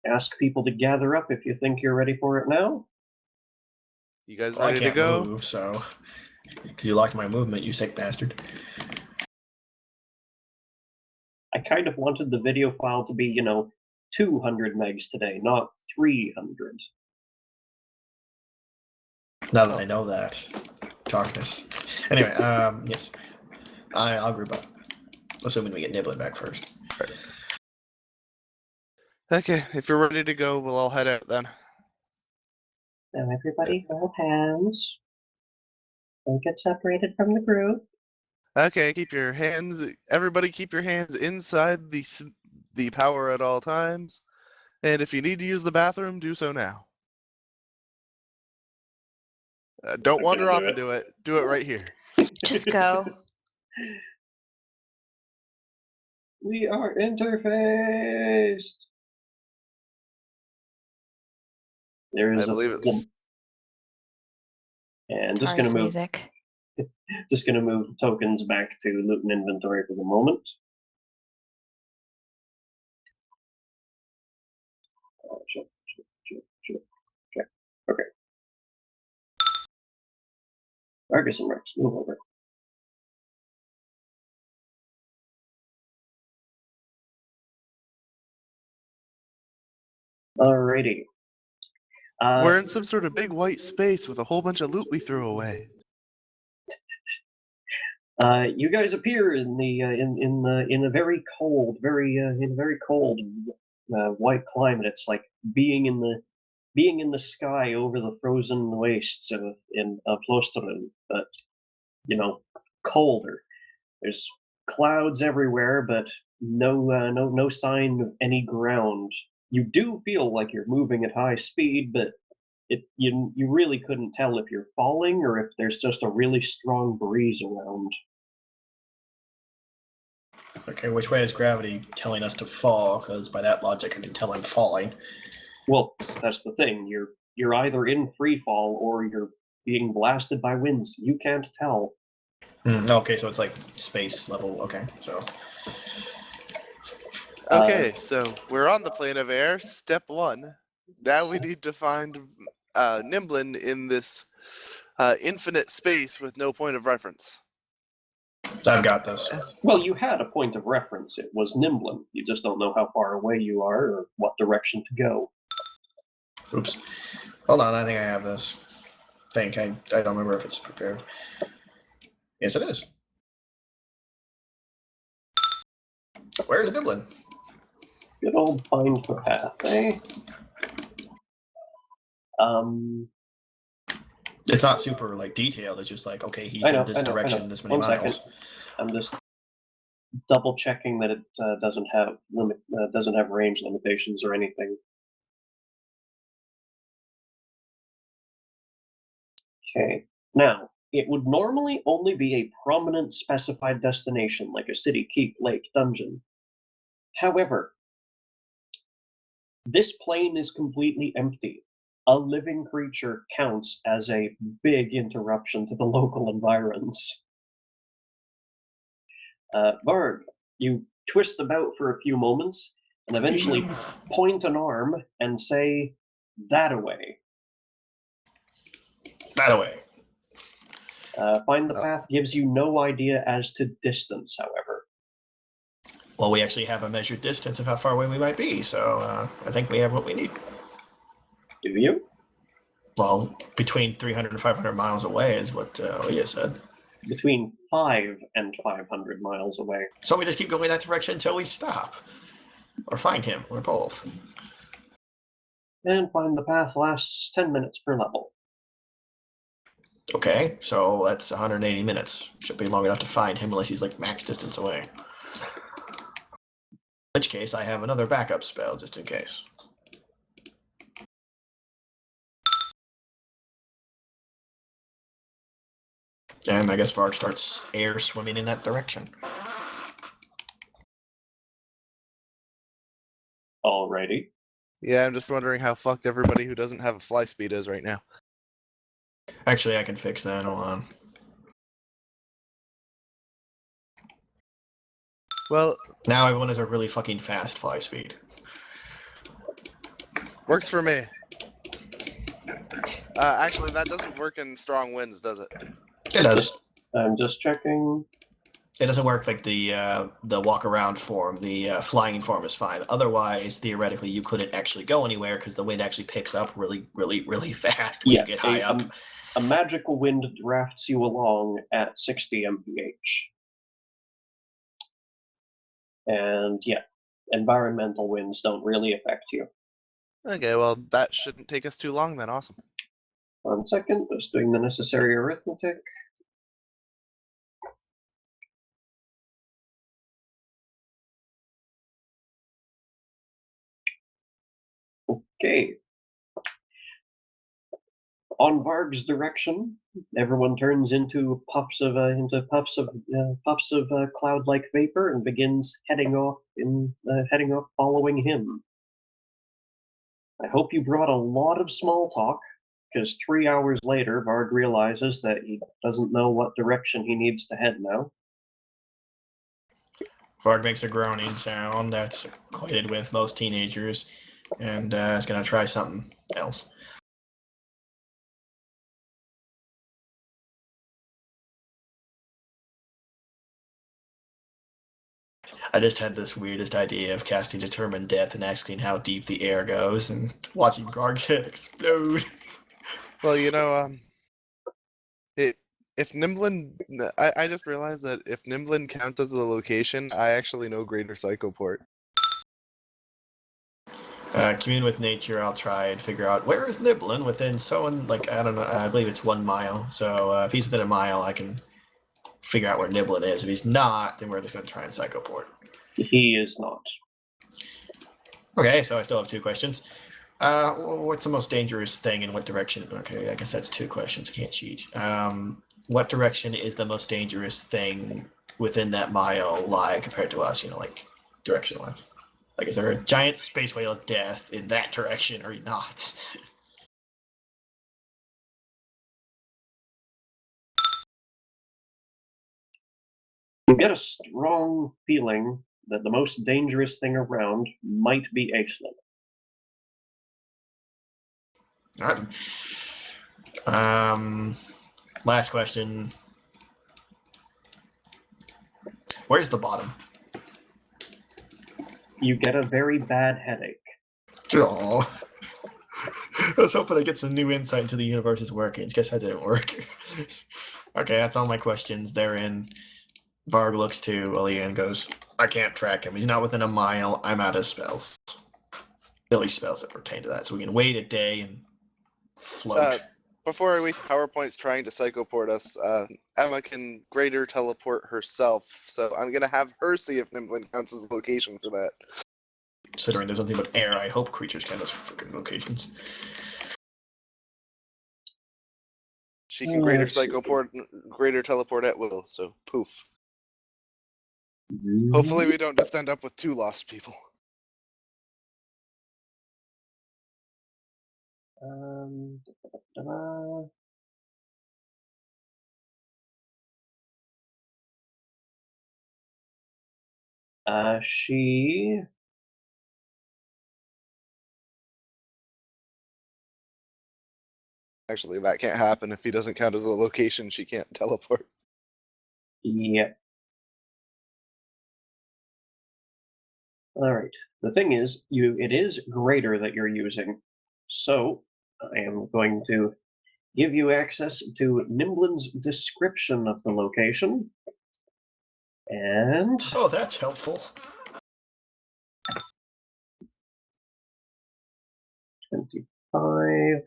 ask people to gather up if you think you're ready for it now. You guys Well, I ready to can't go? move, so... Because you locked my movement, you sick bastard. I kind of wanted the video file to be, 200 megs today, not 300. Now that I know that. Darkness. Anyway, yes. I'll group up. Assuming we get Niblin back first. Okay, if you're ready to go, we'll all head out then. Now everybody hold hands. Don't get separated from the group. Okay, keep your hands. Everybody, keep your hands inside the power at all times. And if you need to use the bathroom, do so now. Don't wander off and do it. Do it right here. Just go. We are interfaced. There I is believe it's. and just Cars gonna move. music. Just gonna move tokens back to loot and inventory for the moment. Check. Okay. Argus and Rex, move over. Alrighty. We're in some sort of big white space with a whole bunch of loot we threw away. You guys appear in the in a very cold, white climate. It's like being in the sky over the frozen wastes of Hlosterin, but colder. There's clouds everywhere, but no sign of any ground. You do feel like you're moving at high speed, but you really couldn't tell if you're falling or if there's just a really strong breeze around. Okay, which way is gravity telling us to fall? Because by that logic, I can tell I'm falling. Well, that's the thing. You're either in free fall or you're being blasted by winds. You can't tell. Okay, so it's like space level. Okay, so. Okay, so we're on the plane of air. Step 1. Now we need to find Nimblin in this infinite space with no point of reference. I've got this. Well, you had a point of reference. It was Nimblin. You just don't know how far away you are or what direction to go. Oops. Hold on, I think I have this. I don't remember if it's prepared. Yes, it is. Where's Nimblin? Good old find the path, eh? It's not super detailed. It's just like, okay, he's in this direction, this many miles. 1 second. I'm just double checking that it doesn't have range limitations or anything. Okay. Now, it would normally only be a prominent specified destination, like a city, keep, lake, dungeon. However, this plane is completely empty. A living creature counts as a big interruption to the local environs. Bard, you twist about for a few moments and eventually point an arm and say, "That away." That away. Find the path gives you no idea as to distance, however. Well, we actually have a measured distance of how far away we might be, so I think we have what we need. Do you? Well, between 300 and 500 miles away is what Leah said. Between 5 and 500 miles away. So we just keep going that direction until we stop. Or find him, or both. And find the path lasts 10 minutes per level. Okay, so that's 180 minutes. Should be long enough to find him unless he's max distance away. In which case, I have another backup spell just in case. And I guess Varg starts air swimming in that direction. Alrighty. Yeah, I'm just wondering how fucked everybody who doesn't have a fly speed is right now. Actually, I can fix that. Hold on. Well, now everyone has a really fucking fast fly speed. Works for me. Actually, that doesn't work in strong winds, does it? It does. I'm just checking. It doesn't work like the walk around form. The flying form is fine. Otherwise, theoretically, you couldn't actually go anywhere because the wind actually picks up really, really, really fast when you get high up. A magical wind drafts you along at 60 mph. And yeah, environmental winds don't really affect you. Okay, well, that shouldn't take us too long then. Awesome. 1 second, just doing the necessary arithmetic. Okay. On Varg's direction, everyone turns into puffs of cloud-like vapor and begins heading off following him. I hope you brought a lot of small talk, because 3 hours later, Varg realizes that he doesn't know what direction he needs to head now. Varg makes a groaning sound that's equated with most teenagers, and is going to try something else. I just had this weirdest idea of casting Determined Death and asking how deep the air goes and watching Varg's head explode. Well, if Nimblin, I just realized that if Nimblin counts as a location, I actually know Greater Psychoport. Commune with nature, I'll try and figure out where is Nimblin within I don't know, I believe it's 1 mile. So if he's within a mile, I can figure out where Nimblin is. If he's not, then we're just going to try and Psychoport. He is not. Okay, so I still have 2 questions. What's the most dangerous thing in what direction? Okay, I guess that's 2 questions. I can't cheat. What direction is the most dangerous thing within that mile lie compared to us? Direction-wise. Like, is there a giant space whale of death in that direction or not? You get a strong feeling that the most dangerous thing around might be Aislinn. All right. Last question. Where's the bottom? You get a very bad headache. Oh. I was hoping I get some new insight into the universe's workings. Guess that didn't work. Okay, that's all my questions. They're in. Varg looks to Aaliyah and goes, I can't track him. He's not within a mile. I'm out of spells. At least spells that pertain to that. So we can wait a day and float. Before I waste PowerPoints trying to Psychoport us, Emma can Greater Teleport herself. So I'm going to have her see if Nimblin counts as a location for that. Considering there's nothing but air, I hope creatures count as freaking locations. She can Greater Psychoport, Greater Teleport at will, so poof. Hopefully we don't just end up with 2 lost people. She Actually, that can't happen. If he doesn't count as a location, she can't teleport. Yep. All right. The thing is, it is greater that you're using. So I am going to give you access to Nimblin's description of the location. And Oh, that's helpful. 25.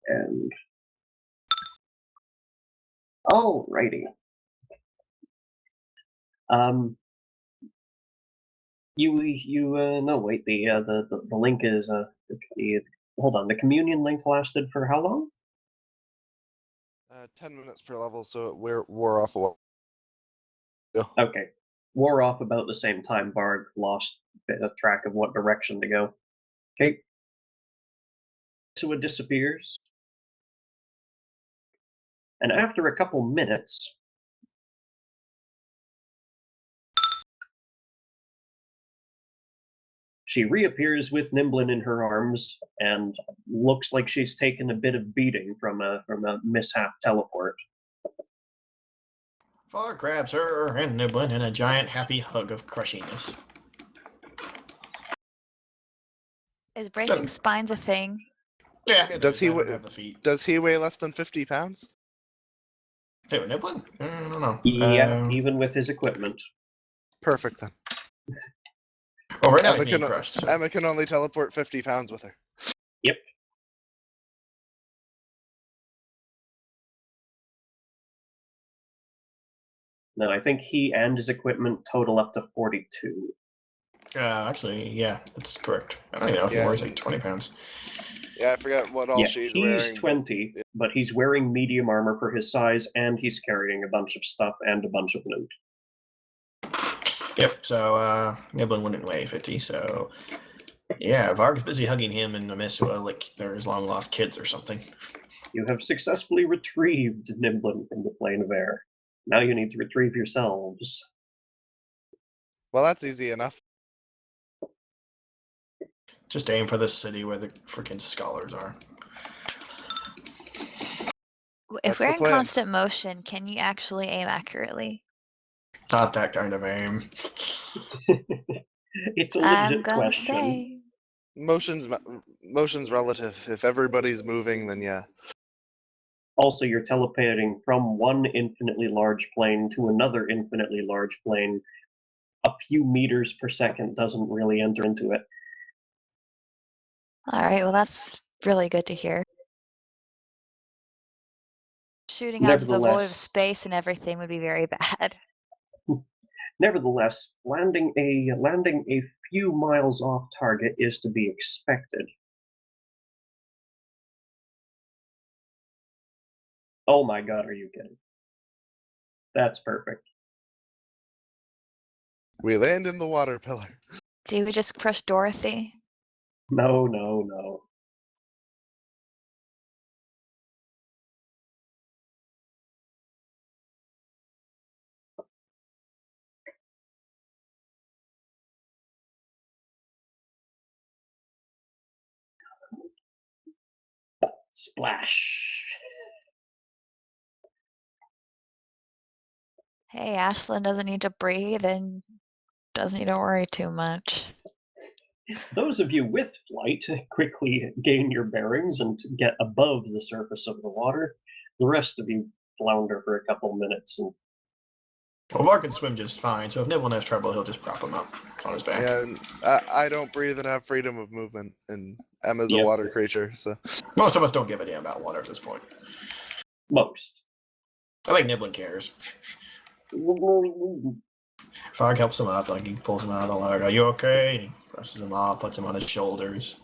And alrighty. No, wait. The link is hold on. The communion link lasted for how long? 10 minutes per level, so it wore off a while. Okay, wore off about the same time Varg lost track of what direction to go. Okay, so it disappears, and after a couple minutes, she reappears with Nimblin in her arms and looks like she's taken a bit of beating from a mishap teleport. Varg grabs her and Nimblin in a giant happy hug of crushiness. Is breaking spines a thing? Yeah. Does he have the feet? Does he weigh less than 50 pounds? Hey, Niblin? I don't know. Yeah, even with his equipment. Perfect then. Well, right now Emma he's being can, crushed. So. Emma can only teleport 50 pounds with her. Yep. Then I think he and his equipment total up to 42. Actually, yeah, that's correct. I don't even know if he Yeah, weighs like 20 pounds. Yeah, I forgot what all Yeah, she's he's wearing. 20, but he's wearing medium armor for his size, and he's carrying a bunch of stuff and a bunch of loot. Yep, so Niblin wouldn't weigh 50, so yeah, Varg's busy hugging him and Amisua like they're his long-lost kids or something. You have successfully retrieved Nimblin from the plane of air. Now you need to retrieve yourselves. Well, that's easy enough. Just aim for the city where the freaking scholars are. If That's we're the in plan. constant motion, can you actually aim accurately? Not that kind of aim. It's a I'm legit gonna question. say. Motion's relative. If everybody's moving, then yeah. Also, you're teleporting from one infinitely large plane to another infinitely large plane. A few meters per second doesn't really enter into it. All right, well, that's really good to hear. Shooting out of the void of Nevertheless, space and everything would be very bad. nevertheless, landing a few miles off target is to be expected. Oh my god, are you kidding? That's perfect. We land in the water pillar. Do we just crush Dorothy? No, no, no. Splash. Hey, Ashlyn doesn't need to breathe and doesn't need to worry too much. Those of you with flight quickly gain your bearings and get above the surface of the water. The rest of you flounder for a couple minutes. And Well, Varg can swim just fine, so if Niblin has trouble, he'll just prop him up on his back. Yeah, I don't breathe and have freedom of movement, and Emma's a Yep. water creature, so. Most of us don't give a damn about water at this point. most. I think Niblin cares. Varg helps him up, like he pulls him out of the water. Are you okay? And he brushes him off, puts him on his shoulders.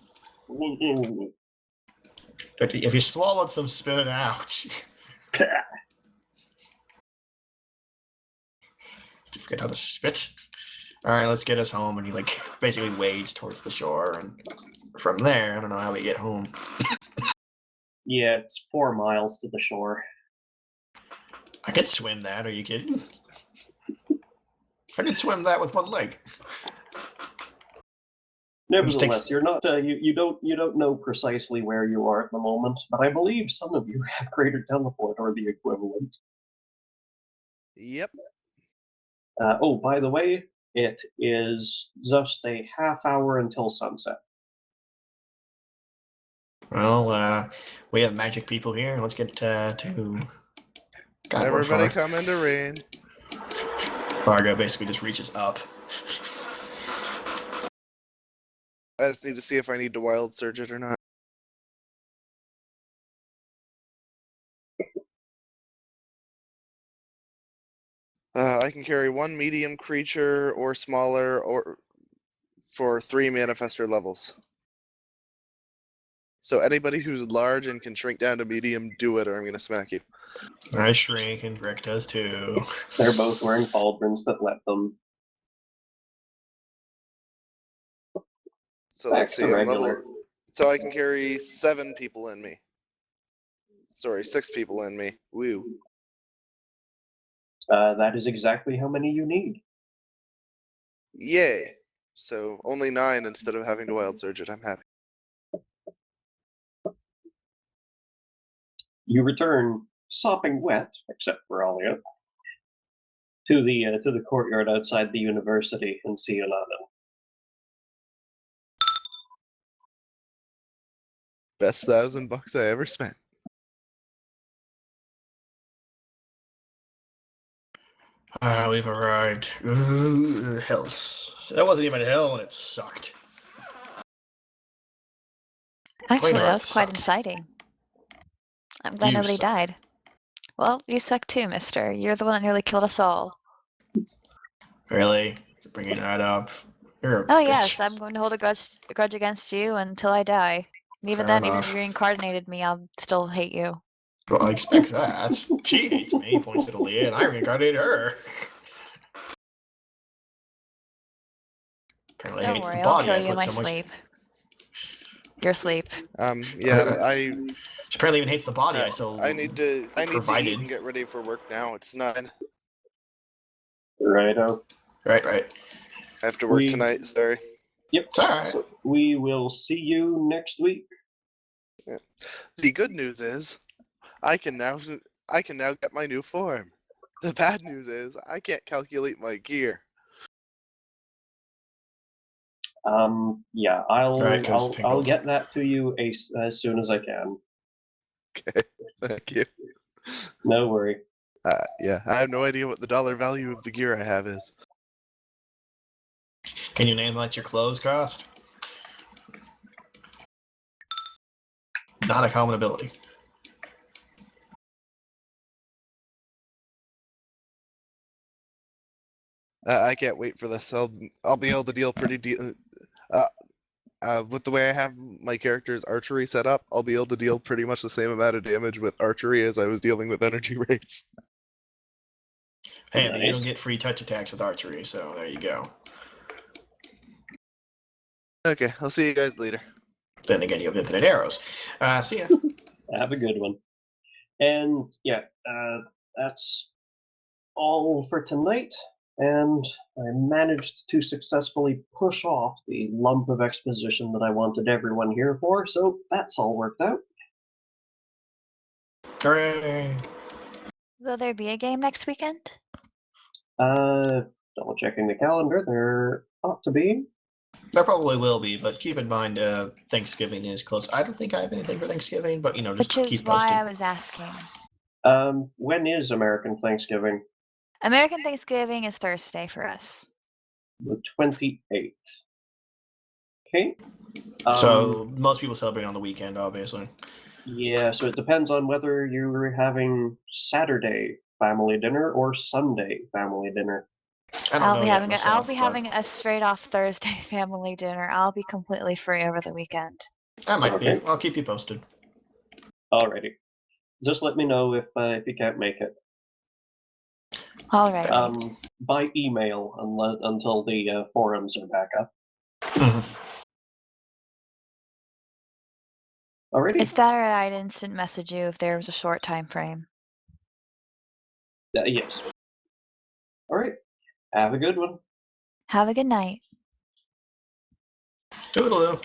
If you swallowed some, spit it out. Did you forget how to spit? All right, let's get us home. And he like basically wades towards the shore, and from there, I don't know how we get home. Yeah, it's 4 miles to the shore. I could swim that. Are you kidding? I could swim that with one leg. Nevertheless, you're not you don't know precisely where you are at the moment, but I believe some of you have greater teleport or the equivalent. Yep. Oh, by the way, it is just a half hour until sunset. Well, we have magic people here. Let's get to. God, Everybody come into rain. Fargo basically just reaches up. I just need to see if I need to wild surge it or not. I can carry one medium creature or smaller or for 3 manifester levels. So anybody who's large and can shrink down to medium, do it or I'm going to smack you. I shrink and Rick does too. They're both wearing pauldrons that let them. So Back let's to see. I'm regular. level. So I can carry 7 people in me. Sorry, 6 people in me. Woo. That is exactly how many you need. Yay. So only 9 instead of having to wild surge it. I'm happy. You return sopping wet, except for Alia, to the courtyard outside the university in Seoladen. Best $1,000 I ever spent. We've arrived. Ooh, hell. That wasn't even hell, and it sucked. Actually, Plain that Earth was quite sucks. exciting. I'm glad You nobody suck. died. Well, you suck too, mister. You're the one that nearly killed us all. Really? You're bringing that up? You're a Oh bitch. yes, I'm going to hold a grudge against you until I die. And even Fair then, even if enough. you reincarnated me, I'll still hate you. Well, I expect that. She hates me, points to Leah, and I reincarnated her. Apparently Don't hates worry, the I'll body kill I you in put my so much. sleep. Your sleep. Yeah, She apparently even hates the body I need to provided. eat and get ready for work now. It's 9. Righto. Right. I have to work tonight. Sorry. Yep. It's alright. So we will see you next week. The good news is, I can now get my new form. The bad news is, I can't calculate my gear. Yeah, I'll Right, 'cause I'll Tingle- get that to you as soon as I can. Okay, thank you. No worry. Yeah, I have no idea what the dollar value of the gear I have is. Can you name what your clothes cost? Not a common ability. I can't wait for this. I'll be able to deal pretty with the way I have my character's archery set up, I'll be able to deal pretty much the same amount of damage with archery as I was dealing with energy rays. Hey, but you don't Nice. get free touch attacks with archery, so there you go. Okay, I'll see you guys later. Then again, you have infinite arrows. See ya. Have a good one. And yeah, that's all for tonight. And I managed to successfully push off the lump of exposition that I wanted everyone here for, so that's all worked out. Hooray. Will there be a game next weekend? Double checking the calendar, there ought to be. There probably will be, but keep in mind Thanksgiving is close. I don't think I have anything for Thanksgiving, but just Which is keep why posted. I was asking. When is American Thanksgiving? American Thanksgiving is Thursday for us. The 28th. Okay. So most people celebrate on the weekend, obviously. Yeah, so it depends on whether you're having Saturday family dinner or Sunday family dinner. I don't know yet myself. I'll be having a straight off Thursday family dinner. I'll be completely free over the weekend. I might Okay. be. I'll keep you posted. Alrighty. Just let me know if you can't make it. Alrighty. By email until the forums are back up. Alrighty. Is that or I'd instant message you if there was a short time frame. Yes. Alright. Have a good one. Have a good night. Toodaloo.